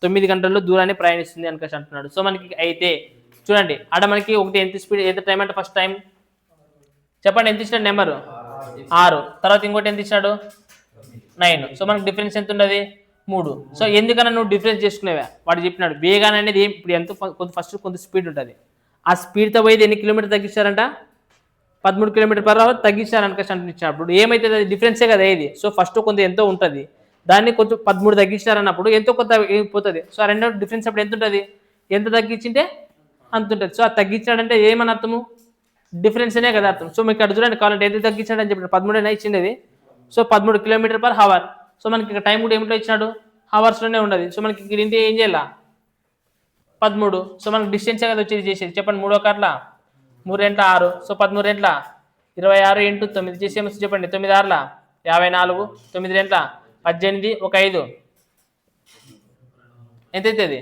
9 గంటల్లో దూరాన్ని ప్రయాణిస్తుంది అనుకోసి అంటున్నాడు. సో మనకి అయితే చూడండి ఆడ మనకి ఒకటి ఎంత స్పీడ్ ఎంత టైం అంటే ఫస్ట్ టైం చెప్పండి ఎంత ఇచ్చినాడు, నెంబరు 6, తర్వాత ఇంకోటి ఎంత ఇచ్చినాడు 9. సో మనకి డిఫరెన్స్ ఎంత ఉండదు 3. సో ఎందుకన్నా నువ్వు డిఫరెన్స్ చేసుకునేవా, వాడు చెప్పినాడు వేగాన్ని అనేది ఇప్పుడు ఎంత ఫస్ట్ కొంత స్పీడ్ ఉంటుంది, ఆ స్పీడ్తో పోయేది ఎన్ని కిలోమీటర్ తగ్గించారంట 13 కిలోమీటర్ పర్ అవర్ తగ్గించారనుకోసి అంటున్నప్పుడు ఏమైతుంది, అది డిఫరెన్సే కదా ఏది. సో ఫస్ట్ కొంత ఎంతో ఉంటుంది, దాన్ని కొంచెం 13 తగ్గించారన్నప్పుడు ఎంతో కొంత పోతుంది. సో ఆ రెండో డిఫరెన్స్ అప్పుడు ఎంత ఉంటుంది, ఎంత తగ్గించింటే అంత ఉంటుంది. సో అది తగ్గించాడంటే ఏమని అర్థము, డిఫరెన్స్ అనే కదా అర్థం. సో మీకు అక్కడ చూడండి కావాలంటే ఎంత తగ్గించాడని చెప్పిన 13 ఇచ్చిండేది. So 13 kilometre per hour. So మనకి ఇక్కడ టైం కూడా ఏమిటో ఇచ్చినాడు, హవర్స్లోనే ఉండదు. సో మనకి ఇక్కడ ఇంటి ఏం చేయాల 13. సో మనకి డిస్టెన్సే కదా వచ్చేది చేసేది చెప్పండి, 3 ఒకట్ల 3 రెంట్ల 6. సో 13 రెంట్ల 26 ఇంటూ 9 చేసేమో చెప్పండి, 9 6ల 54, 9 రెంట్ల 18, ఒక 5 ఎంత అవుతుంది.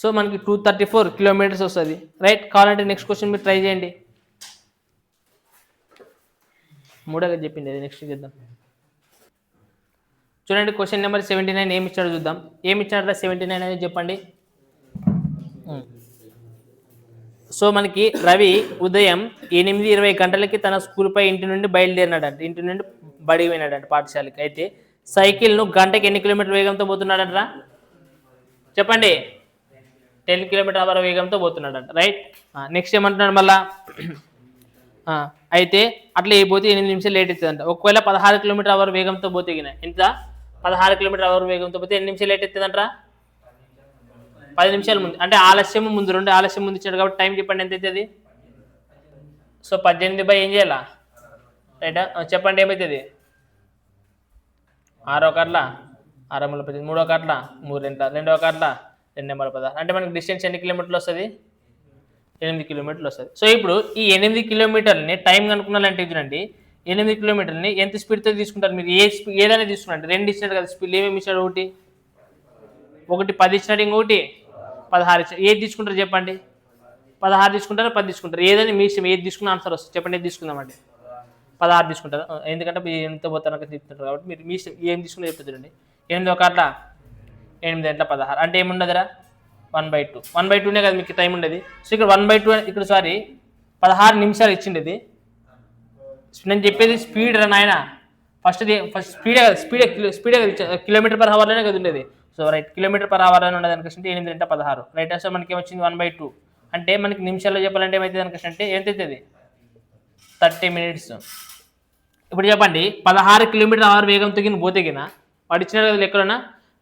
సో మనకి 234 కిలోమీటర్స్ వస్తుంది రైట్. కావాలంటే నెక్స్ట్ క్వశ్చన్ మీరు ట్రై చేయండి, మూడోగా చెప్పింది అది నెక్స్ట్ చేద్దాం. చూడండి క్వశ్చన్ నెంబర్ 79 ఏమి ఇచ్చాడో చూద్దాం. ఏమి ఇచ్చాడో 79 అనేది చెప్పండి. సో మనకి రవి ఉదయం 8:20 గంటలకి తన స్కూల్పై ఇంటి నుండి బయలుదేరినాడంట, ఇంటి నుండి బడికి పోయినాడంట పాఠశాలకి. అయితే సైకిల్ను గంటకి ఎన్ని కిలోమీటర్ వేగంతో పోతున్నాడంటరా చెప్పండి, 10 కిలోమీటర్ అవర్ వేగంతో పోతున్నాడంట రైట్. నెక్స్ట్ ఏమంటున్నాడు మళ్ళా, అయితే అట్లా అయిపోతే 8 నిమిషాలు లేట్ అవుతుందంట. ఒకవేళ 16 కిలోమీటర్ అవర్ వేగంతో పోతే ఎంత, 16 కిలోమీటర్ అవర్ వేగంతో పోతే ఎన్ని నిమిషాలు లేట్ అవుతుందంటారా, 10 నిమిషాల ముందు. అంటే ఆలస్యం ముందు, 2 ఆలస్యం ముందు ఇచ్చాడు కాబట్టి టైం చెప్పండి ఎంత అవుతుంది. సో 18 ఏం చేయాలా రైటా చెప్పండి ఏమవుతుంది, 6 ఒకట్ల 6 మూల 18, 3 ఒకట్ల 3 రెంట్ల 2 ఒకట్ల 2 నెంబర్ 16. అంటే మనకి డిస్టెన్స్ ఎన్ని కిలోమీటర్లు వస్తుంది, 8 కిలోమీటర్లు వస్తుంది. సో ఇప్పుడు ఈ 8 కిలోమీటర్లని టైం కనుక్కున్నారంటే చూడండి, 8 కిలోమీటర్ని ఎంత స్పీడ్తో తీసుకుంటారు మీరు, ఏదైనా తీసుకున్నారంటే 2 ఇచ్చినాడు కదా స్పీడ్, ఏమేమి ఇచ్చాడు, ఒకటి 10 ఇచ్చినాడు, ఇంకొకటి 16 ఇచ్చాడు. ఏది తీసుకుంటారు చెప్పండి, 16 తీసుకుంటారు 10 తీసుకుంటారు, ఏదైనా మీ ఇష్టం, ఏది తీసుకున్న ఆన్సర్ వస్తుంది చెప్పండి. ఏది తీసుకుందామండి 16 తీసుకుంటారు, ఎందుకంటే ఎంత పోతారో చెప్తుంటారు కాబట్టి మీరు మీ ఇష్టం ఏం తీసుకున్నా చెప్తుంది చూడండి. 8 ఒకట్ల 8 గంటల 16 అంటే ఏముండదురా 1/2, 1/2నే కదా మీకు టైం ఉండేది. సో ఇక్కడ 1/2 ఇక్కడ 16 నిమిషాలు ఇచ్చిండేది. నేను చెప్పేది స్పీడ్ రా నాయన, ఫస్ట్ స్పీడే కదా కిలోమీటర్ పర్ అవర్లోనే కదా ఉండేది. సో రైట్ కిలోమీటర్ పర్ అవర్లోనే ఉండదు అనుకుంటే 8 గంటల 16 రైట్. సో మనకి ఏమొచ్చింది 1/2 అంటే మనకి నిమిషాల్లో చెప్పాలంటే ఏమవుతుంది అనుకుంటే ఎంత అవుతుంది 30 మినిట్స్. ఇప్పుడు చెప్పండి 16 కిలోమీటర్ అవర్ వేగంతో పోతేగిన వాడు ఇచ్చిన కదా ఎక్కడన్నా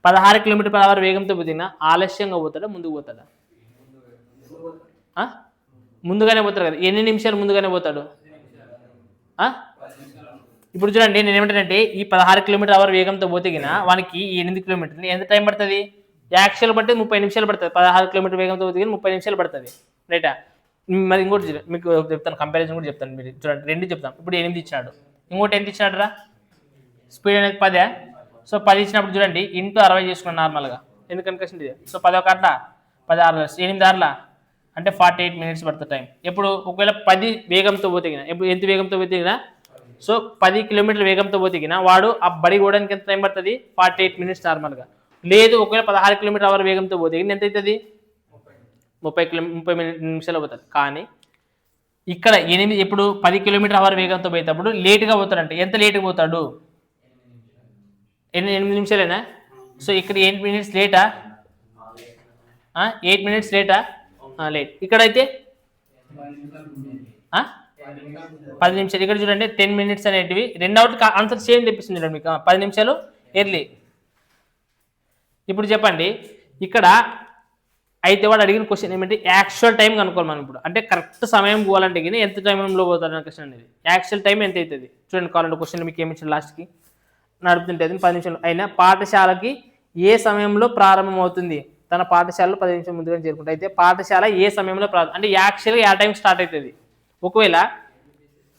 16 కిలోమీటర్ పర్ అవర్ వేగంతో పోతేగిన ఆలస్యంగా పోతాడా ముందుకు పోతాడా, ముందుగానే పోతాడు కదా, ఎన్ని నిమిషాలు ముందుగానే పోతాడు. ఇప్పుడు చూడండి నేను ఏమంటానంటే ఈ 16 కిలోమీటర్ అవర్ వేగంతో పోతేగిన వానికి ఈ 8 కిలోమీటర్లు ఎంత టైం పడుతుంది, యాక్చువల్ పడితే 30 నిమిషాలు పడుతుంది. 16 కిలోమీటర్ వేగంతో పోతే 30 నిమిషాలు పడుతుంది రైటా. మరి ఇంకోటి మీకు చెప్తాను, కంపారిజన్ కూడా చెప్తాను, మీరు చూడండి 2 చెప్తాను. ఇప్పుడు 8 ఇచ్చినాడు, ఇంకోటి ఎంత ఇచ్చినాడు రా స్పీడ్ అనేది 10. సో 10 ఇచ్చినప్పుడు చూడండి ఇంటూ 60 చేసుకున్నాను నార్మల్గా, ఎందుకంటే ఇది. సో 10 ఒకట్ల 16 8 6 అంటే 48 మినిట్స్ పడుతుంది టైం. ఎప్పుడు ఒకవేళ 10 వేగంతో పోతేగిన, ఇప్పుడు ఎంత వేగంతో పోతేగిన, సో 10 కిలోమీటర్ వేగంతో పోతేగిన వాడు ఆ బడి పోవడానికి ఎంత టైం పడుతుంది 48 మినిట్స్ నార్మల్గా. లేదు ఒకవేళ 16 కిలోమీటర్ అవర్ వేగంతో పోతేగిన ఎంత అవుతుంది 30 నిమిషాలు పోతుంది. కానీ ఇక్కడ 8 ఇప్పుడు 10 కిలోమీటర్ అవర్ వేగంతో పోయేటప్పుడు లేట్గా పోతాడంటే ఎంత లేట్గా పోతాడు, 8 నిమిషాలేనా. సో ఇక్కడ 8 మినిట్స్ లేటా, 8 మినిట్స్ లేటా లేట్. ఇక్కడైతే 10 నిమిషాలు. ఇక్కడ చూడండి 10 minutes అనేటివి 2 అవుట్ ఆన్సర్ సేమ్ తెప్పిస్తుంది చూడండి మీకు 10 నిమిషాలు ఎర్లీ. ఇప్పుడు చెప్పండి ఇక్కడ అయితే వాడు అడిగిన క్వశ్చన్ ఏమంటే యాక్చువల్ టైం కనుక్కోవాలి మనం ఇప్పుడు. అంటే కరెక్ట్ సమయం పోవాలంటే కానీ ఎంత టైంలో పోతారు అనే క్వశ్చన్ అనేది. యాక్చువల్ టైం ఎంత అవుతుంది చూడండి. కావాలంటే క్వశ్చన్ మీకు ఏమి ఇచ్చారు లాస్ట్కి నడుపుతుంటే 10 నిమిషాలు అయినా పాఠశాలకి ఏ సమయంలో ప్రారంభమవుతుంది? తన పాఠశాలలో 10 నిమిషాలు ముందుగా చేరుకుంటే అయితే పాఠశాల ఏ సమయంలో ప్రారంభం అంటే యాక్చువల్గా ఏ టైం స్టార్ట్ అవుతుంది. ఒకవేళ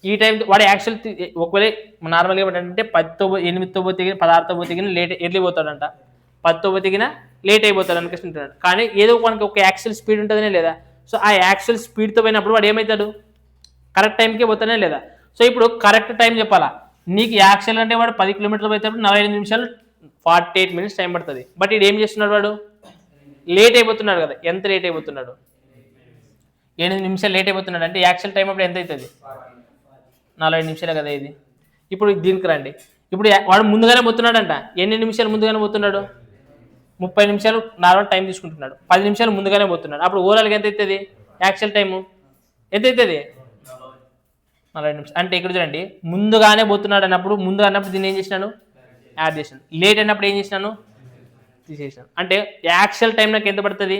ఈ టైం వాడు యాక్చువల్ ఒకవేళ నార్మల్గా ఏంటంటే 10తో 8తో పోతే 16తో పోతే లేట్ ఎర్లీ పోతాడంట, 10తో పోతే లేట్ అయిపోతాడు అనుకుంటున్నాడు. కానీ ఏదో మనకి ఒక యాక్చువల్ స్పీడ్ ఉంటుందనే లేదా. సో ఆ యాక్చువల్ స్పీడ్తో పోయినప్పుడు వాడు ఏమవుతాడు కరెక్ట్ టైంకే పోతానే లేదా. సో ఇప్పుడు కరెక్ట్ టైం చెప్పాలా నీకు. యాక్చువల్ అంటే వాడు 10 కిలోమీటర్లు పోయేటప్పుడు 45 నిమిషాలు 48 minutes టైం పడుతుంది. బట్ ఇది ఏం చేస్తున్నాడు వాడు లేట్ అయిపోతున్నాడు కదా. ఎంత లేట్ అయిపోతున్నాడు 8 నిమిషాలు లేట్ అయిపోతున్నాడు అంటే యాక్చువల్ టైం అప్పుడు ఎంత అవుతుంది 45 నిమిషాలే కదా ఇది. ఇప్పుడు దీనికి రండి. ఇప్పుడు వాడు ముందుగానే పోతున్నాడంట. ఎన్ని నిమిషాలు ముందుగానే పోతున్నాడు 30 నిమిషాలు నార్మల్ టైం తీసుకుంటున్నాడు. 10 నిమిషాలు ముందుగానే పోతున్నాడు. అప్పుడు ఓవరాల్గా ఎంత అవుతుంది యాక్చువల్ టైము ఎంత అవుతుంది 40 నిమిషాలు. అంటే ఇక్కడ చూడండి ముందుగానే పోతున్నాడు అన్నప్పుడు ముందుగా అన్నప్పుడు దీన్ని ఏం చేసినాను యాడ్ చేసినాను. లేట్ అయినప్పుడు ఏం చేసినాను తీసేసినాను. అంటే యాక్చువల్ టైం నాకు ఎంత పడుతుంది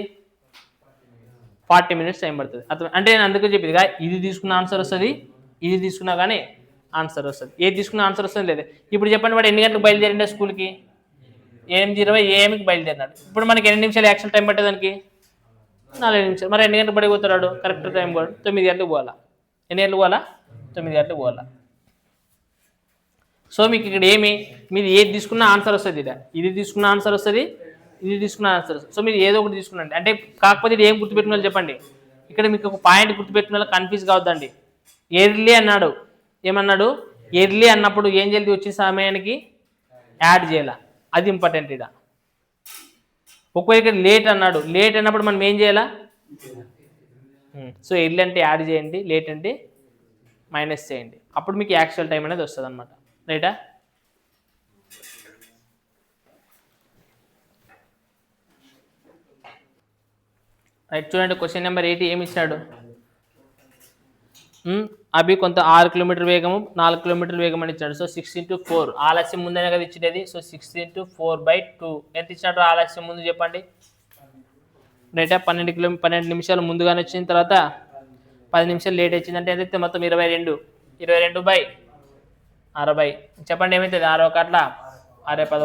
40 minutes టైం పడుతుంది. అంటే నేను అందుకే చెప్పింది ఇది తీసుకున్న ఆన్సర్ వస్తుంది, ఇది తీసుకున్నా కానీ ఆన్సర్ వస్తుంది. ఏది తీసుకున్న ఆన్సర్ వస్తుంది లేదు. ఇప్పుడు చెప్పండి వాడు ఎన్ని గంటలకు బయలుదేరిండే స్కూల్కి 8:20 AM బయలుదేరినాడు. ఇప్పుడు మనకి 8 నిమిషాలు యాక్చువల్ టైం పట్టేదానికి 40 నిమిషాలు. మరి ఎన్ని గంటలకు పడిపోతున్నాడు కరెక్ట్ టైం కూడా 9 గంటలకు పోవాలా. ఎన్ని గంటలకు పోవాలా 9 గంటలకు పోవాలా. సో మీకు ఇక్కడ మీరు ఏది తీసుకున్న ఆన్సర్ వస్తుంది. ఇది తీసుకున్న ఆన్సర్ వస్తుంది, ఇది తీసుకున్న ఆన్సర్ వస్తుంది. సో మీరు ఏదో ఒకటి తీసుకున్నాండి. అంటే కాకపోతే ఇది ఏం గుర్తుపెట్టుకోవాలి చెప్పండి. ఇక్కడ మీకు ఒక పాయింట్ గుర్తుపెట్టుకున్న కన్ఫ్యూజ్ కావద్దండి. ఎర్లీ అన్నాడు, ఏమన్నాడు ఎర్లీ అన్నప్పుడు ఏం జల్దీ వచ్చే సమయానికి యాడ్ చేయాల, అది ఇంపార్టెంట్ ఇక్కడ. ఒకవేళ ఇక్కడ లేట్ అన్నాడు, లేట్ అన్నప్పుడు మనం ఏం చేయాలా. సో ఎర్లీ అంటే యాడ్ చేయండి, లేట్ అంటే మైనస్ చేయండి. అప్పుడు మీకు యాక్చువల్ టైం అనేది వస్తుంది అనమాట. రైటా. రైట్ చూడండి క్వశ్చన్ నెంబర్ 80 ఏమి ఇచ్చినాడు. అవి కొంత 6 కిలోమీటర్ వేగము 4 కిలోమీటర్ల వేగం అని ఇచ్చాడు. సో 6 into 4 ఆలస్యం ముందనే కదా ఇచ్చేది. సో 6 into 4/2 ఎంత ఇచ్చినట్టు ఆలస్యం ముందు చెప్పండి. రైటా 12 నిమిషాలు ముందుగానే వచ్చిన తర్వాత 10 నిమిషాలు లేట్ వచ్చిందంటే ఎంతైతే మొత్తం 22 22/60 చెప్పండి ఏమవుతుంది 6 ఒకట్ల 6 10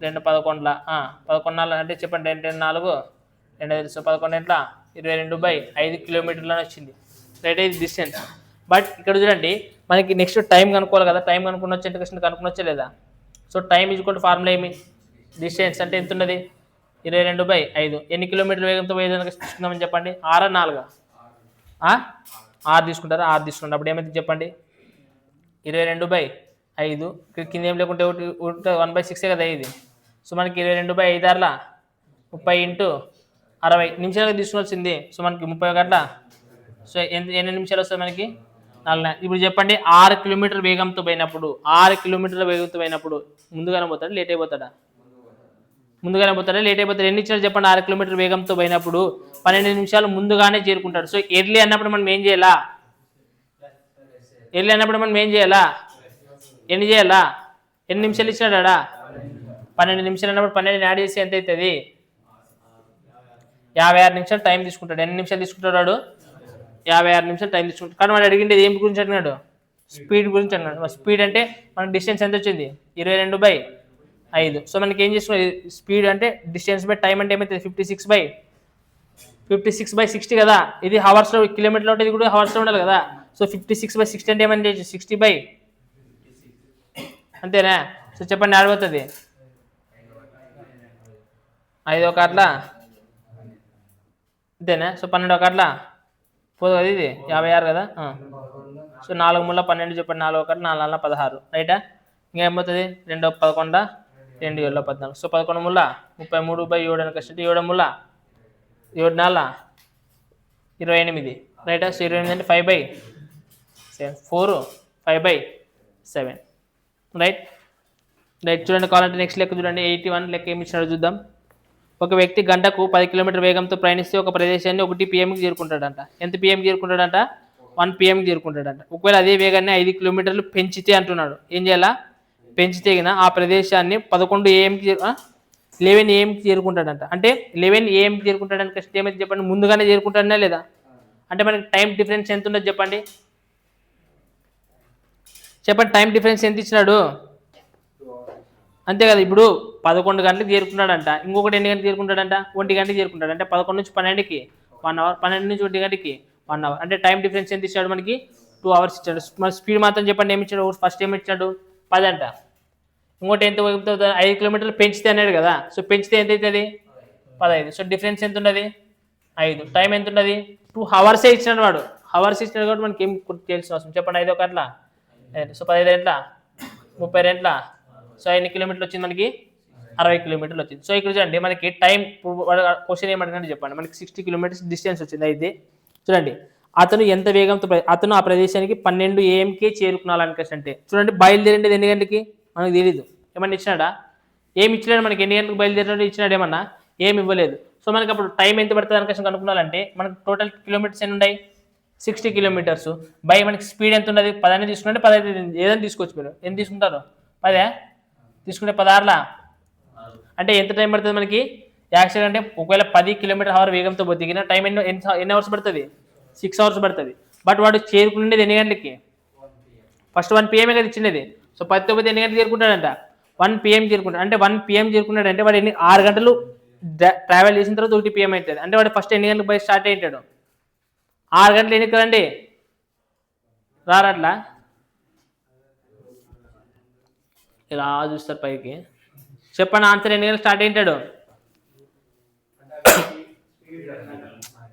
2 11 11 అంటే చెప్పండి 2 4 2 11 22/5 కిలోమీటర్లు అని వచ్చింది. రైట్ ఇది డిస్టెన్స్. బట్ ఇక్కడ చూడండి మనకి నెక్స్ట్ టైం కనుక్కోవాలి కదా. టైం కనుక్కుని వచ్చే క్వశ్చన్ కనుక్కుని లేదా. సో టైం ఈజ్వల్ ఫార్ములా ఏమి డిస్టెన్స్ అంటే ఎంత ఉన్నది 22/5. ఎన్ని కిలోమీటర్ల వేగంతో పోయేదానికి తీసుకుందామని చెప్పండి 6 4 6 తీసుకుంటారా 6 తీసుకుంటారు. అప్పుడు ఏమైతే చెప్పండి 22/5 ఇక్కడ కింద ఏం లేకుంటే 1/6 కదా ఇది. సో మనకి 22/5 30 into 60 నిమిషాలు తీసుకోవాల్సింది. సో మనకి 30 గంటల. సో ఎన్ని నిమిషాలు వస్తుంది మనకి 4. ఇప్పుడు చెప్పండి 6 కిలోమీటర్ల వేగంతో పోయినప్పుడు 6 కిలోమీటర్ల వేగంతో పోయినప్పుడు ముందుగానే పోతాడా లేట్ అయిపోతాడా. ముందుగానే పోతాడా లేట్ అయిపోతాడు. ఎన్ని ఇచ్చాడు చెప్పండి 6 కిలోమీటర్ల వేగంతో పోయినప్పుడు 12 నిమిషాలు ముందుగానే చేరుకుంటాడు. సో ఎర్లీ అన్నప్పుడు మనం ఏం చేయాలా ఎర్లీ అన్నప్పుడు మనం ఏం చేయాలా ఎన్ని చేయాలా ఎన్ని నిమిషాలు ఇచ్చినాడా 12 నిమిషాలు అన్నప్పుడు 12 యాడ్ చేసి ఎంత అవుతుంది 56 నిమిషాలు టైం తీసుకుంటాడు. ఎన్ని నిమిషాలు తీసుకుంటాడు 56 నిమిషాలు టైం తీసుకుంటాడు. కానీ వాడు అడిగింది ఏం గురించి అడిగినాడు స్పీడ్ గురించి అన్నాడు. స్పీడ్ అంటే మనకి డిస్టెన్స్ ఎంత వచ్చింది 22/5. సో మనకి ఏం చేస్తున్నాం స్పీడ్ అంటే డిస్టెన్స్ బై టైం అంటే ఏమవుతుంది 56/60 కదా. ఇది హవర్స్లో కిలోమీటర్లో ఉంటుంది, ఇది కూడా హవర్స్లో ఉండాలి కదా. సో 56/60 అంటే ఏమని 60 అంతేనా. సో చెప్పండి ఆడిపోతుంది 5 ఒక అట్లా అంతేనా. సో 12 ఒక అట్లా పోదు కదా ఇది 56 కదా. సో 4 ముళ్ళ 12 చెప్పండి 4 ఒక 4 16 రైటా. ఇంకా ఏమవుతుంది 2 11 2 7 14. సో 11 ముళ్ళ 33/7 అని కష్టం 7 ముళ్ళ 7 4 28 రైటా. సో 28 అంటే 5/7 4 5/7 రైట్. రైట్ చూడండి కావాలంటే నెక్స్ట్ లెక్క చూడండి 81 లెక్క ఏమి ఇచ్చినాడు చూద్దాం. ఒక వ్యక్తి గంటకు 10 కిలోమీటర్ వేగంతో ప్రయాణిస్తే ఒక ప్రదేశాన్ని 1 PM చేరుకుంటాడంట. ఎంత PM చేరుకుంటాడంట? 1 PM చేరుకుంటాడంట. ఒకవేళ అదే వేగాన్ని 5 కిలోమీటర్లు పెంచితే అంటున్నాడు. ఏం చేయాలా? పెంచితే ఆ ప్రదేశాన్ని 11 AM 11 AM చేరుకుంటాడంట. అంటే 11 AM చేరుకుంటాడని కష్టం ఏమైతే చెప్పండి, ముందుగానే చేరుకుంటాడనే లేదా? అంటే మనకి టైం డిఫరెన్స్ ఎంత ఉండదు చెప్పండి. చెప్పండి, టైం డిఫరెన్స్ ఎంత ఇచ్చినాడు? అంతే కదా. ఇప్పుడు 11 గంటలకు చేరుకున్నాడంట, ఇంకొకటి ఎన్ని గంటలకు చేరుకుంటాడంట? 1 గంటకి చేరుకుంటాడు. అంటే 11 నుంచి 12కి 1 అవర్, 12 నుంచి 1 గంటకి 1 అవర్. అంటే టైం డిఫరెన్స్ ఎంత ఇచ్చాడు మనకి? 2 అవర్స్ ఇచ్చాడు. మన స్పీడ్ మాత్రం చెప్పండి ఏమి ఇచ్చాడు? ఫస్ట్ ఏమి ఇచ్చాడు? 10 అంట. ఇంకోటి ఎంత 5 కిలోమీటర్లు పెంచితే అన్నాడు కదా. సో పెంచితే ఎంత అవుతుంది? 15. సో డిఫరెన్స్ ఎంత ఉన్నది? 5. టైం ఎంత ఉన్నది? 2 అవర్సే ఇచ్చినాడు వాడు. అవర్స్ ఇచ్చినాడు కాబట్టి మనకి ఏం తెలిసిన అవసరం చెప్పండి. 5 ఒకట్లా. సో 15 ఎంట్లా? 30 ఎంట్లా? సో ఎన్ని కిలోమీటర్లు వచ్చింది మనకి? 60 కిలోమీటర్లు వచ్చింది. సో ఇక్కడ చూడండి మనకి టైం క్వశ్చన్ ఏమంటే చెప్పండి, మనకి 60 కిలోమీటర్స్ డిస్టెన్స్ వచ్చింది. అయితే చూడండి, అతను ఎంత వేగంతో అతను ఆ ప్రదేశానికి 12 AM చేరుకున్నాలనుకంటే చూడండి, బయలుదేరింది ఎన్ని గంటలకి మనకు తెలియదు. ఏమన్నా ఇచ్చినాడా? ఏమి ఇచ్చినాడు మనకి? ఎన్ని గంటలకు బయలుదేరినాడు ఇచ్చినాడు? ఏమన్నా ఏమి ఇవ్వలేదు. సో మనకి అప్పుడు టైం ఎంత పడుతుంది అనుకోసం కనుక్కున్నాలంటే మనకి టోటల్ కిలోమీటర్స్ ఎన్ని ఉన్నాయి? 60 కిలోమీటర్స్ బై మనకి స్పీడ్ ఎంత ఉన్నది? 10 అని తీసుకుంటే 15 ఏదైనా తీసుకోవచ్చు. మీరు ఎంత తీసుకుంటారు? 10 తీసుకుంటే 16లా. అంటే ఎంత టైం పడుతుంది మనకి? యాక్చువల్గా అంటే ఒకవేళ 10 కిలోమీటర్/h వేగంతో దిగిన టైం ఎన్ని అవర్స్ పడుతుంది? 6 అవర్స్ పడుతుంది. బట్ వాడు చేరుకునేది ఎన్ని గంటలకి? ఫస్ట్ 1 PM కదా ఇచ్చినది. సో 10తో పోతే ఎన్ని గంటలు చేరుకుంటాడంట? 1 PM చేరుకుంటాడు. అంటే 1 PM చేరుకున్నాడు అంటే వాడు 6 గంటలు ట్రావెల్ చేసిన తర్వాత 1 PM అవుతుంది. అంటే వాడు ఫస్ట్ ఎన్ని గంటలకు బయట స్టార్ట్ అయ్యాడు? 6 గంటలు ఎన్ని కదండి రారట్లా ఇలా చూస్తారు పైకి. చెప్పండి ఆన్సర్ ఎన్ని గంటలు స్టార్ట్ అయ్యాడు?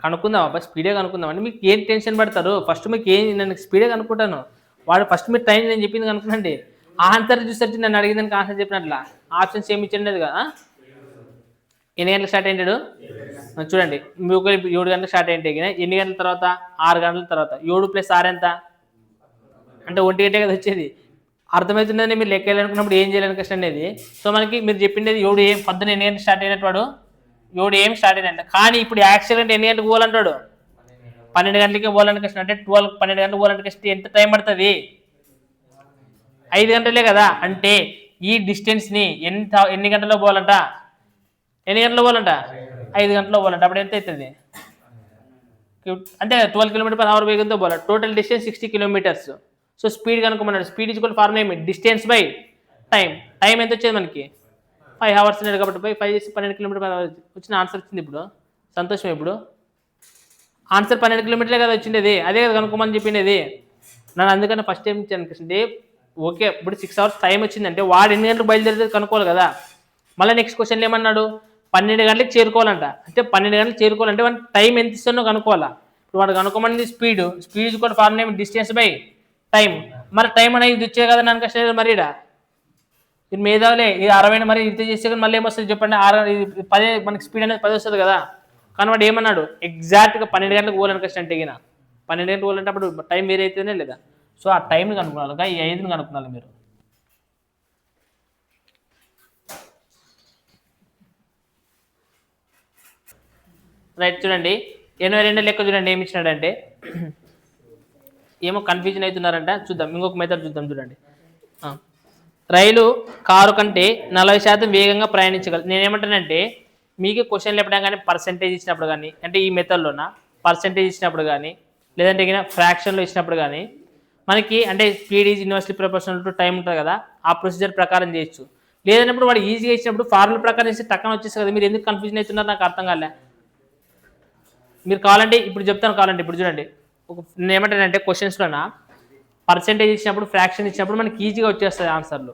కనుక్కుందాం అబ్బా, స్పీడే కనుక్కుందాం అండి. మీకు ఏం టెన్షన్ పడతారు? ఫస్ట్ మీకు నేను స్పీడే కనుక్కుంటాను. వాడు ఫస్ట్ మీరు టైం నేను చెప్పింది కనుక్కునండి. ఆన్సర్ చూసరికి నన్ను అడిగిన దానికి ఆన్సర్ చెప్పినట్లా ఆప్షన్స్ ఏమి ఇచ్చిండదు కదా. ఎన్ని గంటలకు స్టార్ట్ అయ్యాడు? చూడండి, మీకు 7 గంటలకు స్టార్ట్ అయ్యింటే ఎన్ని గంటల తర్వాత? 6 గంటల తర్వాత. 7 + 6 ఎంత? అంటే 1 గంటే కదా వచ్చేది. అర్థమవుతుందని మీరు లెక్క వేయాలనుకున్నప్పుడు ఏం చేయాలని కష్టం అనేది. సో మనకి మీరు చెప్పింది 7 AM పొద్దున ఎన్ని గంటలకు స్టార్ట్ అయినట్టు వాడు? 7 AM స్టార్ట్ అయినంట. కానీ ఇప్పుడు యాక్సిడెంట్ ఎన్ని గంటలకు పోవాలంటాడు? 12 గంటలకే పోవాలని కష్టం. అంటే 12 గంటలకు పోవాలంటే కష్టం. ఎంత టైం పడుతుంది? 5 గంటలే కదా. అంటే ఈ డిస్టెన్స్ని ఎన్ని గంటల్లో పోవాలంట? ఎన్ని గంటల్లో పోవాలంట? 5 గంటల్లో పోవాలంట. అప్పుడు ఎంత అవుతుంది? అంటే 12 కిలోమీటర్/h వేగంతో పోవాలి. Total distance 60 kilometres. So speed కనుక్కోమన్నాడు. స్పీడ్ ఈక్వల్ ఫార్ములా ఏమి? Distance by time. టైం ఎంత వచ్చేది మనకి? 5 అవర్స్ ఉన్నాడు కాబట్టి 5 చేసి 12 కిలోమీటర్/h వచ్చిన ఆన్సర్ వచ్చింది. ఇప్పుడు సంతోషం. ఇప్పుడు ఆన్సర్ 12 కిలోమీటర్లే కదా వచ్చిండేది. అదే కదా కనుక్కోమని చెప్పిండేది. నన్ను అందుకని ఫస్ట్ ఏం ఇచ్చాను అనిపిస్తుంది. ఓకే, ఇప్పుడు 6 అవర్స్ టైం వచ్చిందంటే వాడు ఎన్ని గంటలకు బయలుదేరితే కనుక్కోవాలి కదా. మళ్ళీ నెక్స్ట్ క్వశ్చన్ ఏమన్నాడు? 12 గంటలకు చేరుకోవాలంట. అంటే 12 గంటలకు చేరుకోవాలంటే వాడు టైం ఎంత ఇస్తానో కనుక్కోవాలా. ఇప్పుడు వాడు కనుక్కోమని స్పీడ్ కూడా ఫార్ములా ఏమి? Distance by time. మరి టైం అనేది ఇది వచ్చే కదా నాకు కష్టం. మరి ఇది మేధావులే ఇది 60 మరి ఇది చేస్తే కానీ మళ్ళీ ఏమొస్తుంది చెప్పండి? 10 మనకి స్పీడ్ అనేది 10 వస్తుంది కదా. కానీ వాడు ఏమన్నాడు? ఎగ్జాక్ట్గా 12 గంటలకు పోవాలని కష్టం. అంటే 12 గంటలకు పోవాలంటే అప్పుడు టైం వేరే అయితేనే లేదా. సో ఆ టైంని కనుక్కున్నాను, ఈ 5ని కనుక్కున్నాను మీరు. రైట్, చూడండి 82 లెక్క చూడండి ఏమి ఇచ్చినాడంటే, ఏమో కన్ఫ్యూజన్ అవుతున్నారంట. చూద్దాం, ఇంకొక మెథడ్ చూద్దాం. చూడండి, రైలు కారు కంటే 40% వేగంగా ప్రయాణించగలదు. నేనేమంటానంటే మీకు క్వశ్చన్లు చెప్పడం కానీ పర్సెంటేజ్ ఇచ్చినప్పుడు కానీ, అంటే ఈ మెథడ్లోన పర్సెంటేజ్ ఇచ్చినప్పుడు కానీ, లేదంటే ఫ్రాక్షన్లో ఇచ్చినప్పుడు కానీ మనకి అంటే speed is inversely proportional to time ఉంటుంది కదా, ఆ ప్రొసీజర్ ప్రకారం చేయొచ్చు. లేదన్నప్పుడు వాడు ఈజీగా ఇచ్చినప్పుడు ఫార్ములా ప్రకారం ఇస్తే టక్కన వచ్చేస్తుంది కదా. మీరు ఎందుకు కన్ఫ్యూజన్ అవుతున్నారు నాకు అర్థం కాలే. మీరు కావాలంటే ఇప్పుడు చెప్తాను. కావాలంటే ఇప్పుడు చూడండి, నేను ఏమంటానంటే క్వశ్చన్స్లోన పర్సెంటేజ్ ఇచ్చినప్పుడు ఫ్రాక్షన్ ఇచ్చినప్పుడు మనకి ఈజీగా వచ్చేస్తుంది ఆన్సర్లు.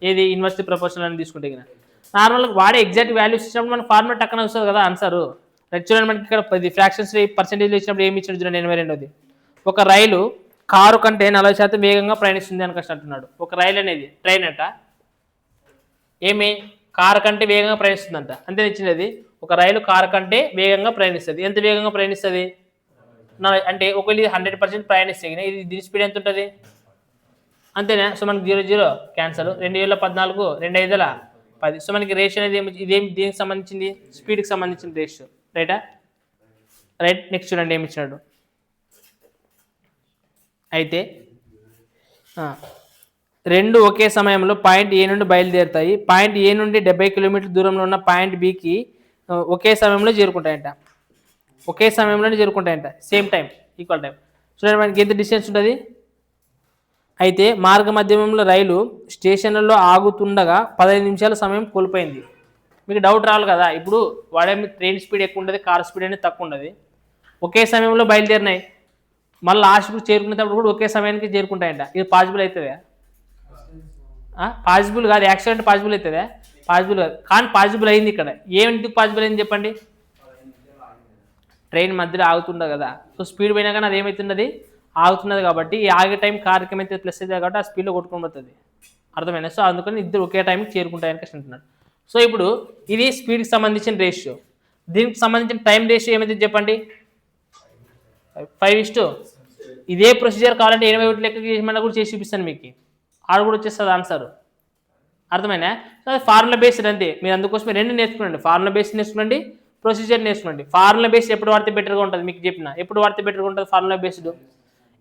ఏది ఇన్వర్స్లీ ప్రపోర్షనల్ అని తీసుకుంటే కదా. నార్మల్గా వాడే ఎగ్జాక్ట్ వాల్యూస్ ఇచ్చినప్పుడు మనకు ఫార్ములా టక్కన వస్తుంది కదా ఆన్సర్. చూడండి మనకి ఇక్కడ 10 ఫ్రాక్షన్స్ పర్సెంటేజ్లో ఇచ్చినప్పుడు ఏమి ఇచ్చాడు చూడండి. 82ది. ఒక రైలు కారు కంటే 40% వేగంగా ప్రయాణిస్తుంది అని కష్టం అంటున్నాడు. ఒక రైలు అనేది ట్రైన్ అంట ఏమి కారు కంటే వేగంగా ప్రయాణిస్తుందంట. అంతే ఇచ్చినది. ఒక రైలు కారు కంటే వేగంగా ప్రయాణిస్తుంది. ఎంత వేగంగా ప్రయాణిస్తుంది అంటే ఒకవేళ ఇది 100% ప్రయాణిస్తే ఇది దీని స్పీడ్ ఎంత ఉంటుంది? అంతేనా? సో మనకి 0 0 క్యాన్సల్. 2014 2 5 10. సో మనకి రేషియో అనేది ఇదేం దేనికి సంబంధించింది, స్పీడ్కి సంబంధించిన రేషియో, రైటా? రైట్. నెక్స్ట్ చూడండి ఏమి ఇచ్చినాడు. అయితే రెండు ఒకే సమయంలో పాయింట్ ఏ నుండి బయలుదేరుతాయి. పాయింట్ ఏ నుండి 70 కిలోమీటర్ల దూరంలో ఉన్న పాయింట్ బికి ఒకే సమయంలో చేరుకుంటాయంట. ఒకే సమయంలోనే చేరుకుంటాయంట, సేమ్ టైం, ఈక్వల్ టైం. చూడండి మనకి ఎంత డిస్టెన్స్ ఉంటుంది. అయితే మార్గ మధ్యమంలో రైలు స్టేషన్లలో ఆగుతుండగా 15 నిమిషాల సమయం కోల్పోయింది. మీకు డౌట్ రావాలి కదా, ఇప్పుడు వాడే ట్రైన్ స్పీడ్ ఎక్కువ ఉంటుంది, కార్ స్పీడ్ అనేది తక్కువ ఉండదు. ఒకే సమయంలో బయలుదేరినాయి, మళ్ళీ లాస్ట్కు చేరుకునేటప్పుడు కూడా ఒకే సమయానికి చేరుకుంటాయంట. ఇది పాసిబుల్ అవుతుందా? పాసిబుల్ కాదు. యాక్సిడెంట్ పాసిబుల్ అవుతుందా? పాసిబుల్ కాదు. కానీ పాసిబుల్ అయింది ఇక్కడ. ఏమిందుకు పాసిబుల్ అయింది చెప్పండి? ట్రైన్ మధ్యలో ఆగుతుండదు కదా, సో స్పీడ్ పోయినా కానీ అది ఏమవుతున్నది, ఆగుతున్నది. కాబట్టి ఈ ఆగే టైం కార్కి ఏమైతే ప్లస్ అవుతుంది కాబట్టి ఆ స్పీడ్లో కొట్టుకొని పోతుంది. అర్థమైనా? సో అందుకని ఇద్దరు ఒకే టైంకి చేరుకుంటాయని క్వశ్చన్ అంటున్నాడు. సో ఇప్పుడు ఇది స్పీడ్కి సంబంధించిన రేషియో. దీనికి సంబంధించిన టైం రేషియో ఏమైతే చెప్పండి? 5:. ఇదే ప్రొసీజర్ కావాలంటే 80 లెక్క చేసిన కూడా చేసి చూపిస్తాను మీకు, ఆడ కూడా వచ్చేస్తుంది ఆన్సర్. అర్థమైనా? సో అది ఫార్ములా బేస్డ్ అంతే. మీరు అందుకోసమే రెండు నేర్చుకోండి, ఫార్ములా బేస్డ్ నేర్చుకోండి, ప్రొసీజర్ నేర్చుకోండి. ఫార్ములా బేస్డ్ ఎప్పుడు వాడితే బెటర్గా ఉంటుంది మీకు చెప్పిన, ఎప్పుడు వాడితే బెటర్గా ఉంటుంది ఫార్ములా బేస్డ్.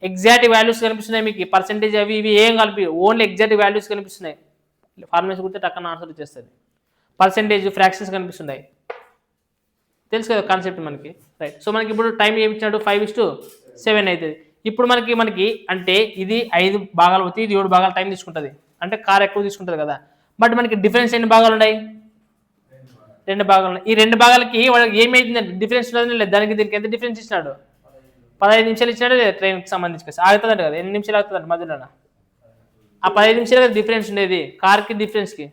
ఎగ్జాక్ట్ వాల్యూస్ కనిపిస్తున్నాయి మీకు, పర్సెంటేజ్ అవి ఇవి ఏం కలిపి, ఓన్లీ ఎగ్జాక్ట్ వాల్యూస్ కనిపిస్తున్నాయి. ఫార్ములాస్ గుర్తే టక్కన ఆన్సర్ వచ్చేస్తుంది. పర్సెంటేజ్, ఫ్రాక్షన్స్ కనిపిస్తున్నాయి. తెలుసు కదా కాన్సెప్ట్ మనకి, రైట్. సో మనకి ఇప్పుడు టైం ఏమి ఇచ్చినాడు, 5:7 అవుతుంది. ఇప్పుడు మనకి అంటే ఇది 5 భాగాలు అవుతుంది, ఇది 7 భాగాలు టైం తీసుకుంటుంది, అంటే కార్ ఎక్కువ తీసుకుంటుంది కదా. బట్ మనకి డిఫరెన్స్ ఎన్ని భాగాలు ఉన్నాయి? 2 భాగాలు ఉన్నాయి. ఈ 2 భాగాలకి వాళ్ళకి ఏమైతుందంటే డిఫరెన్స్ లేదు. దానికి దీనికి ఎంత డిఫరెన్స్ ఇచ్చినాడు? 15 నిమిషాలు ఇచ్చినాడు లేదా ట్రైన్కి సంబంధించి. ఆగుతుందంట కదా, ఎన్ని నిమిషాలు ఆగుతుందంట మధ్యలో? ఆ 15 నిమిషాలు కదా డిఫరెన్స్ ఉండేది కార్కి డిఫరెన్స్కి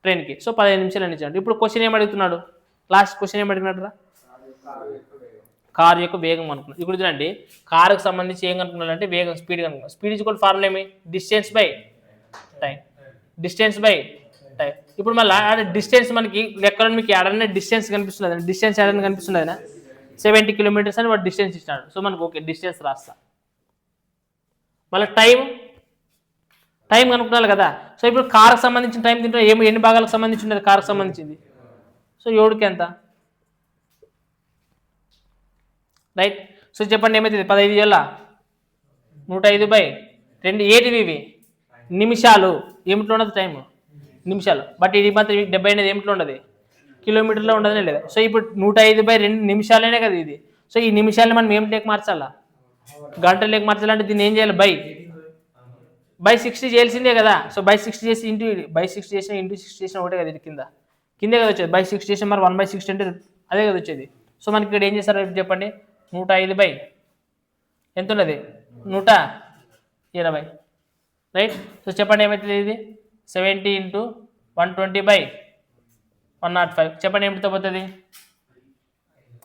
ట్రైన్కి. సో 15 నిమిషాలు అని ఇచ్చాడు. ఇప్పుడు క్వశ్చన్ ఏం అడుగుతున్నాడు, లాస్ట్ క్వశ్చన్ ఏం అడిగినాడు రా? కారు యొక్క వేగం అనుకున్నాడు. ఇప్పుడు చూడండి, కారుకు సంబంధించి ఏం కనుక్కున్నాడు అంటే వేగం, స్పీడ్ కనుక్కున్నాడు. స్పీడ్ ఈజ్ ఈక్వల్ ఫార్ములా ఏమి? Distance by time. Distance by time. ఇప్పుడు మళ్ళీ డిస్టెన్స్ మనకి లెక్కలో మీకు ఏడన్నా డిస్టెన్స్ కనిపిస్తుంది, డిస్టెన్స్ ఏడన్నా కనిపిస్తుంది 70 కిలోమీటర్స్ అని వాడు డిస్టెన్స్ ఇచ్చినాడు. సో మనకు ఓకే, డిస్టెన్స్ రాస్తా. మళ్ళీ టైం కనుక్కున్నాను కదా. సో ఇప్పుడు కారుకు సంబంధించిన టైం తింటే ఎన్ని భాగాలకు సంబంధించి ఉండేది కారుకు సంబంధించింది? సో 7కి ఎంత, రైట్. సో చెప్పండి ఏమవుతుంది? 15 ఏళ్ళ 105/2. ఏటివి ఇవి? నిమిషాలు. ఏమిట్లో ఉండదు టైం? నిమిషాలు. బట్ ఇది మాత్రం 70 అనేది ఏమిట్లో ఉండదు, కిలోమీటర్లో ఉండదనే లేదా. సో ఇప్పుడు 105/2 నిమిషాలనే కదా ఇది. సో ఈ నిమిషాలని మనం ఏం లేక మార్చాలా, గంటలు లేక మార్చాలంటే దీన్ని ఏం చేయాలి? బై 60 చేయాల్సిందే కదా. సో బై 60 చేసి ఇంటూ బై 60 చేసిన ఇంటూ 60 చేసిన ఒకటే కదా, ఇది కిందే కదా వచ్చేది. బై 6 చేసిన మరి 1/60 అంటే అదే కదా వచ్చేది. సో మనకి ఇక్కడ ఏం చేస్తారు చెప్పండి? 105 ఎంత ఉన్నది? 120, రైట్. సో చెప్పండి ఏమవుతుంది? ఇది 70 × 120/105. చెప్పండి ఏమిటితో పోతుంది?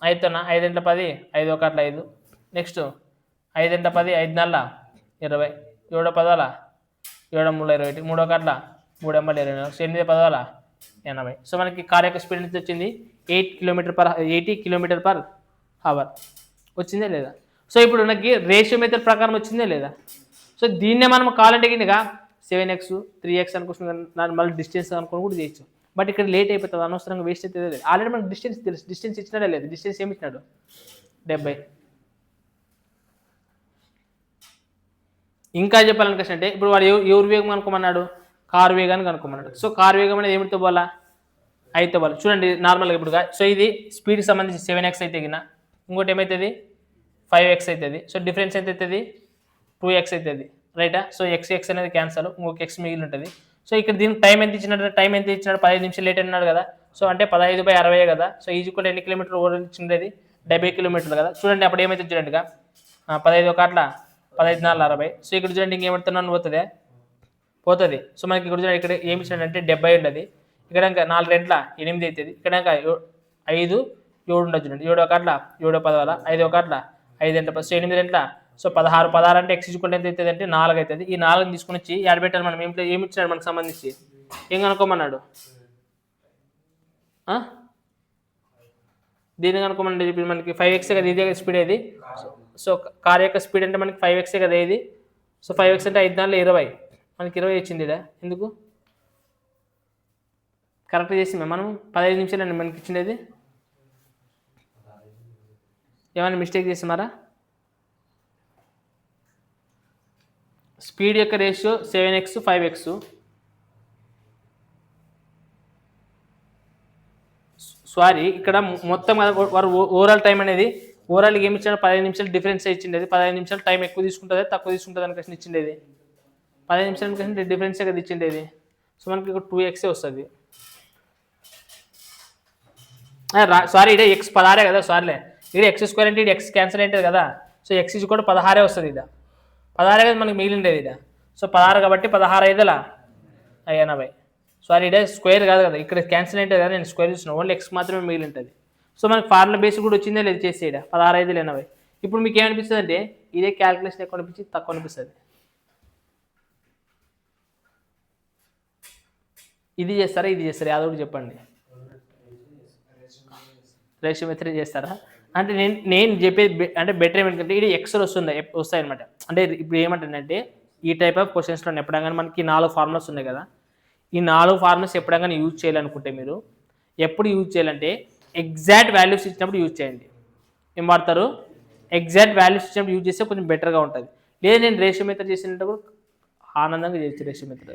5తోనా? 5 × 10, 5 × 1 5. నెక్స్ట్ 5 × 10, 5 × 4 20, 7 × 10 7 × 3 21, 3 × 3 3 × 20, 8 × 10 80. సో మనకి కార్ యొక్క స్పీడ్ ఎంత వచ్చింది? 80 km/h వచ్చిందే లేదా? సో ఇప్పుడు మనకి రేషియో మెథడ్ ప్రకారం వచ్చిందే లేదా? సో దీన్నే మనం కావాలంటే కిందగా 7x 3x అనుకుంటున్నాం, మళ్ళీ డిస్టెన్స్ అనుకుని కూడా చేయొచ్చు. బట్ ఇక్కడ లేట్ అయిపోతుంది, అనవసరంగా వేస్ట్ అయితే లేదు. ఆల్రెడీ మనకు డిస్టెన్స్ తెలుసు, డిస్టెన్స్ ఇచ్చినాడే లేదు. డిస్టెన్స్ ఏమి ఇచ్చినాడు? 70. ఇంకా చెప్పాలని కష్టం అంటే ఇప్పుడు వాడు ఎవరు వేగం అనుకోమన్నాడు? కారు వేగాన్ని కనుక్కోమన్నాడు. సో కారు వేగం అనేది ఏమిటితో పోలా? 5తో పోలా. చూడండి నార్మల్గా ఇప్పుడుగా. సో ఇది స్పీడ్కి సంబంధించి 7x అయితే గిన, ఇంకోటి ఏమవుతుంది? 5x అవుతుంది. సో డిఫరెన్స్ ఎంత అవుతుంది? 2x అవుతుంది, రైటా. సో x అనేది క్యాన్సల్, ఇంకొక x మిగిలి ఉంటుంది. సో ఇక్కడ దీనికి టైం ఎంత ఇచ్చినట్టు? టైం ఎంత ఇచ్చినాడు? 15 నిమిషాలు లేట్ అన్నాడు కదా. సో అంటే 15/60 కదా. సో ఈజ్ ఈక్వల్ ఎన్ని కిలోమీటర్ ఓవర్ ఇచ్చిండేది? 70 కిలోమీటర్లు కదా. చూడండి అప్పుడు ఏమైతే చూడండి, 15 × 1 15 × 4 60. సో ఇక్కడ చూడండి ఇంకేమంటున్నాను పోతుంది. సో మనకి ఇక్కడ చూడండి ఇక్కడ ఏమి ఇచ్చినాడంటే 70 ఉండదు. ఇక్కడ ఇంకా 4 2 8 అవుతుంది. ఇక్కడ ఇంకా 5 7 ఉండదు చూడండి. 7 × 1 7 10 5 × 1 5 × 10 8 2 సో 16 అంటే x ఈక్వల్ ఎంత అవుతుంది అంటే 4 అవుతుంది. ఈ 4 తీసుకుని వచ్చి యాడ్ పెట్టాలి మనం. ఏమి ఇచ్చినాడు మనకు సంబంధించి? ఏం కనుక్కోమన్నాడు? దీన్ని కనుక్కోమన్నాడు. ఇప్పుడు మనకి 5x కదా, ఇదే స్పీడ్ ఏది. సో కార్ యొక్క స్పీడ్ అంటే మనకి 5x కదా ఇది. సో 5x అంటే 5 × 4 20, మనకి 20 వచ్చింది ఇదా. ఎందుకు? కరెక్ట్ చేసినా మనం 15 నిమిషాలు మనకి ఇచ్చినది. ఏమైనా మిస్టేక్ చేసినారా? స్పీడ్ యొక్క రేషియో 7x 5x. సారీ, ఇక్కడ మొత్తం వారు ఓవరాల్ టైం అనేది ఓవరాల్ ఏమి ఇచ్చాడు? 15 నిమిషాలు డిఫరెన్స్ ఇచ్చిండేది. 15 నిమిషాలు టైం ఎక్కువ తీసుకుంటుంది తక్కువ తీసుకుంటుంది అని క్వశ్చన్ ఇచ్చిండేది. 15 నిమిషాల క్వశ్చన్ డిఫరెన్సే కదా ఇచ్చిండేది. సో మనకి ఇక్కడ 2x వస్తుంది. సారీ, ఇదే x 16 కదా. సారీలే, ఇది x² అంటే ఇది x క్యాన్సిల్ అయింటుంది కదా. సో x కూడా 16 వస్తుంది. ఇది 16 కదా మనకి మిగిలిండేది ఇది. సో 16 కాబట్టి 16 ఐదులా 80. సారీ, ఇదే స్క్వేర్ కాదు కదా, ఇక్కడ క్యాన్సిల్ అయితే కదా, నేను స్క్వేర్ చూసిన, ఓన్లీ ఎక్స్ మాత్రమే మిగిలి ఉంటుంది. సో మనకి ఫార్ములా బేస్ కూడా వచ్చిందే లేదు చేసి ఇక్కడ 16 5 80. ఇప్పుడు మీకు ఏమనిపిస్తుంది అంటే ఇదే క్యాలిక్యులేషన్ ఎక్కువ అనిపించి తక్కువ అనిపిస్తుంది. ఇది చేస్తారా ఇది చేస్తారా అదొకటి చెప్పండి. రేషియో మెథడ్ చేస్తారా అంటే నేను చెప్పేది అంటే బెటర్ ఏమంటే ఇది ఎక్స్లు వస్తాయి అనమాట. అంటే ఇప్పుడు ఏమంటుందంటే ఈ టైప్ ఆఫ్ క్వశ్చన్స్లో ఎప్పుడైనా మనకి 4 ఫార్ములాస్ ఉన్నాయి కదా, ఈ 4 ఫార్ములాస్ ఎప్పుడైనా యూజ్ చేయాలనుకుంటే మీరు ఎప్పుడు యూజ్ చేయాలంటే ఎగ్జాక్ట్ వాల్యూస్ ఇచ్చినప్పుడు యూజ్ చేయండి. ఏం వాడతారు? ఎగ్జాక్ట్ వాల్యూస్ ఇచ్చినప్పుడు యూజ్ చేస్తే కొంచెం బెటర్గా ఉంటుంది. లేదా నేను రేషియో మెథడ్ చేసినప్పుడు ఆనందంగా చేయొచ్చు.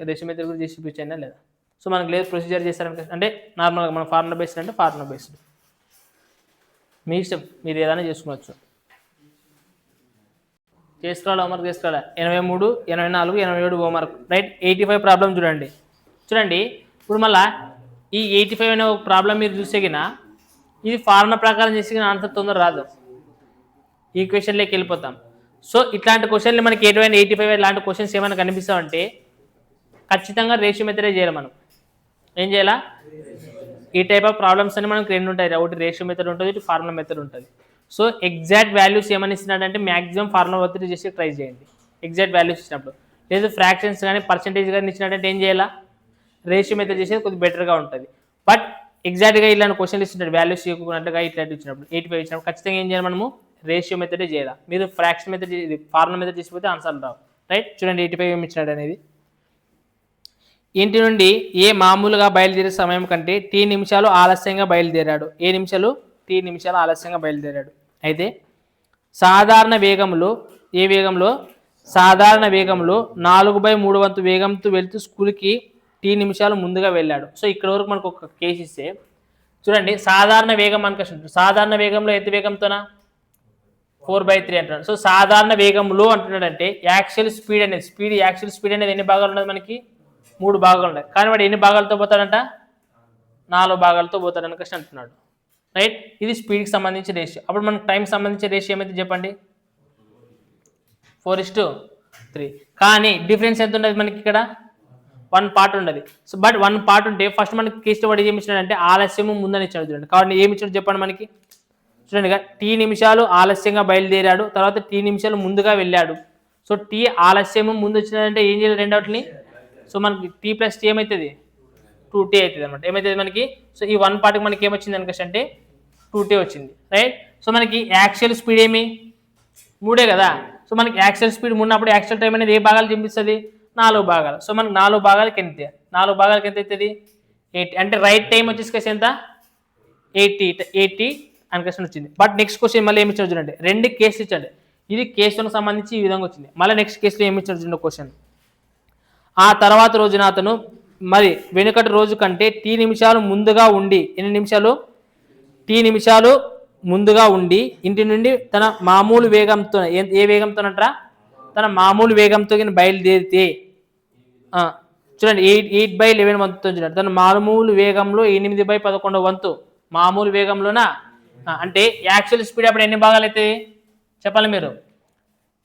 రేషియో మెథడ్ కూడా చేసి చూపించైనా లేదా. సో మనకు లేదు ప్రొసీజర్ చేస్తారంటే అంటే నార్మల్గా మన ఫార్ములా బేస్డ్ అంటే ఫార్ములా బేస్డ్ మీ ఇష్టం, మీరు ఏదైనా చేసుకోవచ్చు. చేసుకోవాలి హోంవర్క్ చేసుకోవాలి. 83 84 87 హోంవర్క్ రైట్. 85 ప్రాబ్లం చూడండి. ఇప్పుడు మళ్ళీ ఈ 85 అనే ఒక ప్రాబ్లం మీరు చూసేగిన ఇది ఫార్ములా ప్రకారం చేసి ఆన్సర్ తొందర రాదు, ఈ క్వశ్చన్లోకి వెళ్ళిపోతాం. సో ఇట్లాంటి క్వశ్చన్లు మనకి 85 ఇలాంటి క్వశ్చన్స్ ఏమైనా కనిపిస్తామంటే ఖచ్చితంగా రేషియో మెథడే చేయాలి. మనం ఏం చేయాలా? ఈ టైప్ ఆఫ్ ప్రాబ్లమ్స్ అని మనకు 2 ఉంటాయి. ఒకటి రేషియో మెథడ్ ఉంటుంది, ఇటు ఫార్ములా మెథడ్ ఉంటుంది. సో ఎగ్జాక్ట్ వాల్యూస్ ఏమని ఇస్తున్నాడంటే మ్యాక్సిమం ఫార్ములా ఒత్తిడి చేసి ట్రై చేయండి. ఎగ్జాక్ట్ వాల్యూస్ ఇచ్చినప్పుడు లేదు ఫ్రాక్షన్స్ కానీ పర్సెంటేజ్ కానీ ఇచ్చినట్టు ఏం చేయాలా? రేషియో మెథడ్ చేసేది కొద్దిగా బెటర్గా ఉంటుంది. బట్ ఎగ్జాక్ట్గా ఇలాంటి క్వశ్చన్లు ఇచ్చినట్టు వాల్యూస్ ఇవ్వకున్నట్టుగా ఇట్లాంటి ఇచ్చినప్పుడు 85 ఇచ్చినప్పుడు ఖచ్చితంగా ఏం చేయాలి? మనము రేషియో మెథడే చేయాలి. మీరు ఫ్రాక్షన్ మెథడ్ ఫార్ములా మెథడ్ చేసిపోతే ఆన్సర్లు రావు రైట్. చూడండి 85 ఏమి ఇచ్చినాడు అనేది. ఇంటి నుండి ఏ మామూలుగా బయలుదేరే సమయం కంటే T నిమిషాలు ఆలస్యంగా బయలుదేరాడు. T నిమిషాలు ఆలస్యంగా బయలుదేరాడు. అయితే సాధారణ వేగంలో సాధారణ వేగంలో 4/3 వంతు వేగంతో వెళ్తూ స్కూల్కి T నిమిషాలు ముందుగా వెళ్ళాడు. సో ఇక్కడ వరకు మనకు ఒక కేసు ఇస్తే చూడండి, సాధారణ వేగం మనకు సాధారణ వేగంలో ఎంత వేగంతోనా 4/3 అంటున్నాడు. సో సాధారణ వేగంలో అంటున్నాడంటే యాక్చువల్ స్పీడ్ అనేది ఎన్ని భాగాలు ఉన్నది? మనకి 3 భాగాలు ఉన్నాయి. కానీ వాడు ఎన్ని భాగాలతో పోతాడంట? 4 భాగాలతో పోతాడని క్వశ్చన్ అంటున్నాడు రైట్. ఇది స్పీడ్కి సంబంధించి రేషియో. అప్పుడు మనకు టైం సంబంధించి రేషియో ఏమైతే చెప్పండి? 4:3. కానీ డిఫరెన్స్ ఎంత ఉండదు మనకి? ఇక్కడ 1 పార్ట్ ఉండదు. సో బట్ 1 పార్ట్ ఉంటే ఫస్ట్ మనకి కేసు వాడు ఏమి ఇచ్చినాడంటే ఆలస్యము ముందని ఇచ్చాడు. చూడండి కాబట్టి ఏమి ఇచ్చాడు చెప్పండి మనకి. చూడండి T నిమిషాలు ఆలస్యంగా బయలుదేరాడు, తర్వాత T నిమిషాలు ముందుగా వెళ్ళాడు. సో T ఆలస్యము ముందు వచ్చినాడంటే ఏం చేయాలి? రెండవటిని. సో మనకి T + T ఏమవుతుంది? 2T అవుతుంది అనమాట. ఏమవుతుంది మనకి? సో ఈ 1 పార్ట్కి మనకి ఏమొచ్చింది అనుకంటే 2T వచ్చింది రైట్. సో మనకి యాక్చువల్ స్పీడ్ ఏమి 3 కదా. సో మనకి యాక్చువల్ స్పీడ్ ఉన్నప్పుడు యాక్చువల్ టైం అనేది ఏ భాగాలు చూపిస్తుంది? 4 భాగాలు. సో మనకి 4 భాగాలకి ఎంత? 4 భాగాలకి ఎంత అవుతుంది? 80. అంటే రైట్ టైం వచ్చేసి ఎంత? 80 అని క్వశ్చన్ వచ్చింది. బట్ నెక్స్ట్ క్వశ్చన్ మళ్ళీ ఏమి ఇచ్చాడు చూడండి, 2 కేసులు ఇచ్చాడు. ఇది కేసులకు సంబంధించి ఈ విధంగా వచ్చింది. మళ్ళీ నెక్స్ట్ కేసులో ఏమి ఇచ్చాడు చూడండి క్వశ్చన్. ఆ తర్వాత రోజున అతను మరి వెనుకటి రోజు కంటే T నిమిషాలు ముందుగా ఉండి ఎన్ని నిమిషాలు? T నిమిషాలు ముందుగా ఉండి ఇంటి నుండి తన మామూలు వేగంతో ఏ వేగంతోనట్రా? తన మామూలు వేగంతో బయలుదేరితే చూడండి 8/11 వంతుతో చూడండి. తన మామూలు వేగంలో 8/11 వంతు మామూలు వేగంలోనా అంటే యాక్చువల్ స్పీడ్ అప్పుడు ఎన్ని భాగాలు అవుతాయి చెప్పాలి మీరు?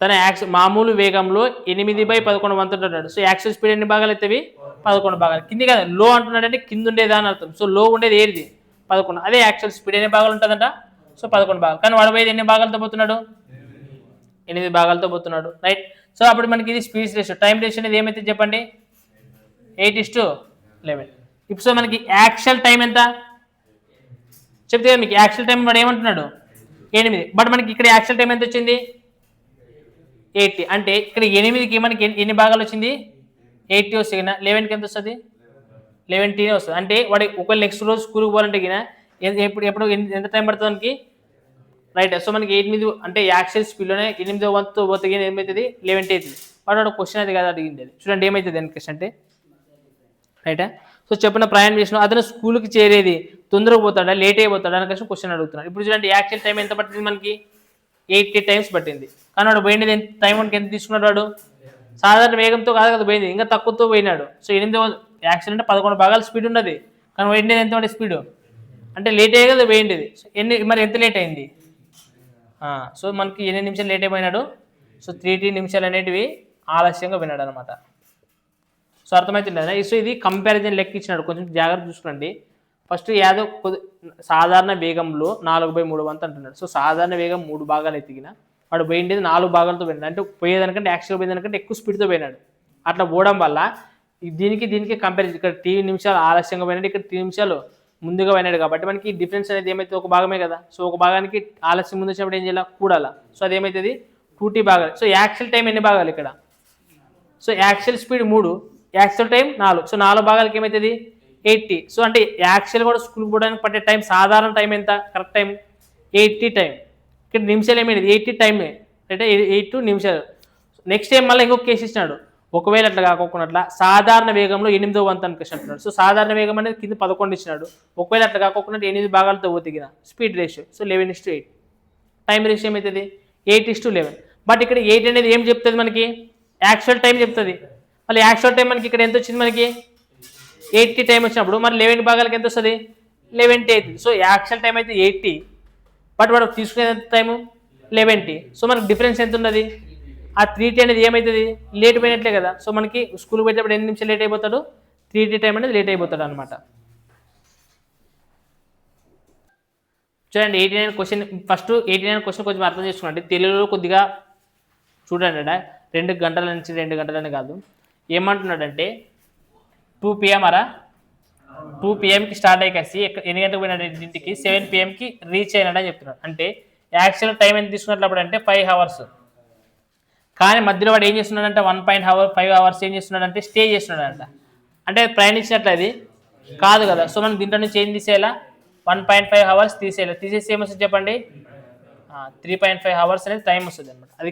తన మామూలు వేగంలో 8/11 వంతు అంటున్నాడు. సో యాక్చువల్ స్పీడ్ ఎన్ని భాగాలు అవుతాయి? 11 భాగాలు. కింది కదా లో అంటున్నాడు అంటే కింద ఉండేదా అని అర్థం. సో లో ఉండేది ఏది? 11. అదే యాక్చువల్ స్పీడ్ ఎన్ని భాగాలు ఉంటుందంట? సో 11 భాగాలు. కానీ వాడు పోయేది ఎన్ని భాగాలతో పోతున్నాడు? 8 భాగాలతో పోతున్నాడు రైట్. సో అప్పుడు మనకి ఇది స్పీడ్ రేషియో. టైం రేషియో అనేది ఏమైతే చెప్పండి? 8:11. ఇప్పుడు సో మనకి యాక్చువల్ టైం ఎంత చెప్తే మీకు యాక్చువల్ టైం వాడు ఏమంటున్నాడు? 8. బట్ మనకి ఇక్కడ యాక్చువల్ టైం ఎంత వచ్చింది? 80. అంటే ఇక్కడ 8కి మనకి ఎన్ని భాగాలు వచ్చింది? 80 వస్తుంది. 11కి ఎంత వస్తుంది? 11T వస్తుంది. అంటే వాడు ఒకవేళ నెక్స్ట్ రోజు స్కూల్కి పోవాలంటే గిన ఎప్పుడు ఎంత టైం పడుతుంది మనకి, రైట్. సో మనకి 8 అంటే యాక్చువల్ స్పీడ్లోనే 8వ వంతు పోతే ఏమవుతుంది 11T అవుతుంది. వాడు క్వశ్చన్ అది కదా అడిగింది. అది చూడండి ఏమవుతుంది అని క్వశ్చన్ అంటే, రైటా. సో చెప్పిన ప్రయాణం చేసిన అతను స్కూల్కి చేరేది తొందరగా పోతాడా లేట్ అయిపోతాడా అని క్వశ్చన్ అడుగుతున్నాడు. ఇప్పుడు చూడండి యాక్చువల్ టైం ఎంత పట్టింది మనకి 80 టైమ్స్ పట్టింది. కానీ వాడు పోయినది టైం మనకి ఎంత తీసుకున్నాడు, వాడు సాధారణ వేగంతో కాదు కదా పోయింది, ఇంకా తక్కువతో పోయినాడు. సో 8 యాక్చువల్ అంటే 11 భాగాల స్పీడ్ ఉన్నది, కానీ పోయింది ఎంత ఉండే స్పీడ్ అంటే లేట్ అయ్యే కదా పోయింది. మరి ఎంత లేట్ అయింది, సో మనకి 8 నిమిషాలు లేట్ అయిపోయినాడు. సో 3T నిమిషాలు అనేటివి ఆలస్యంగా పోయినాడు అనమాట. సో అర్థమవుతుంది కదా. సో ఇది కంపారిజన్ లెక్క ఇచ్చినాడు, కొంచెం జాగ్రత్త చూసుకోండి. ఫస్ట్ యాదో సాధారణ వేగంలో 4/3 వంతు అంటున్నాడు. సో సాధారణ వేగం 3 భాగాలు ఎత్తికిన వాడు పోయిండేది 4 భాగాలతో పోయినాడు. అంటే పోయేదానికంటే యాక్చువల్ పోయేదానికంటే ఎక్కువ స్పీడ్తో పోయినాడు. అట్లా పోవడం వల్ల దీనికి కంపారిజన్, ఇక్కడ 3 నిమిషాలు ఆలస్యంగా పోయినాడు, ఇక్కడ 3 నిమిషాలు ముందుగా పోయినాడు. కాబట్టి మనకి డిఫరెన్స్ అనేది ఏమైతే ఒక భాగమే కదా. సో ఒక భాగానికి ఆలస్యం ముందు వచ్చినప్పుడు ఏం చేయాలి, కూడాలా. సో అది ఏమవుతుంది 2T భాగాలు. సో యాక్చువల్ టైం ఎన్ని భాగాలు ఇక్కడ, so actual speed 3, actual time 4. So 4 భాగాలకి ఏమవుతుంది 80. సో అంటే యాక్చువల్ కూడా స్కూల్కి పోవడానికి పట్టే టైం సాధారణ టైం ఎంత, కరెక్ట్ టైం 80 టైం. ఇక్కడ నిమిషాలు ఏమైంది 80 టైమే, అంటే 82 నిమిషాలు. నెక్స్ట్ టైం మళ్ళీ ఇంకొక కేసు ఇచ్చినాడు, ఒకవేళ అట్లా కాకుండా సాధారణ వేగంలో 8వ వంతు అని క్వశ్చన్ అంటున్నాడు. సో సాధారణ వేగం అనేది కింద 11 ఇచ్చినాడు, ఒకవేళ అట్లా కాకుండా 8 భాగాలతో పోతికిన speed ratio. So 11:8. Time ratio ఏమవుతుంది 8:11. బట్ ఇక్కడ 8 అనేది ఏం చెప్తుంది మనకి, యాక్చువల్ టైం చెప్తుంది. మళ్ళీ యాక్చువల్ టైం మనకి ఇక్కడ ఎంత వచ్చింది, మనకి 80 టైం వచ్చినప్పుడు మరి 11 భాగాలకి ఎంత వస్తుంది 11T అవుతుంది. సో యాక్చువల్ టైం అయితే 80, బట్ వాడు తీసుకునే టైము 11T. సో మనకి డిఫరెన్స్ ఎంత ఉన్నది, ఆ 3T అనేది ఏమవుతుంది లేట్ పోయినట్లే కదా. సో మనకి స్కూల్కి పోయేటప్పుడు 8 నిమిషాలు లేట్ అయిపోతాడు, 3T టైం అనేది లేట్ అయిపోతాడు అనమాట. చూడండి 89 క్వశ్చన్, ఫస్ట్ 89 క్వశ్చన్ కొంచెం అర్థం చేసుకోండి. తెలుగులో కొద్దిగా చూడండి, 2 గంటల నుంచి 2 గంటలని కాదు. ఏమంటున్నాడంటే 2 PM 2 PMకి స్టార్ట్ అయ్యేసి ఎన్ని గంటలకు పోయినాడు ఇంటికి 7 PMకి రీచ్ అయినాడని చెప్తున్నాడు. అంటే యాక్చువల్ టైం ఎంత తీసుకున్నప్పుడు అంటే 5 అవర్స్. కానీ మధ్యలో వాడు ఏం చేస్తున్నాడంటే 1.5 అవర్స్ ఏం చేస్తున్నాడంటే స్టే చేస్తున్నాడంట. అంటే ప్రయాణించినట్లు అది కాదు కదా. సో మనం దీంట్లో నుంచి ఏం తీసేయాలా 1.5 అవర్స్ తీసేయాలి. తీసేసి ఏమొస్తుంది చెప్పండి 3.5 అవర్స్ అనేది టైం వస్తుంది అనమాట. అది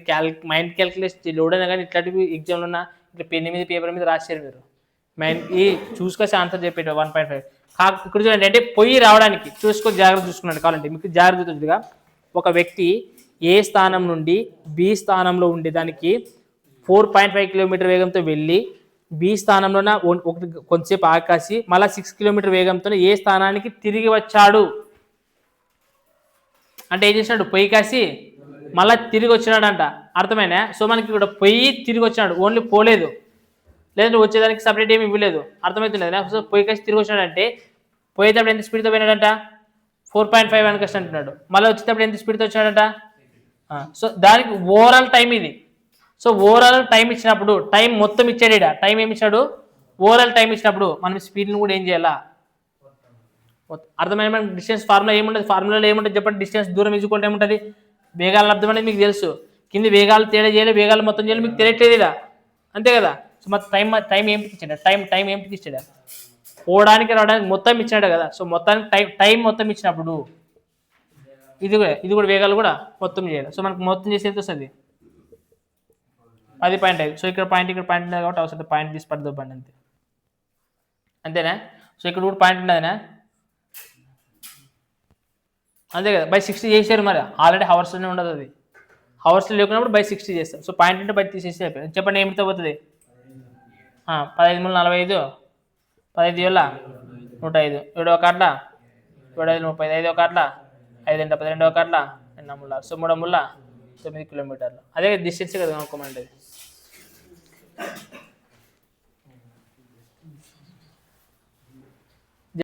మైండ్ క్యాల్కులేషన్ లోడ్ అయినా కానీ ఇట్లాంటివి ఎగ్జామ్లో ఉన్న ఇట్లా పెన్ మీద పేపర్ మీద రాశారు మీరు, మైండ్ ఈ చూసుకొచ్చి ఆన్సర్ చెప్పేట 1.5. ఇక్కడ చూడండి, అంటే పొయ్యి రావడానికి చూసుకొని జాగ్రత్త చూసుకున్నాడు. కావాలంటే మీకు జాగ్రత్తగా ఒక వ్యక్తి ఏ స్థానం నుండి బి స్థానంలో ఉండేదానికి 4.5 కిలోమీటర్ వేగంతో వెళ్ళి బి స్థానంలోన కొంతసేపు ఆకాసి మళ్ళీ 6 కిలోమీటర్ వేగంతో ఏ స్థానానికి తిరిగి వచ్చాడు. అంటే ఏం చేసినాడు పొయ్యి కాసి మళ్ళీ తిరిగి వచ్చినాడంట, అర్థమైనా. సో మనకి ఇక్కడ పొయ్యి తిరిగి వచ్చినాడు, ఓన్లీ పోలేదు, లేదంటే వచ్చేదానికి సపరేట్ ఏమి ఇవ్వలేదు, అర్థమవుతుంది కదా. సో పొయ్యి కాసి తిరిగి వచ్చినాడంటే పోయేటప్పుడు ఎంత స్పీడ్తో పోయినాడంట 4.5 అని కష్టం అంటున్నాడు, మళ్ళీ వచ్చేటప్పుడు ఎంత స్పీడ్తో వచ్చాడంట. సో దానికి ఓవరాల్ టైం ఇది. సో ఓవరాల్ టైం ఇచ్చినప్పుడు టైం మొత్తం ఇచ్చాడు, ఇక్కడ టైం ఏమి ఇచ్చాడు ఓవరాల్ టైం ఇచ్చినప్పుడు మనం స్పీడ్ని కూడా ఏం చేయాలా అర్థమైన. డిస్టెన్స్ ఫార్ములా ఏముంటుంది, ఫార్ములాలో ఏముంటుంది చెప్పండి, డిస్టెన్స్ దూరం ఈక్వల్ ఏముంటుంది, వేగాల అర్థం అనేది మీకు తెలుసు, కింది వేగాలు తేడా చేయాలి వేగాలు మొత్తం చేయాలి మీకు తెలియట్లేదు ఇలా, అంతే కదా. సో మొత్తం టైం ఏంటికి ఇచ్చాడు, టైం ఏంటికి ఇచ్చాడు, పోవడానికి రావడానికి మొత్తం ఇచ్చాడు కదా. సో మొత్తానికి టైం మొత్తం ఇచ్చినప్పుడు ఇది కూడా వేగాలు కూడా మొత్తం చేయాలి. సో మనకు మొత్తం చేసి ఎంత వస్తుంది 10.5. సో ఇక్కడ పాయింట్ ఉంది కాబట్టి అవసరం పాయింట్ తీసి పడదొబ్బండి అంతే, అంతేనా. సో ఇక్కడ కూడా పాయింట్ ఉన్నదినా, అంతే కదా. బై 60 చేశారు, మరి ఆల్రెడీ హవర్స్లోనే ఉండదు, అది హవర్స్లో లేకున్నప్పుడు బై 60 చేస్తారు. సో పాయింట్ అంటే బై తీసేసి అయిపోయింది. చెప్పండి ఏమితో పోతుంది 15 × 45, 15 వేల 105, 7వ కాట్ల 7 30, 5వ కాట్ల 5 12వ కాట్ల 2 ముళ్ళ, సో 3 ముళ్ళ 9 కిలోమీటర్లు. అదే డిస్టెన్స్ కదా కనుక్కోమండి.